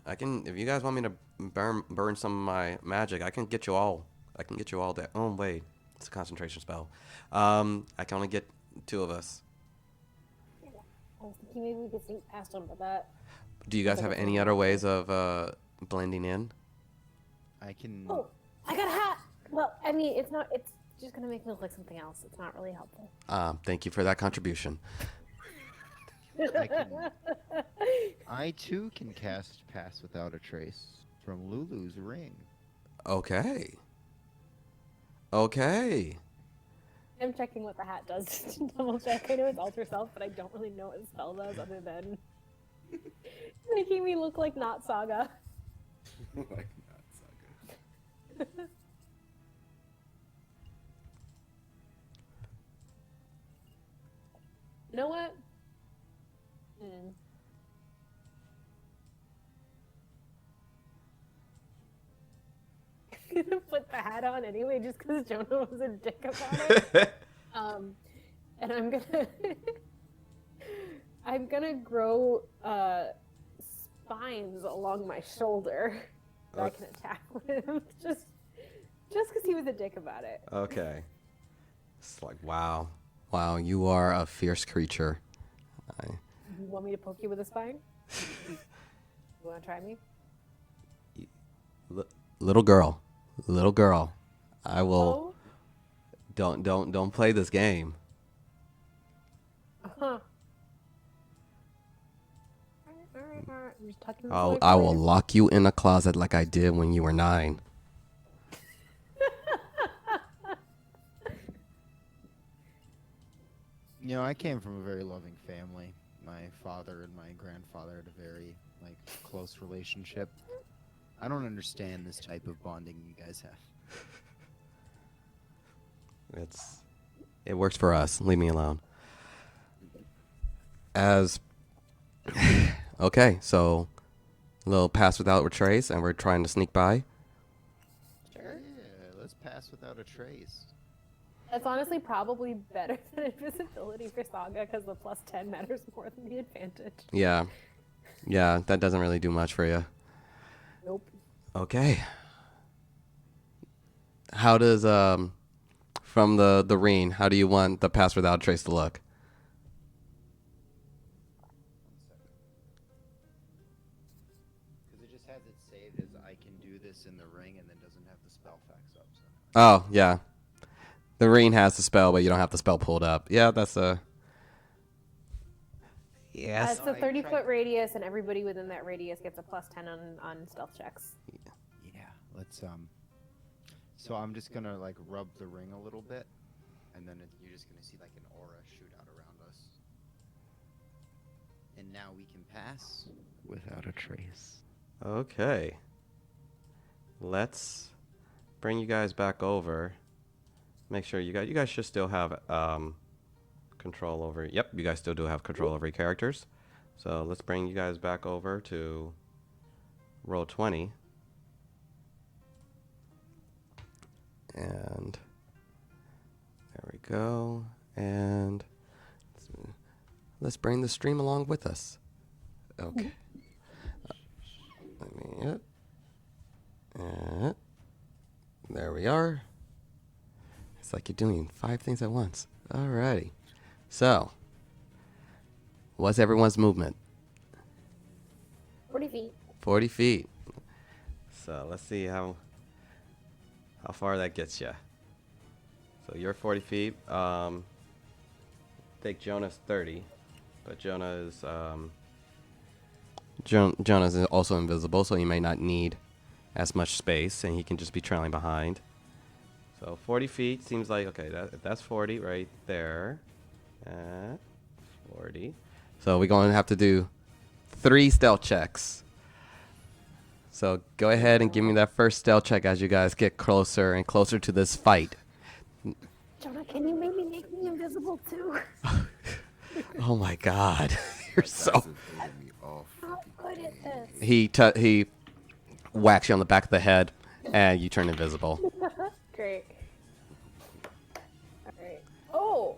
If you guys want me to burn some of my magic, I can get you all there. Oh, wait. It's a concentration spell. I can only get 2 of us. I was thinking maybe we could sneak past him, but that... Do you guys have any other ways of blending in? I can. Oh, I got a hat! Well, I mean, it's just gonna make me look like something else. It's not really helpful. Thank you for that contribution. I too can cast Pass Without a Trace from Lulu's ring. Okay. I'm checking what the hat does just to double check. I know it's alter self, but I don't really know what the spell does other than making me look like not Saga. Like, not Saga. You know what? I'm gonna put the hat on anyway, just because Jonah was a dick about it. And I'm gonna grow spines along my shoulder that I can attack with, just because he was a dick about it. Okay. It's like, wow, you are a fierce creature. You want me to poke you with a spine? You want to try me? Little girl, I will. Oh? Don't play this game. Uh-huh. All right. I'm just tucking this I away will for you. lock you in a closet like I did when you were 9. I came from a very loving family. My father and my grandfather had a very close relationship. I don't understand this type of bonding you guys have. It works for us. Leave me alone. Okay, so a little pass without a trace, and we're trying to sneak by. Sure. Yeah, let's Pass Without a Trace. That's honestly probably better than invisibility for Saga because the plus 10 matters more than the advantage. Yeah, that doesn't really do much for you. Nope. Okay. How does from the ring? How do you want the pass without a trace to look? Because it just has it saved as I can do this in the ring and then doesn't have the spell facts up. So. Oh yeah. The ring has the spell, but you don't have the spell pulled up. Yeah, that's a. Yes. It's a 30-foot radius, and everybody within that radius gets a +10 on stealth checks. Yeah, let's So I'm just gonna like rub the ring a little bit, and then you're just gonna see like an aura shoot out around us. And now we can pass without a trace. Okay. Let's bring you guys back over. Make sure you guys should still have control over. Yep, you guys still do have control over your characters. So let's bring you guys back over to roll 20. And there we go. And let's bring the stream along with us. Okay. Let me. There we are. It's like you're doing 5 things at once. Alrighty. So, what's everyone's movement? 40 feet. 40 feet. So let's see how far that gets you. So you're 40 feet. Think Jonah's 30, but Jonah is Jonah is also invisible, so he may not need as much space, and he can just be trailing behind. So 40 feet seems like, okay, that's 40 right there. 40. So we're going to have to do 3 stealth checks. So go ahead and give me that first stealth check as you guys get closer and closer to this fight. Jonah, can you maybe make me invisible too? Oh my God. You're so... That's throwing me off. I'm good at this. He whacks you on the back of the head, and you turn invisible. Great. Alright. Oh!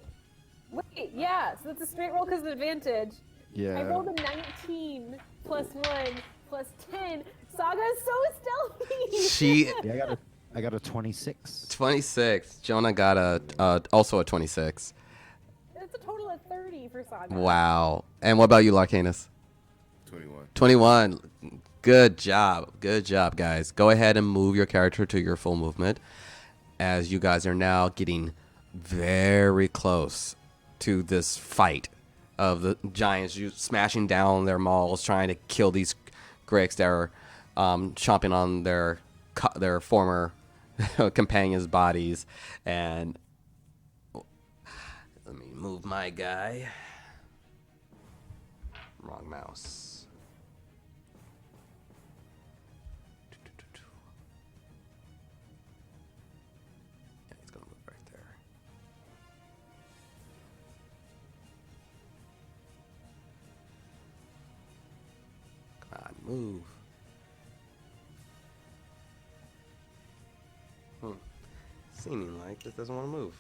Wait, yeah, so it's a straight roll because of advantage. Yeah. I rolled a 19 plus 1 plus 10. Saga is so stealthy! Yeah, I got a 26. 26. Jonah got also a 26. That's a total of 30 for Saga. Wow. And what about you, Larcanus? 21. 21. Good job. Good job, guys. Go ahead and move your character to your full movement, as you guys are now getting very close to this fight of the giants, you smashing down their mauls, trying to kill these Greeks that are chomping on their former companions' bodies. And let me move my guy. Wrong mouse. Yeah, he's gonna move right there. Come on, move. Seeming like this doesn't want to move.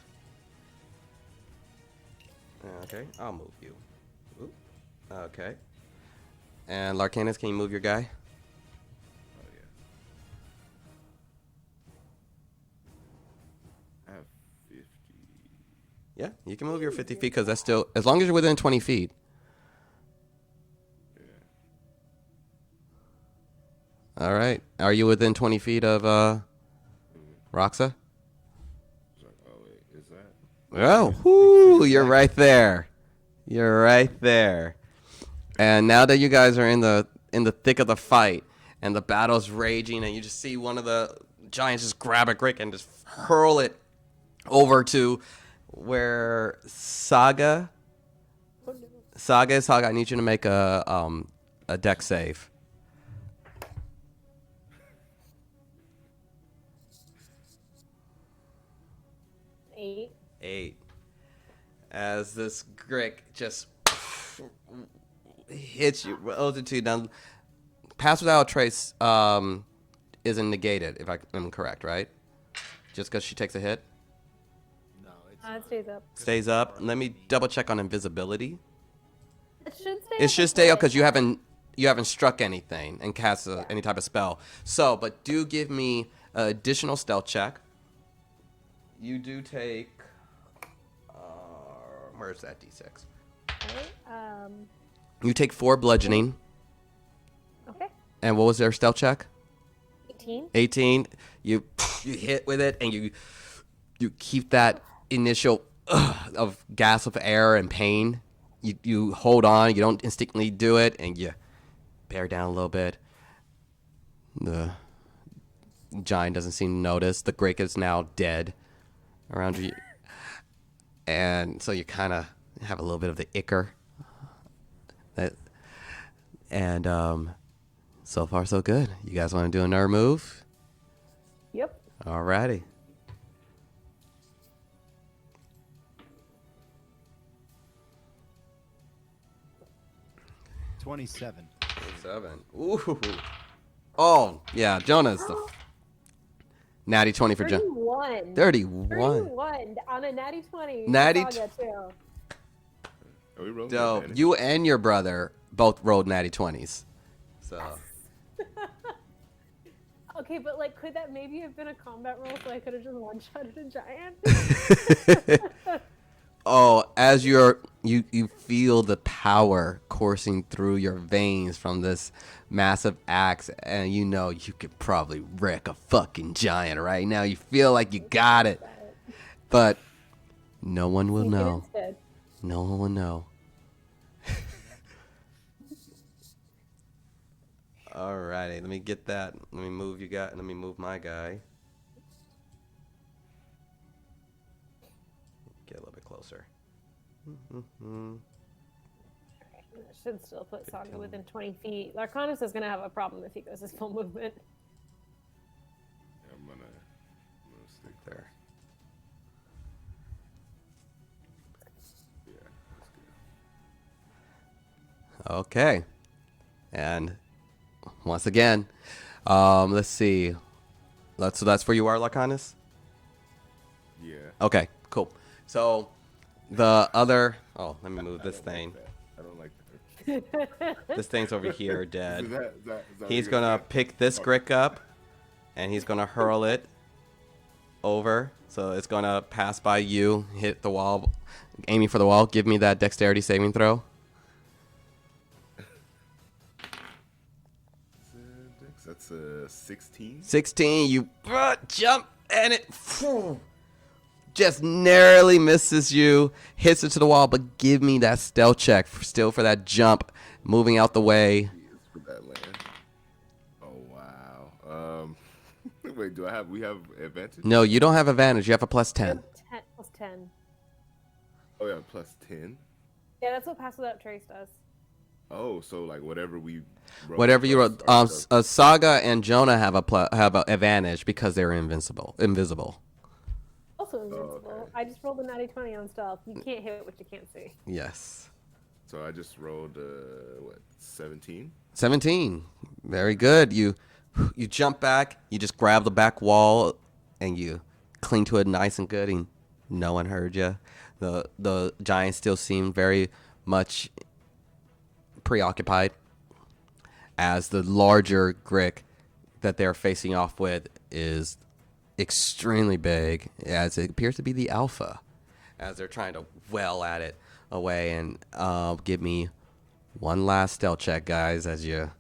Okay, I'll move you. Oop. Okay. And Larcanus, can you move your guy? Oh yeah. I have 50. Yeah, you can move your 50 feet because that's still, as long as you're within 20 feet. Yeah. All right. Are you within 20 feet of Roxa? It's like, oh wait, is that? Oh, whoo, you're right there. You're right there. And now that you guys are in the thick of the fight and the battle's raging, and you just see one of the giants just grab a Grick and just hurl it over to where Saga. Saga, I need you to make a dex save. Eight. As this Grick just hits you altitude. Now, pass without a trace isn't negated, if I'm correct, right? Just because she takes a hit? No, It stays up. Stays up. Let me double check on invisibility. It should stay It up. should stay up because you haven't struck anything and cast any type of spell. So, but do give me an additional stealth check. You do take. Where's that d6? Okay. You take 4 bludgeoning. Okay. And what was their stealth check? 18. 18. You hit with it, and you you keep that initial of gasp of air and pain. You hold on. You don't instinctively do it, and you bear down a little bit. The giant doesn't seem to notice. The Greek is now dead around you, and so you kind of have a little bit of the ichor. And so far so good. You guys want to do another move? Yep. Alrighty. $27. 7. Ooh. Oh, yeah. Jonah's the natty 20 for Jonah. 31. 31. 31 on a natty 20. Natty Saga, too. Oh, we rolled So that, you and your brother both rolled natty 20s. So Okay, but like, could that maybe have been a combat roll so I could have just one-shotted a giant? oh, as you feel the power coursing through your veins from this massive axe, and you know you could probably wreck a fucking giant right now. You feel like you got it, but no one will Sneak it know. instead. No one will know. Alrighty, let me get that. Let me move you guy. Let me move my guy. Get a little bit closer. I should still put Saga within 20 feet. Larcanus is going to have a problem if he goes his full movement. I'm gonna stick There. Yeah, that's good. Okay. And once again, let's see. So that's where you are, Lacanus? Yeah. Okay, cool. So the other... Oh, let me move this thing. I don't like that. This thing's over here, Is dead. that what He's you're going to say? pick this Grick up, and he's going to hurl it over. So it's going to pass by you, hit the wall, aiming for the wall. Give me that dexterity saving throw. That's a 16. 16, you jump, and it just narrowly misses you, hits it to the wall, but give me that stealth check still for that jump, moving out the way. For that land. Oh wow. Wait, we have advantage? No, you don't have advantage. You have a plus 10. 10 plus 10. Oh yeah, plus 10. Yeah, that's what Pass Without Trace does. Oh, so like whatever we roll. Whatever you plus roll, our- Saga and Jonah have a advantage because they're invisible. Also invincible. okay. I just rolled a natty 20 on stealth. You can't hit what you can't see. Yes. So I just rolled 17. 17. Very good. You jump back, you just grab the back wall, and you cling to it nice and good, and no one heard you. The giants still seem very much preoccupied, as the larger Grick that they're facing off with is extremely big, as it appears to be the alpha, as they're trying to well at it away. And give me one last stealth check, guys, as you...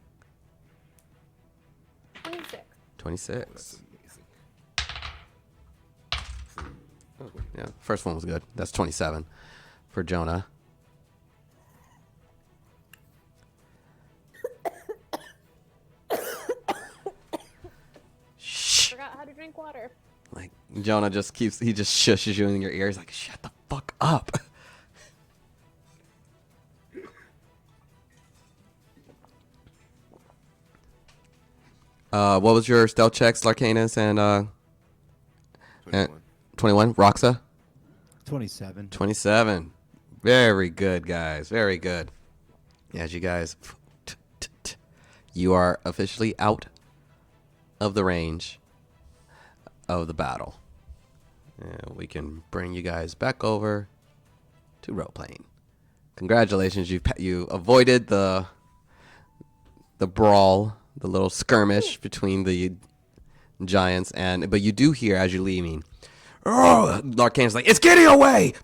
26. 26. Amazing. Yeah, first one was good. That's 27 for Jonah. Shh. Forgot how to drink water. Like, Jonah just shushes you in your ear. He's like, shut the fuck up. What was your stealth checks, Larcanus, and 21. 21? Roxa? 27. 27. Very good, guys. Very good. As you guys... You are officially out of the range of the battle. And we can bring you guys back over to role-playing. Congratulations, you avoided the brawl, the little skirmish between the giants, but you do hear as you're leaving, oh, Larcan's like, it's getting away!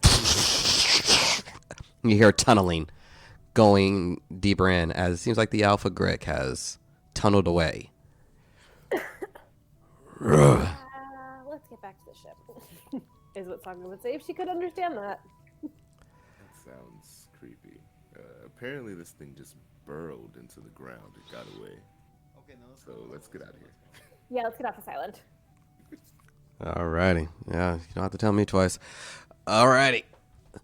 You hear tunneling going deeper in, as it seems like the Alpha Grick has tunneled away. Let's get back to the ship. is what Saga would say if she could understand that. That sounds creepy. Apparently, this thing just burrowed into the ground. It got away. Okay, now So let's get out of here. Yeah, let's get off this island. Alrighty. Yeah, you don't have to tell me twice. Alrighty.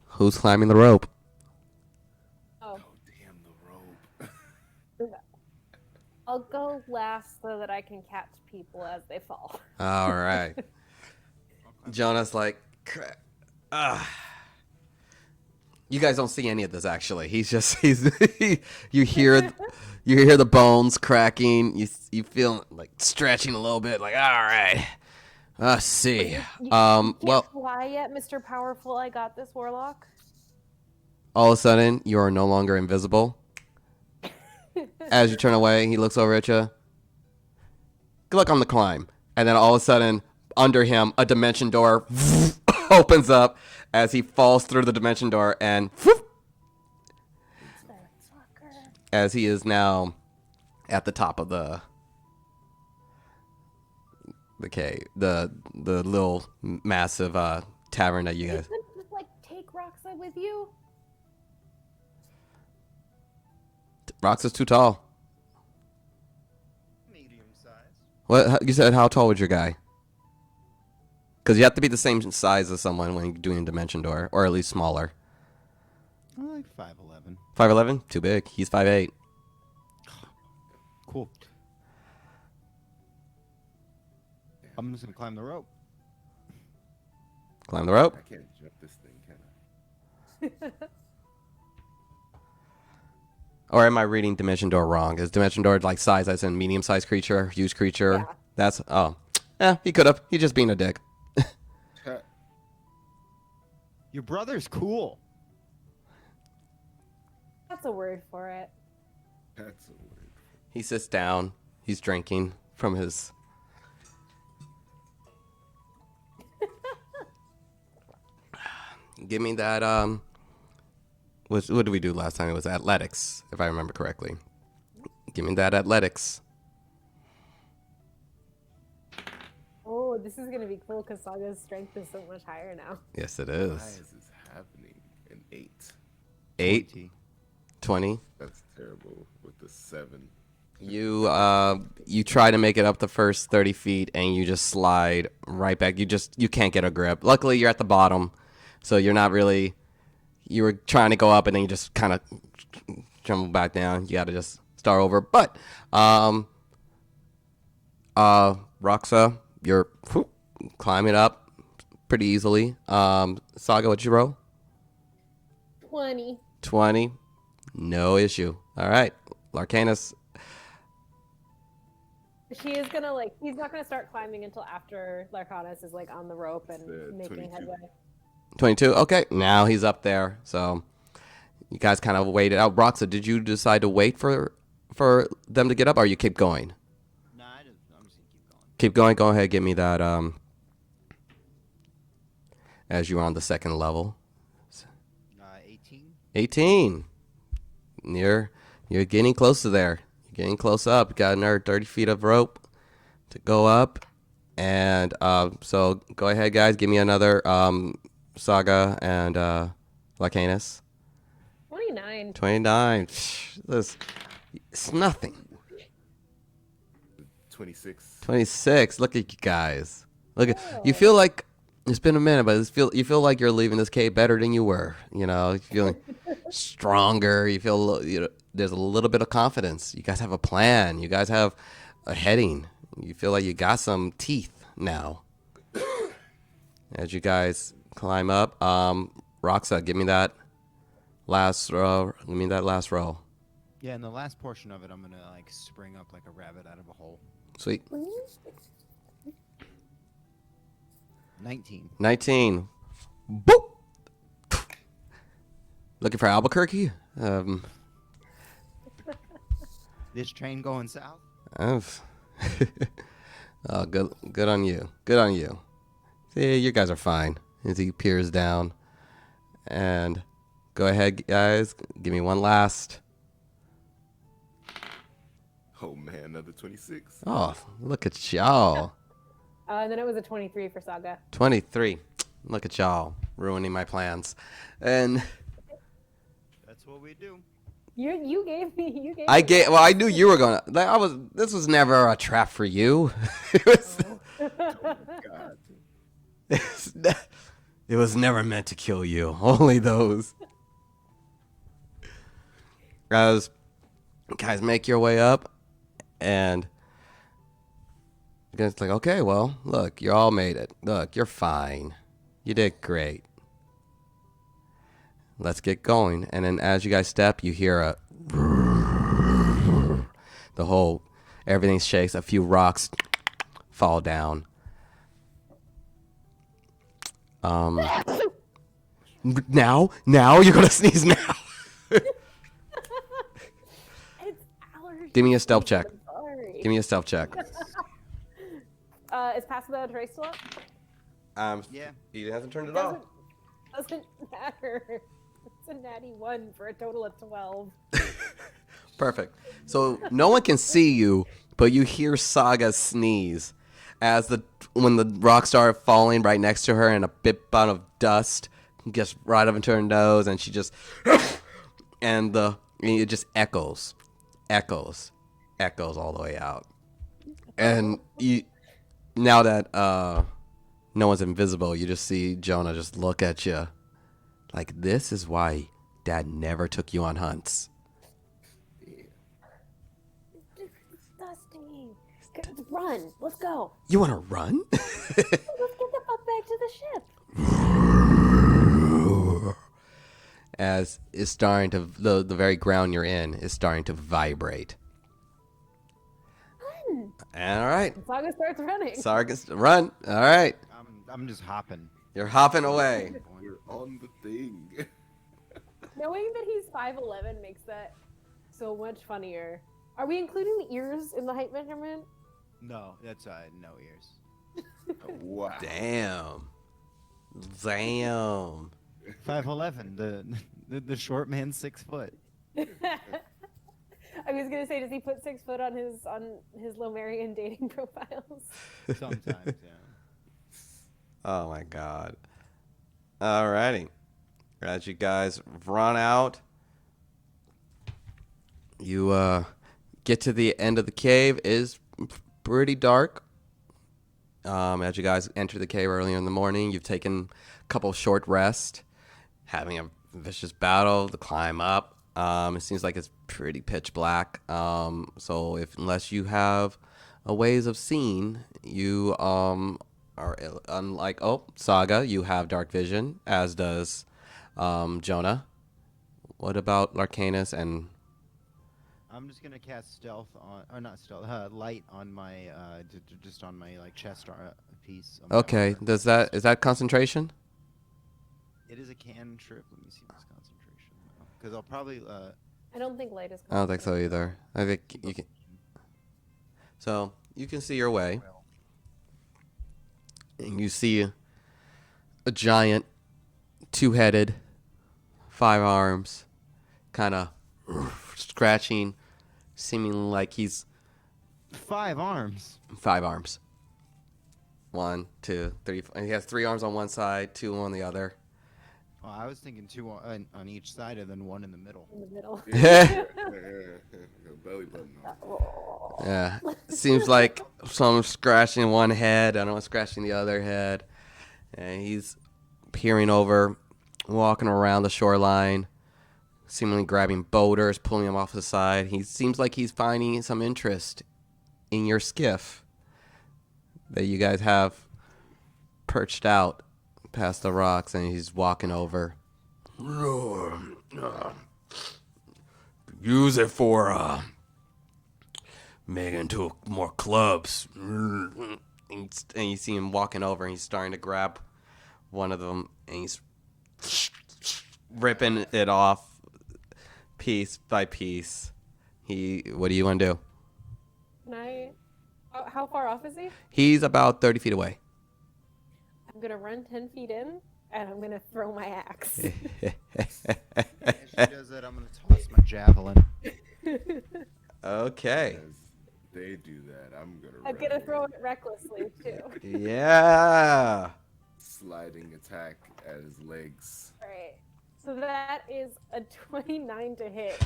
Who's climbing the rope? Oh, Oh, damn the rope. I'll go last so that I can catch people as they fall. All right. Jonah's like, crap. You guys don't see any of this actually. He's you hear the bones cracking. You feel like stretching a little bit. Like, all right, let's see. You Well, can't fly yet, Mr. Powerful. I got this, Warlock. all of a sudden you are no longer invisible. As you turn away, he looks over at you. Good luck on the climb. And then all of a sudden, under him, a dimension door opens up as he falls through the dimension door and as he is now at the top of the cave, the little massive tavern that you You guys. could just like take Roxa with you. Rox is too tall. medium size. What you said? How tall was your guy? Because you have to be the same size as someone when you're doing a dimension door, or at least smaller. I'm like 5'11". 5'11"? Too big. He's 5'8". Cool. I'm just gonna climb the rope. Climb the rope. I can't jump this thing, can I? Or am I reading dimension door wrong? Is dimension door like size as in medium sized creature, huge creature? Yeah. That's he could have. He's just being a dick. Your brother's cool. That's a word for it. That's a word. He sits down. He's drinking from his. Give me that. What did we do last time? It was athletics, if I remember correctly. Give me that athletics. Oh, this is gonna be cool because Saga's strength is so much higher now. Yes, it Why is. is this happening? An 8. 8, 20. 20. That's terrible with the 7. You try to make it up the first 30 feet and you just slide right back. You can't get a grip. Luckily, you're at the bottom, so you're not really. You were trying to go up and then you just kind of jumble back down. You got to just start over. But Roxa, you're climbing up pretty easily. Saga, what'd you roll? 20. 20. No issue. All right. Larcanus. She is gonna he's not gonna start climbing until after Larcanus is like on the rope and making 22. headway. 22. Okay. Now he's up there. So you guys kind of waited out. Roxa, did you decide to wait for them to get up or you keep going? Nah, I'm just gonna keep going. Keep going. Go ahead. Give me that as you're on the second level. 18. 18. You're getting close to there. You're getting close up. You got another 30 feet of rope to go up. And so go ahead, guys. Give me another Saga and Lacanus. 29. 29. It's nothing. 26. 26. Look at you guys. Look at you. Feel like it's been a minute, but you feel like you're leaving this cave better than you were. You know, you're feeling stronger. You feel there's a little bit of confidence. You guys have a plan. You guys have a heading. You feel like you got some teeth now. As you guys climb up, Roxa, give me that last row. Give me that last row. Yeah, in the last portion of it, I'm gonna spring up like a rabbit out of a hole. Sweet. 19. 19. Boop. Looking for Albuquerque? This train going south? Oh, good on you. Good on you. See, you guys are fine. As he peers down. And go ahead, guys. Give me one last. Oh man, another 26. Oh, look at y'all. And then it was a 23 for Saga. 23. Look at y'all ruining my plans. And That's what we do. You gave me well, I knew you were gonna. This was never a trap for you. It was. God. It was never meant to kill you. Only those. Guys, make your way up, and it's like, okay, well, look, you all made it. Look, you're fine. You did great. Let's get going. And then as you guys step, you hear everything shakes. A few rocks fall down. Now you're gonna sneeze now. It's allergy. Give me a stealth check. I'm sorry. Give me a stealth check. Is pass without a trace still up? Yeah. He hasn't turned it off. Doesn't matter. It's a natty 1 for a total of 12. Perfect. So no one can see you, but you hear Saga sneeze as when the rocks start falling right next to her, and a bit amount of dust gets right up into her nose, and she just and it just echoes all the way out. And now that no one's invisible, you just see Jonah just look at you like, this is why Dad never took you on hunts. Disgusting. Run. Let's go. You want to run? Let's get the fuck back to the ship. As it's starting to, the very ground you're in is starting to vibrate. Run. All right. Saga starts running. Sargus, run. All right. I'm just hopping. You're hopping away. You're on the thing. Knowing that he's 5'11" makes that so much funnier. Are we including the ears in the height measurement? No, that's no ears. Wow. Damn. 5'11". The short man's 6 foot. I was gonna say, does he put 6 foot on his Lomerian dating profiles? Sometimes, yeah. Oh my God. Alrighty. As you guys run out, you get to the end of the cave. It is pretty dark. As you guys enter the cave earlier in the morning, you've taken a couple short rests, having a vicious battle to climb up. It seems like it's pretty pitch black. So unless you have a ways of seeing, you are unlike Saga, you have dark vision, as does Jonah. What about Larcanus and? I'm just gonna cast stealth on, or not stealth, light on my, just on my chest piece. Okay, is that concentration? It is a cantrip. Let me see this concentration, because I'll probably. I don't think light is. I don't think so either. I think you can. So you can see your way, and you see a giant, 2-headed, 5 arms, kind of scratching, seeming like he's 5 arms. 5 arms. 1, 2, 3. And he has 3 arms on one side, 2 on the other. Oh, I was thinking 2 on each side and then 1 in the middle. In the middle. Yeah. Belly button on. Yeah, seems like some scratching one head, I don't know, scratching the other head, and he's peering over, walking around the shoreline, seemingly grabbing boulders, pulling them off the side. He seems like he's finding some interest in your skiff that you guys have perched out past the rocks, and he's walking over. Use it for making into more clubs. And you see him walking over, and he's starting to grab one of them, and he's ripping it off piece by piece. What do you want to do? Can I? How far off is he? He's about 30 feet away. I'm gonna run 10 feet in, and I'm gonna throw my axe. As she does that, I'm gonna toss my javelin. Okay. As they do that, I'm gonna. I'm gonna throw it recklessly too. Yeah. Sliding attack at his legs. All right. So that is a 29 to hit.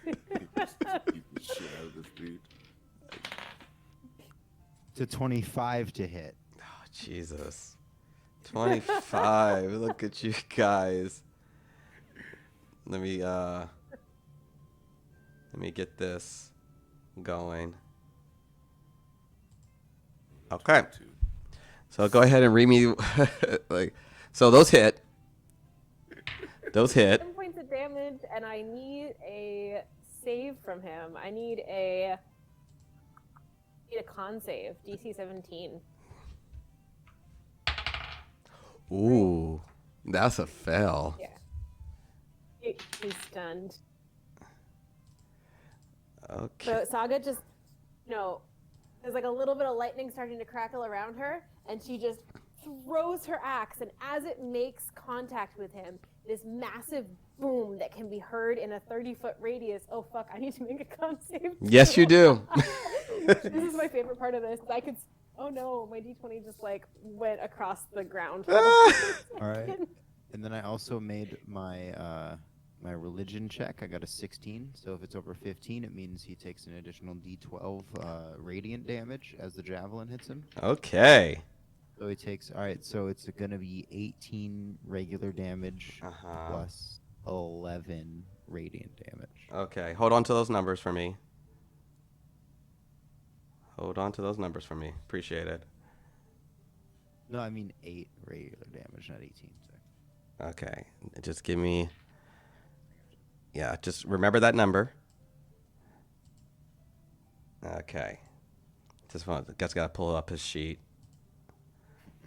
He just beat the shit out of this dude. To 25 to hit. Oh, Jesus. 25. Look at you guys. Let me get this going. Okay. So go ahead and read me like so those hit. Those hit. 10 points of damage, and I need a save from him. I need a con save, DC 17. Ooh, that's a fail. Yeah. He's stunned. Okay. So Saga just, there's like a little bit of lightning starting to crackle around her, and she just throws her axe, and as it makes contact with him, this massive boom that can be heard in a 30-foot radius. Oh fuck, I need to make a con save. Yes, you do. This is my favorite part of this. I could, oh no, my d20 just like went across the ground. All right. And then I also made my my religion check. I got a 16. So if it's over 15, it means he takes an additional d12 radiant damage as the javelin hits him. Okay. So he takes, all right, so it's going to be 18 regular damage plus 11 radiant damage. Okay. Hold on to those numbers for me. Appreciate it. No, I mean 8 regular damage, not 18. Sorry. Okay. Just give me. Yeah, just remember that number. Okay. Guess gotta pull up his sheet.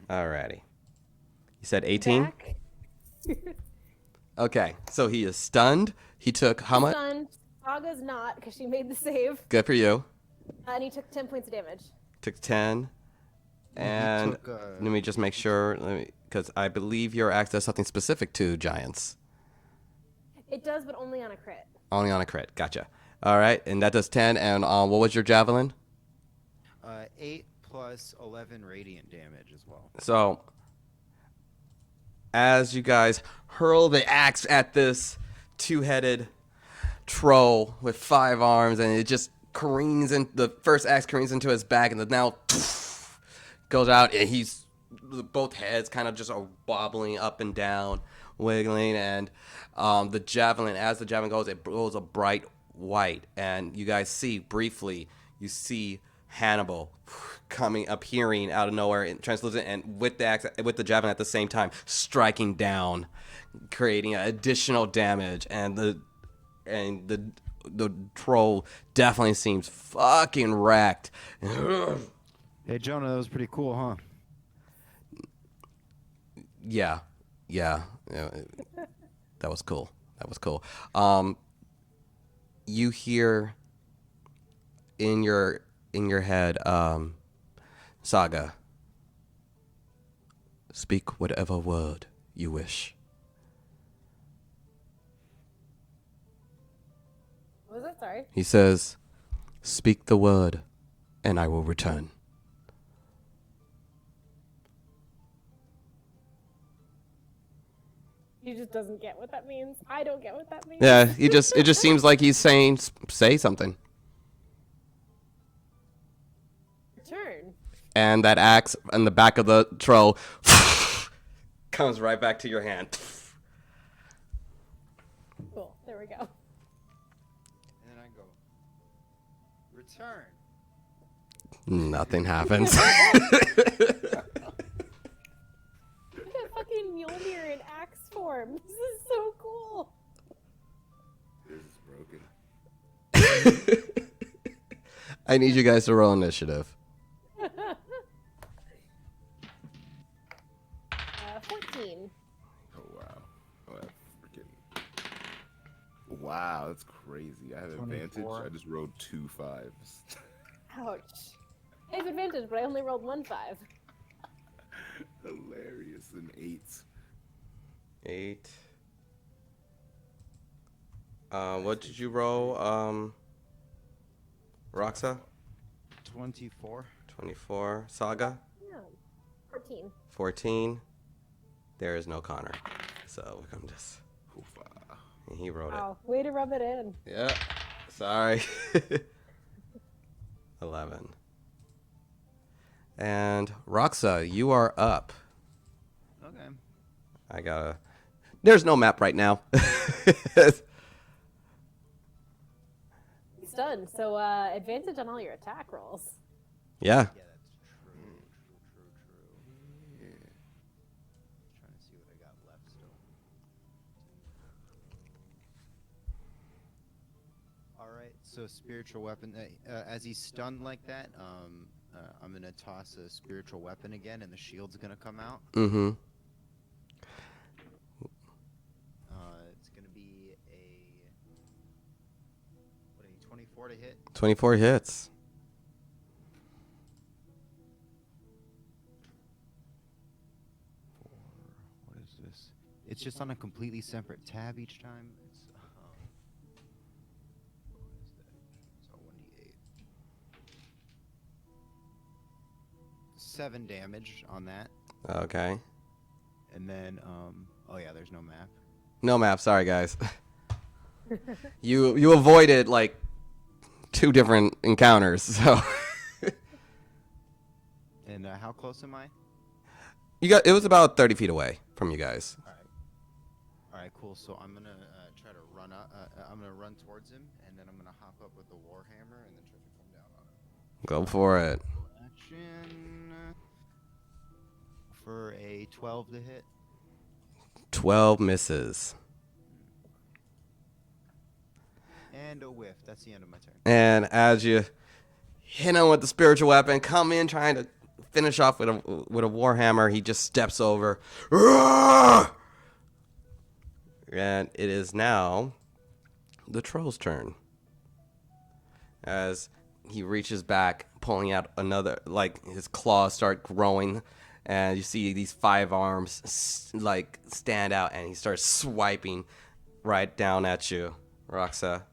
Alrighty. You said 18? Okay, so he is stunned. He took how much? Stunned. Saga's not, because she made the save. Good for you. And he took 10 points of damage. Took 10. And let me just make sure, because I believe your axe does something specific to giants. It does, but only on a crit. Only on a crit. Gotcha. All right, and that does 10. And what was your javelin? 8 plus 11 radiant damage as well. So, as you guys hurl the axe at this two-headed troll with 5 arms, and it just careens in, the first axe careens into his back, and the now goes out, and he's, both heads kind of just are wobbling up and down, wiggling, and the javelin, as the javelin goes, it glows a bright white, and you guys see briefly, you see Hannibal appearing out of nowhere, and translucent, and with the axe, with the javelin at the same time, striking down, creating additional damage, and the troll definitely seems fucking wrecked. Hey Jonah, that was pretty cool, huh? Yeah. That was cool. You hear in your head, Saga, speak whatever word you wish. What was it? Sorry. He says, speak the word, and I will return. He just doesn't get what that means. I don't get what that means. Yeah, it just seems like he's saying, say something. Return. And that axe on the back of the troll comes right back to your hand. Cool. There we go. And then I go, return. Nothing happens. Look at fucking Mjolnir in axe form. This is so cool. This is broken. I need you guys to roll initiative. 14. Oh wow. Oh, that's freaking. Wow, that's crazy. I have 24. advantage. I just rolled 2 5s. Ouch. I have advantage, but I only rolled 1 5. Hilarious. An 8. 8. What did you roll, Roxa? 24. 24. Saga? Yeah. 14. 14. There is no Connor. So we're going to just... And he wrote Wow, way to rub it in. it. Yeah. Sorry. 11. And Roxa, you are up. Okay. I gotta... There's no map right now. He's done. So advantage on all your attack rolls. Yeah. Yeah, that's true. Yeah. Trying to see what I got left still. All right. So spiritual weapon. As he's stunned like that, I'm gonna toss a spiritual weapon again, and the shield's gonna come out. Mm-hmm. It's gonna be a 24 to hit. 24 hits. What is this? It's just on a completely separate tab each time. It's what is that? So 1d8. 7 damage on that, Okay. and then oh yeah, there's no map. No map. Sorry, guys. You avoided, like, 2 different encounters, so... And how close am I? It was about 30 feet away from you guys. All right, cool. So I'm gonna try to run up. I'm gonna run towards him, and then I'm gonna hop up with the warhammer, and then try to come down on him. Go for it. Action for a 12 to hit. 12 misses. And a whiff. That's the end of my turn. And as you hit him with the spiritual weapon, come in trying to finish off with a warhammer, he just steps over. Roar! And it is now the troll's turn. As he reaches back, pulling out another, like, his claws start growing, and you see these 5 arms stand out, and he starts swiping right down at you, Roxa.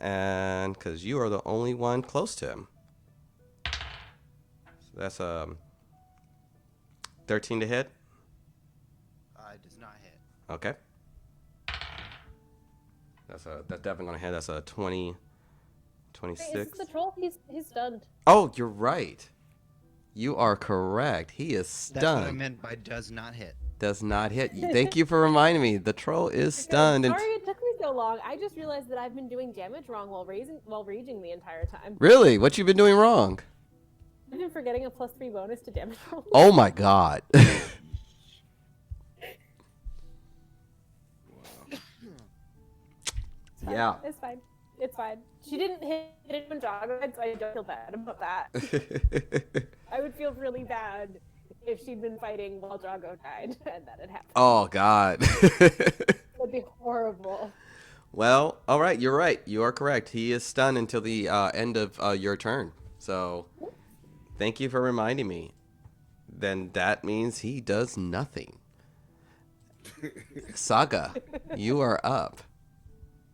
And because you are the only one close to him. So that's 13 to hit. It does not hit. Okay. That's definitely gonna hit. That's a 20, Wait, 26. is this the troll? He's stunned. Oh, you're right. You are correct. He is That's what I stunned. meant by does not hit. Does not hit. Thank you for reminding me. The troll is stunned. Sorry it took me so long. I just realized that I've been doing damage wrong while raging the entire time. Really? What you been doing wrong? I've been forgetting a +3 bonus to damage roll. Oh my god. Yeah. It's fine. It's fine. She didn't hit it when Joggo died, so I don't feel bad about that. I would feel really bad if she'd been fighting while Drago died and that had happened. Oh god. That'd be horrible. Well, all right, you're right. You are correct. He is stunned until the end of your turn. So, thank you for reminding me. Then that means he does nothing. Saga, you are up.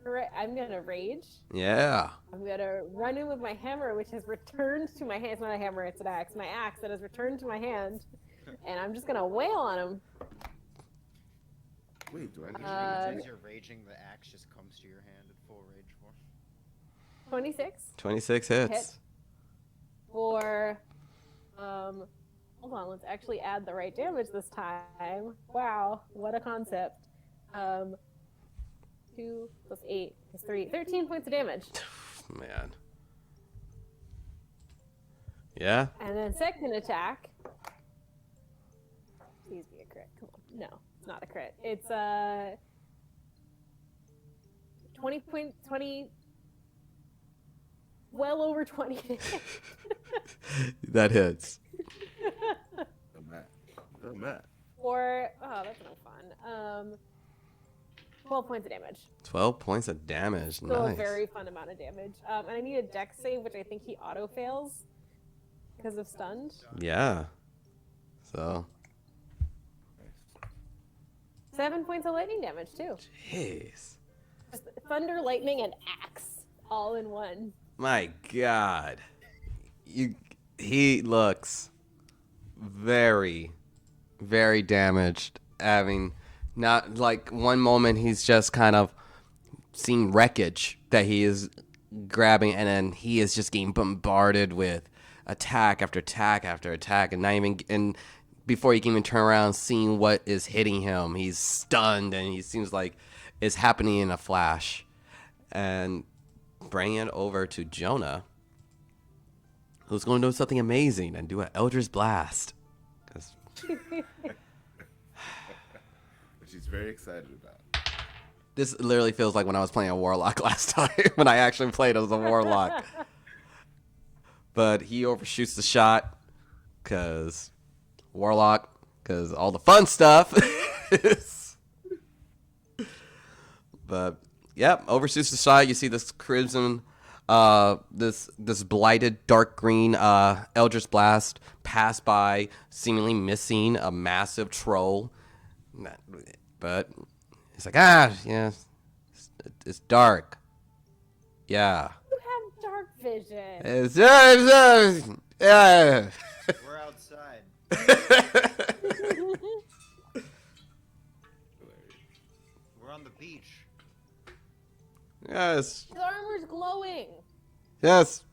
All right, I'm gonna rage. Yeah. I'm gonna run in with my hammer, which has returned to my hand. It's not a hammer, it's an axe. My axe that has returned to my hand, and I'm just gonna wail on him. Wait, do I get As you're raging, the axe just comes to your hand in full rage form. 26 26 hits. Hit. For hold on, let's actually add the right damage this time. Wow, what a concept. 2 plus 8 plus 3, 13 points of damage. Man. Yeah. And then second attack. Please be a crit. Come on. No, it's not a crit. It's 20, well over 20. That hits. I'm mad. Or, oh, that's no fun. 12 points of damage. 12 points of damage. Still Nice. a very fun amount of damage. And I need a dex save, which I think he auto fails because of stunned. Yeah. So, 7 points of lightning damage too. jeez. Just thunder, lightning, and axe all in one. My God. He looks very, very damaged. having not like one moment he's just kind of seeing wreckage that he is grabbing, and then he is just getting bombarded with attack after attack after attack, and not even and before he can even turn around seeing what is hitting him, he's stunned, and he seems like it's happening in a flash. And bring it over to Jonah, who's going to do something amazing and do an Eldritch Blast. Which he's very excited about. This literally feels like when I was playing a Warlock last time, when I actually played as a Warlock. But he overshoots the shot, because Warlock, because all the fun stuff. But, yep, overshoots the shot. You see this crimson, this blighted dark green Eldritch Blast pass by, seemingly missing a massive troll. But it's like, yeah, it's dark. Yeah. You have dark vision. Yeah. We're outside. We're on the beach. Yes. His armor's glowing. Yes.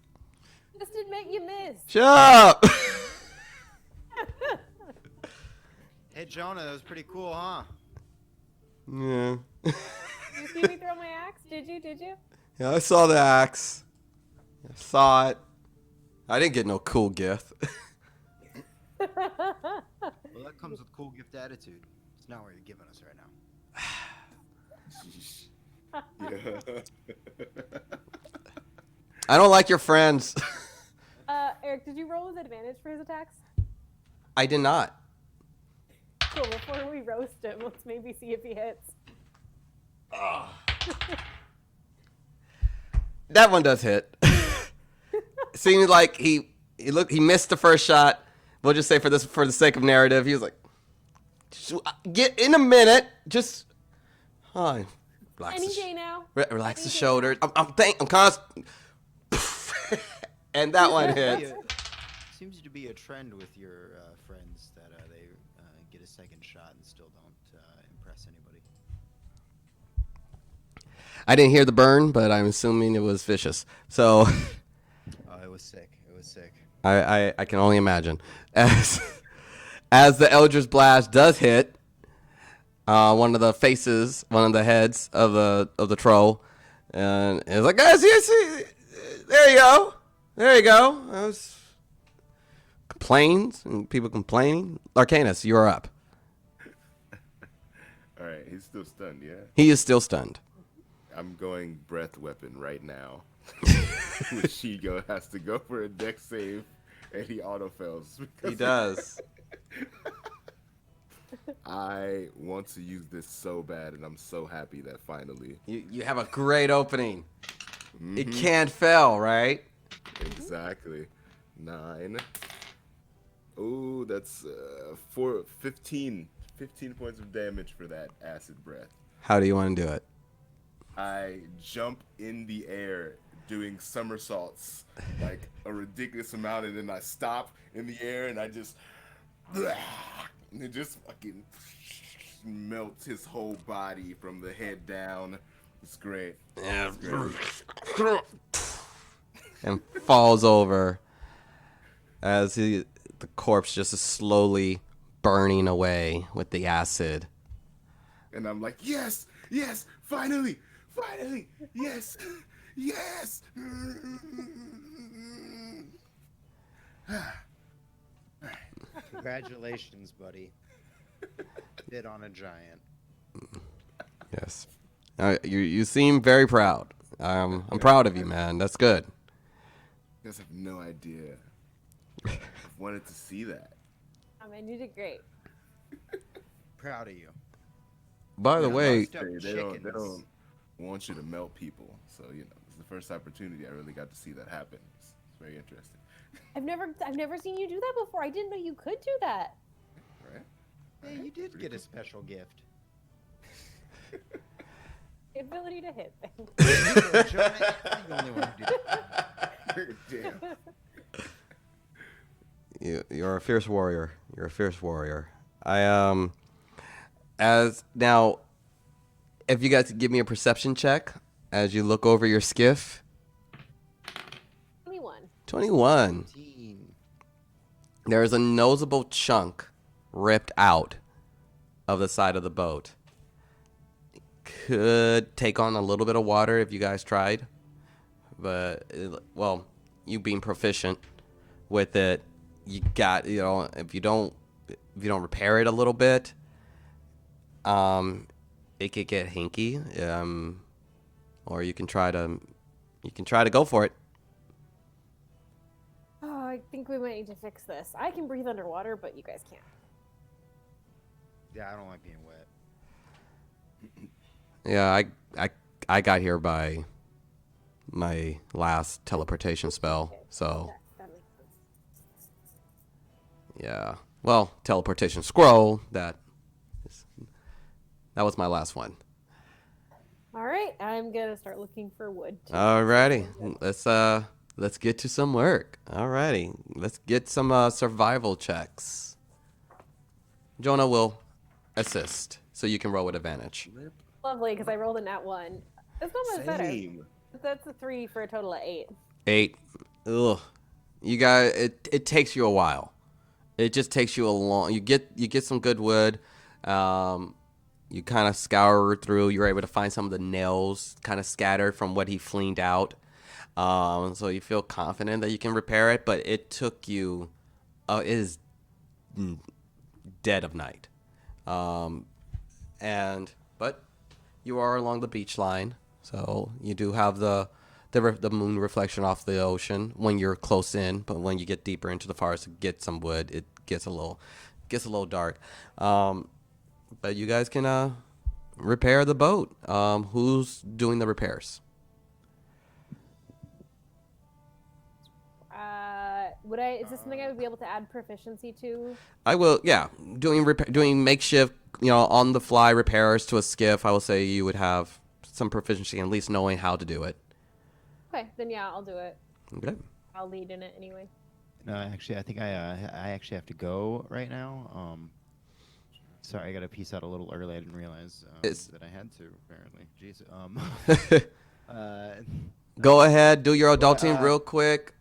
Just admit you missed. Shut up. Hey, Jonah, that was pretty cool, huh? Yeah. Did you see me throw my axe? Did you? Yeah, I saw the axe. I saw it. I didn't get no cool gift. Well, that comes with cool gift attitude. It's not what you're giving us right now. Yeah. I don't like your friends. Eric, did you roll with advantage for his attacks? I did not. Cool, before we roast him, let's maybe see if he hits. That one does hit. Seems like he missed the first shot. We'll just say for the sake of narrative, he was like, "Get in a minute, just relax, Any day now. relax the shoulders." I'm constantly, and that one hit. Seems to be a trend with your friends that they get a second shot and still don't impress anybody. I didn't hear the burn, but I'm assuming it was vicious. So Oh, it was sick. It was sick. I can only imagine. As the Eldritch Blast does hit one of the heads of the troll, and it's like, guys, see, there you go. I was complains and people complaining. Arcanus, you're up. All right, he's still stunned, yeah? He is still stunned. I'm going breath weapon right now. Shigo has to go for a dex save, and he auto fails. He does. I want to use this so bad, and I'm so happy that finally. You have a great opening. It can't fail, right? Exactly. 9. Ooh, that's 15 points of damage for that acid breath. How do you want to do it? I jump in the air doing somersaults like a ridiculous amount, and then I stop in the air and I just and it just fucking melts his whole body from the head down. It's great. Yeah. And falls over as the corpse just is slowly burning away with the acid. And I'm like, yes, finally, yes. Congratulations, buddy. Bit on a giant. Yes. You seem very proud. I'm proud of you, man. That's good. You guys have no idea. I've wanted to see that. You did great. Proud of you. By the way, They don't want you to melt people. So, it's the first opportunity I really got to see that happen. It's very interesting. I've never seen you do that before. I didn't know you could do that. Right? Hey, you did get a special gift. The ability to hit things. Jonah, you're the only one who did that. Damn. you're a fierce warrior. I As now, if you guys could give me a perception check as you look over your skiff. 21. 21. 15. There is a noticeable chunk ripped out of the side of the boat. Could take on a little bit of water if you guys tried, but well, you being proficient with it, you got, if you don't repair it a little bit, it could get hinky, or you can try to go for it. Oh, I think we might need to fix this. I can breathe underwater, but you guys can't. Yeah, I don't like being wet. Yeah, I got here by my last teleportation spell, so That makes sense. yeah. Well, teleportation scroll, that was my last one. All right, I'm gonna start looking for wood. Too. Alrighty, let's get to some work. Alrighty, let's get some survival checks. Jonah will assist, so you can roll with advantage. Lovely, because I rolled a nat 1. That's not much better. Same. That's a 3 for a total of 8. 8. Ugh. You guys, it takes you a while. It just takes you a long. You get some good wood. You kind of scour through. You're able to find some of the nails kind of scattered from what he flinged out. So you feel confident that you can repair it. But it took you. It is dead of night. But you are along the beach line, so you do have the moon reflection off the ocean when you're close in. But when you get deeper into the forest to get some wood, it gets a little dark. But you guys can repair the boat. Who's doing the repairs? Is this something I would be able to add proficiency to? I will. Yeah, doing makeshift, on the fly repairs to a skiff. I will say you would have some proficiency, at least knowing how to do it. Okay, then yeah, I'll do it. Okay. I'll lead in it anyway. No, actually, I think I actually have to go right now. Sorry, I got to peace out a little early. I didn't realize that I had to. Apparently, jeez. Go ahead, do your adulting real quick.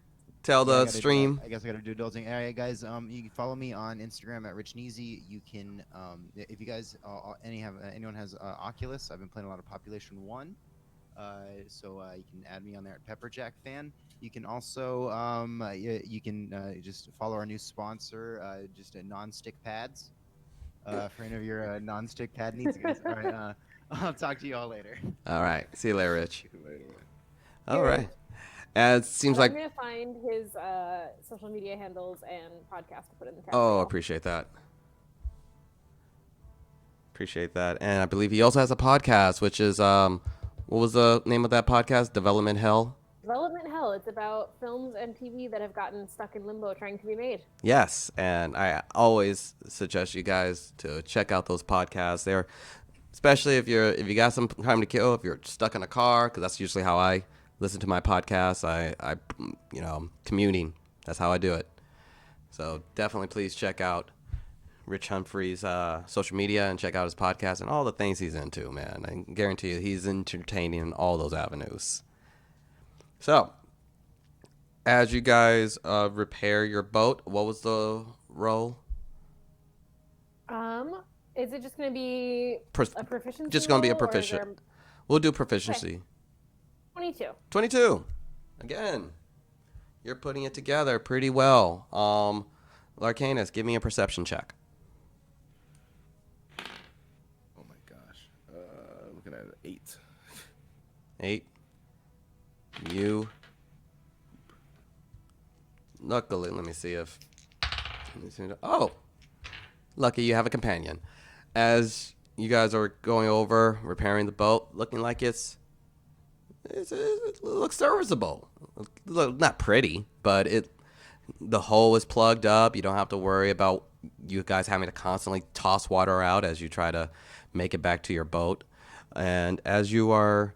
Tell Yeah, the stream. I guess I gotta do adulting. All right, guys. You can follow me on Instagram at richneezy. You can, if you guys anyone has Oculus, I've been playing a lot of Population 1. So you can add me on there at Pepperjack Fan. You can also you can just follow our new sponsor, just non-stick pads. For any of your non-stick pad needs, guys. All right. I'll talk to you all later. All right. See you later, Rich. Later, man. All right. And it seems like. I'm gonna find his social media handles and podcast to put in the chat. Oh, appreciate that. Appreciate that. And I believe he also has a podcast, which is what was the name of that podcast? Development Hell. Development Hell. It's about films and TV that have gotten stuck in limbo trying to be made. Yes, and I always suggest you guys to check out those podcasts. They're especially if you got some time to kill, if you're stuck in a car, because that's usually how I listen to my podcasts. I commuting. That's how I do it. So definitely please check out Rich Humphrey's social media and check out his podcast and all the things he's into, man. I guarantee you he's entertaining in all those avenues. So, as you guys repair your boat, what was the roll? Is it just going to be a proficiency? Just going to be a roll, or is proficient. there- We'll do proficiency. Okay. 22. 22. Again, you're putting it together pretty well. Larcanus, give me a perception check. Oh my gosh. Looking at an 8. 8. You. Luckily, let me see if. Oh! Lucky you have a companion. As you guys are going over, repairing the boat, looking like it looks serviceable. Not pretty, but the hole is plugged up. You don't have to worry about you guys having to constantly toss water out as you try to make it back to your boat. And as you are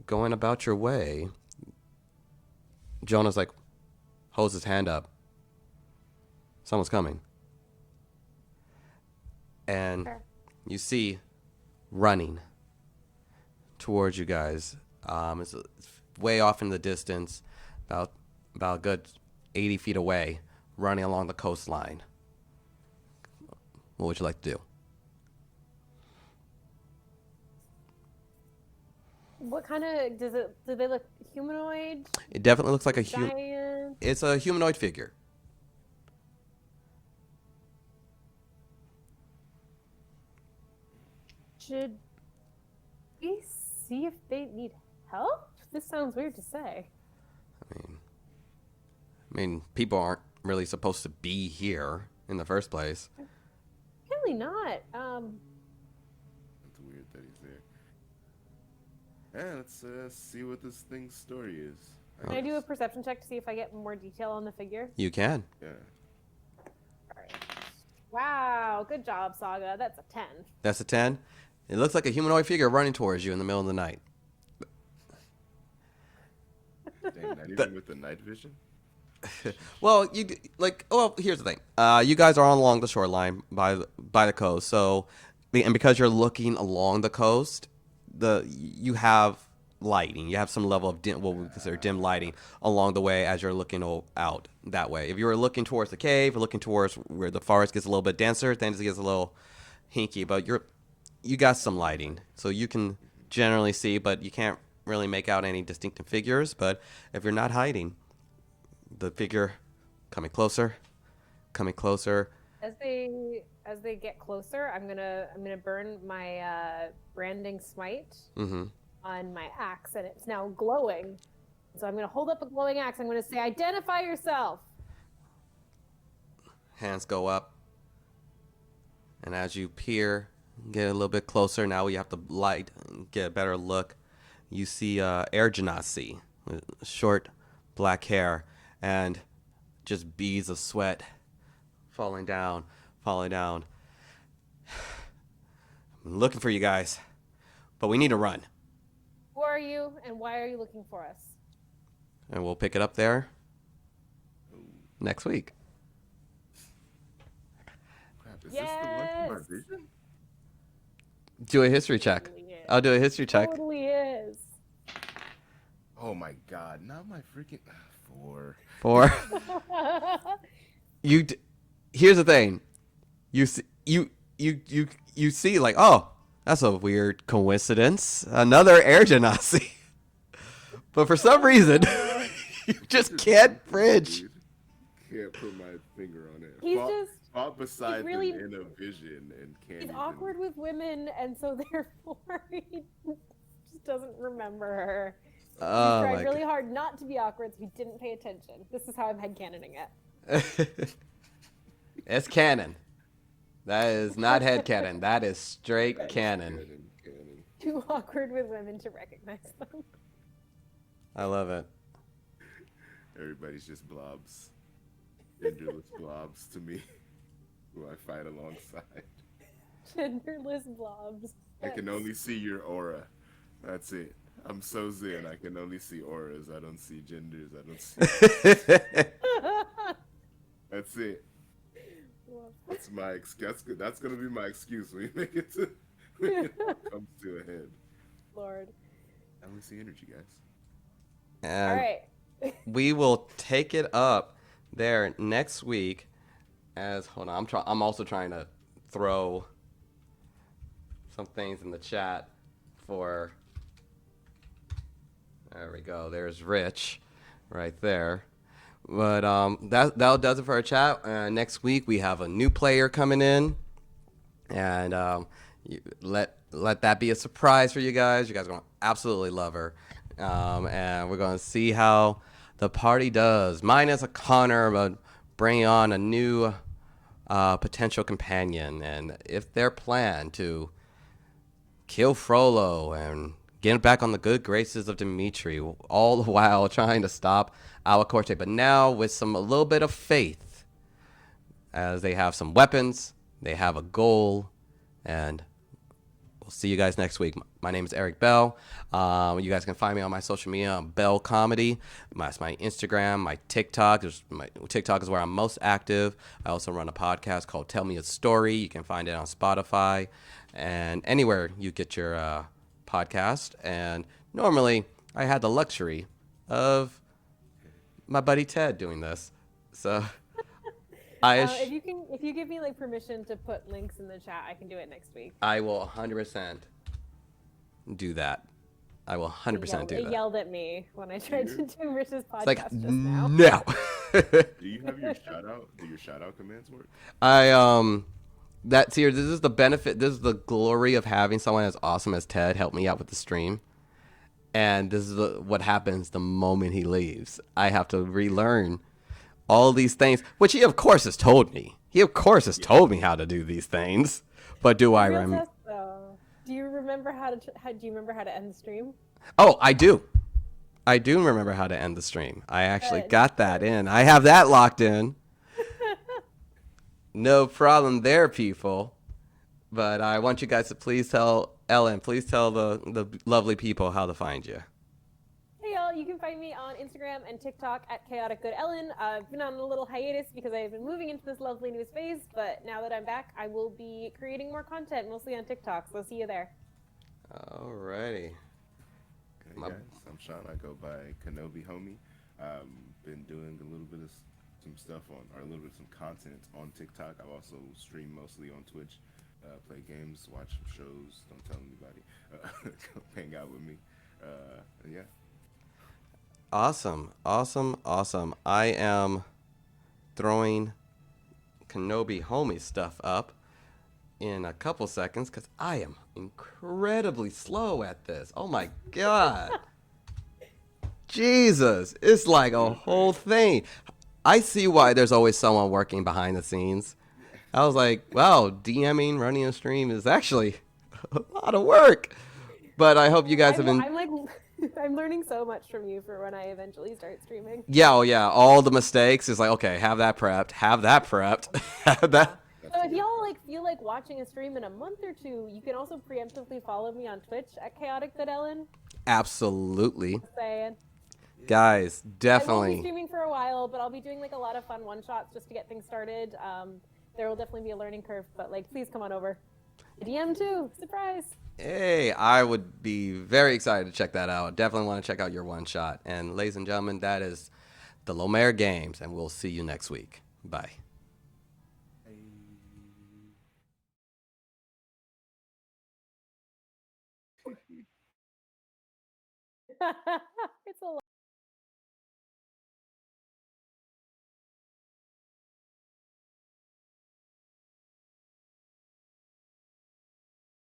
going about your way, Jonah's like, holds his hand up. Someone's coming. And Sure. you see running towards you guys. It's way off in the distance, about a good 80 feet away, running along the coastline. What would you like to do? What kind of do they look humanoid? It definitely looks like Giant? it's a humanoid figure. Should we see if they need help? This sounds weird to say. I mean, people aren't really supposed to be here in the first place. Really not. It's weird that he's there. Yeah, let's see what this thing's story is. Can I do a perception check to see if I get more detail on the figure? You can. Yeah. All right. Wow, good job, Saga. That's a 10. That's a 10. It looks like a humanoid figure running towards you in the middle of the night. Dang, not even with the night vision? Well, here's the thing. You guys are along the shoreline by the coast, so and because you're looking along the coast, you have lighting. You have some level of what we consider dim lighting along the way as you're looking out that way. If you were looking towards the cave or looking towards where the forest gets a little bit denser, then it gets a little hinky. But you got some lighting, so you can generally see, but you can't really make out any distinctive figures. But if you're not hiding, the figure coming closer. As they get closer, I'm gonna burn my branding smite on my axe, and it's now glowing. So I'm gonna hold up a glowing axe. I'm gonna say, "Identify yourself." Hands go up, and as you peer, get a little bit closer. Now you have to light and get a better look. You see Air Genasi with short black hair and just beads of sweat falling down. I'm looking for you guys, but we need to run. Who are you, and why are you looking for us? And we'll pick it up there next week. Crap, is this the one from our vision? Do a history check. Totally is. I'll do a history check. Totally is. Oh my god, not my freaking 4. Here's the thing. You see like, oh, that's a weird coincidence. Another Air Genasi. But for some reason, you just can't bridge. Dude, can't put my finger on it. He's Fought beside really- them in a vision and can't He's even... awkward with women, and so therefore he just doesn't remember her. He Oh tried my really hard not to be awkward, so he didn't pay attention. This is how I'm headcanoning it. God. It's canon. That is not headcanon. That is straight canon. Cannon. Too awkward with women to recognize them. I love it. Everybody's just blobs. Genderless blobs to me, who I fight alongside. Genderless blobs. I can only see your aura. That's it. I'm so zen. I can only see auras. I don't see genders. I don't see. That's it. That's my excuse. That's gonna be my excuse when you make it to when it comes to a head. Lord. I only see energy, guys. All And right. we will take it up there next week. Hold on, I'm also trying to throw some things in the chat for. There we go. There's Rich, right there. But that does it for our chat. Next week we have a new player coming in, and let that be a surprise for you guys. You guys are gonna absolutely love her, and we're gonna see how the party does. Minus a Connor, but bring on a new potential companion, and if their plan to kill Frollo and get back on the good graces of Dimitri, all the while trying to stop Awa Corte, but now with a little bit of faith, as they have some weapons, they have a goal, and we'll see you guys next week. My name is Eric Bell. You guys can find me on my social media on Bell Comedy. That's my Instagram, my TikTok. My TikTok is where I'm most active. I also run a podcast called Tell Me a Story. You can find it on Spotify. and anywhere you get your podcast. And normally, I had the luxury of my buddy Ted doing this, so If you give me like permission to put links in the chat, I can do it next week. I will 100% do that. I will 100% do It that. yelled at me when I tried to do Rich's podcast It's like just now. no. Do you have your shout out? Do your shout out commands work? That's here. This is the benefit. This is the glory of having someone as awesome as Ted help me out with the stream. And this is what happens the moment he leaves. I have to relearn all these things, which he of course has told me. He of course has told me how to do these things. But do I remember? Do you remember how to end the stream? Oh, I do. I do remember how to end the stream. I actually got that in. I have that locked in. No problem there, people. But I want you guys to please tell Ellen, please tell the lovely people how to find you. Hey y'all, you can find me on Instagram and TikTok at chaoticgoodellen. I've been on a little hiatus because I've been moving into this lovely new space, but now that I'm back, I will be creating more content, mostly on TikTok, so see you there. Alrighty. Okay, guys, I'm Sean. I go by Kenobi Homie. Been doing a little bit of some stuff a little bit of some content on TikTok. I also stream mostly on Twitch. Play games, watch some shows. Don't tell anybody. Come hang out with me. Yeah. Awesome. I am throwing Kenobi Homie stuff up in a couple seconds because I am incredibly slow at this. Oh my god. Jesus. It's like a whole thing. I see why there's always someone working behind the scenes. I was like, wow, DMing, running a stream is actually a lot of work. But I hope you guys have been... I'm learning so much from you for when I eventually start streaming. Yeah, all the mistakes is like, okay, have that prepped, have that. So if y'all feel like watching a stream in a month or two, you can also preemptively follow me on Twitch at chaoticgoodellen. Absolutely. Just saying. Guys, I won't definitely. be streaming for a while, but I'll be doing a lot of fun one-shots just to get things started. There will definitely be a learning curve, but please come on over. DM too, surprise. Hey, I would be very excited to check that out. Definitely want to check out your one shot. And ladies and gentlemen, that is the Lomér Games, and we'll see you next week. Bye. It's a lot.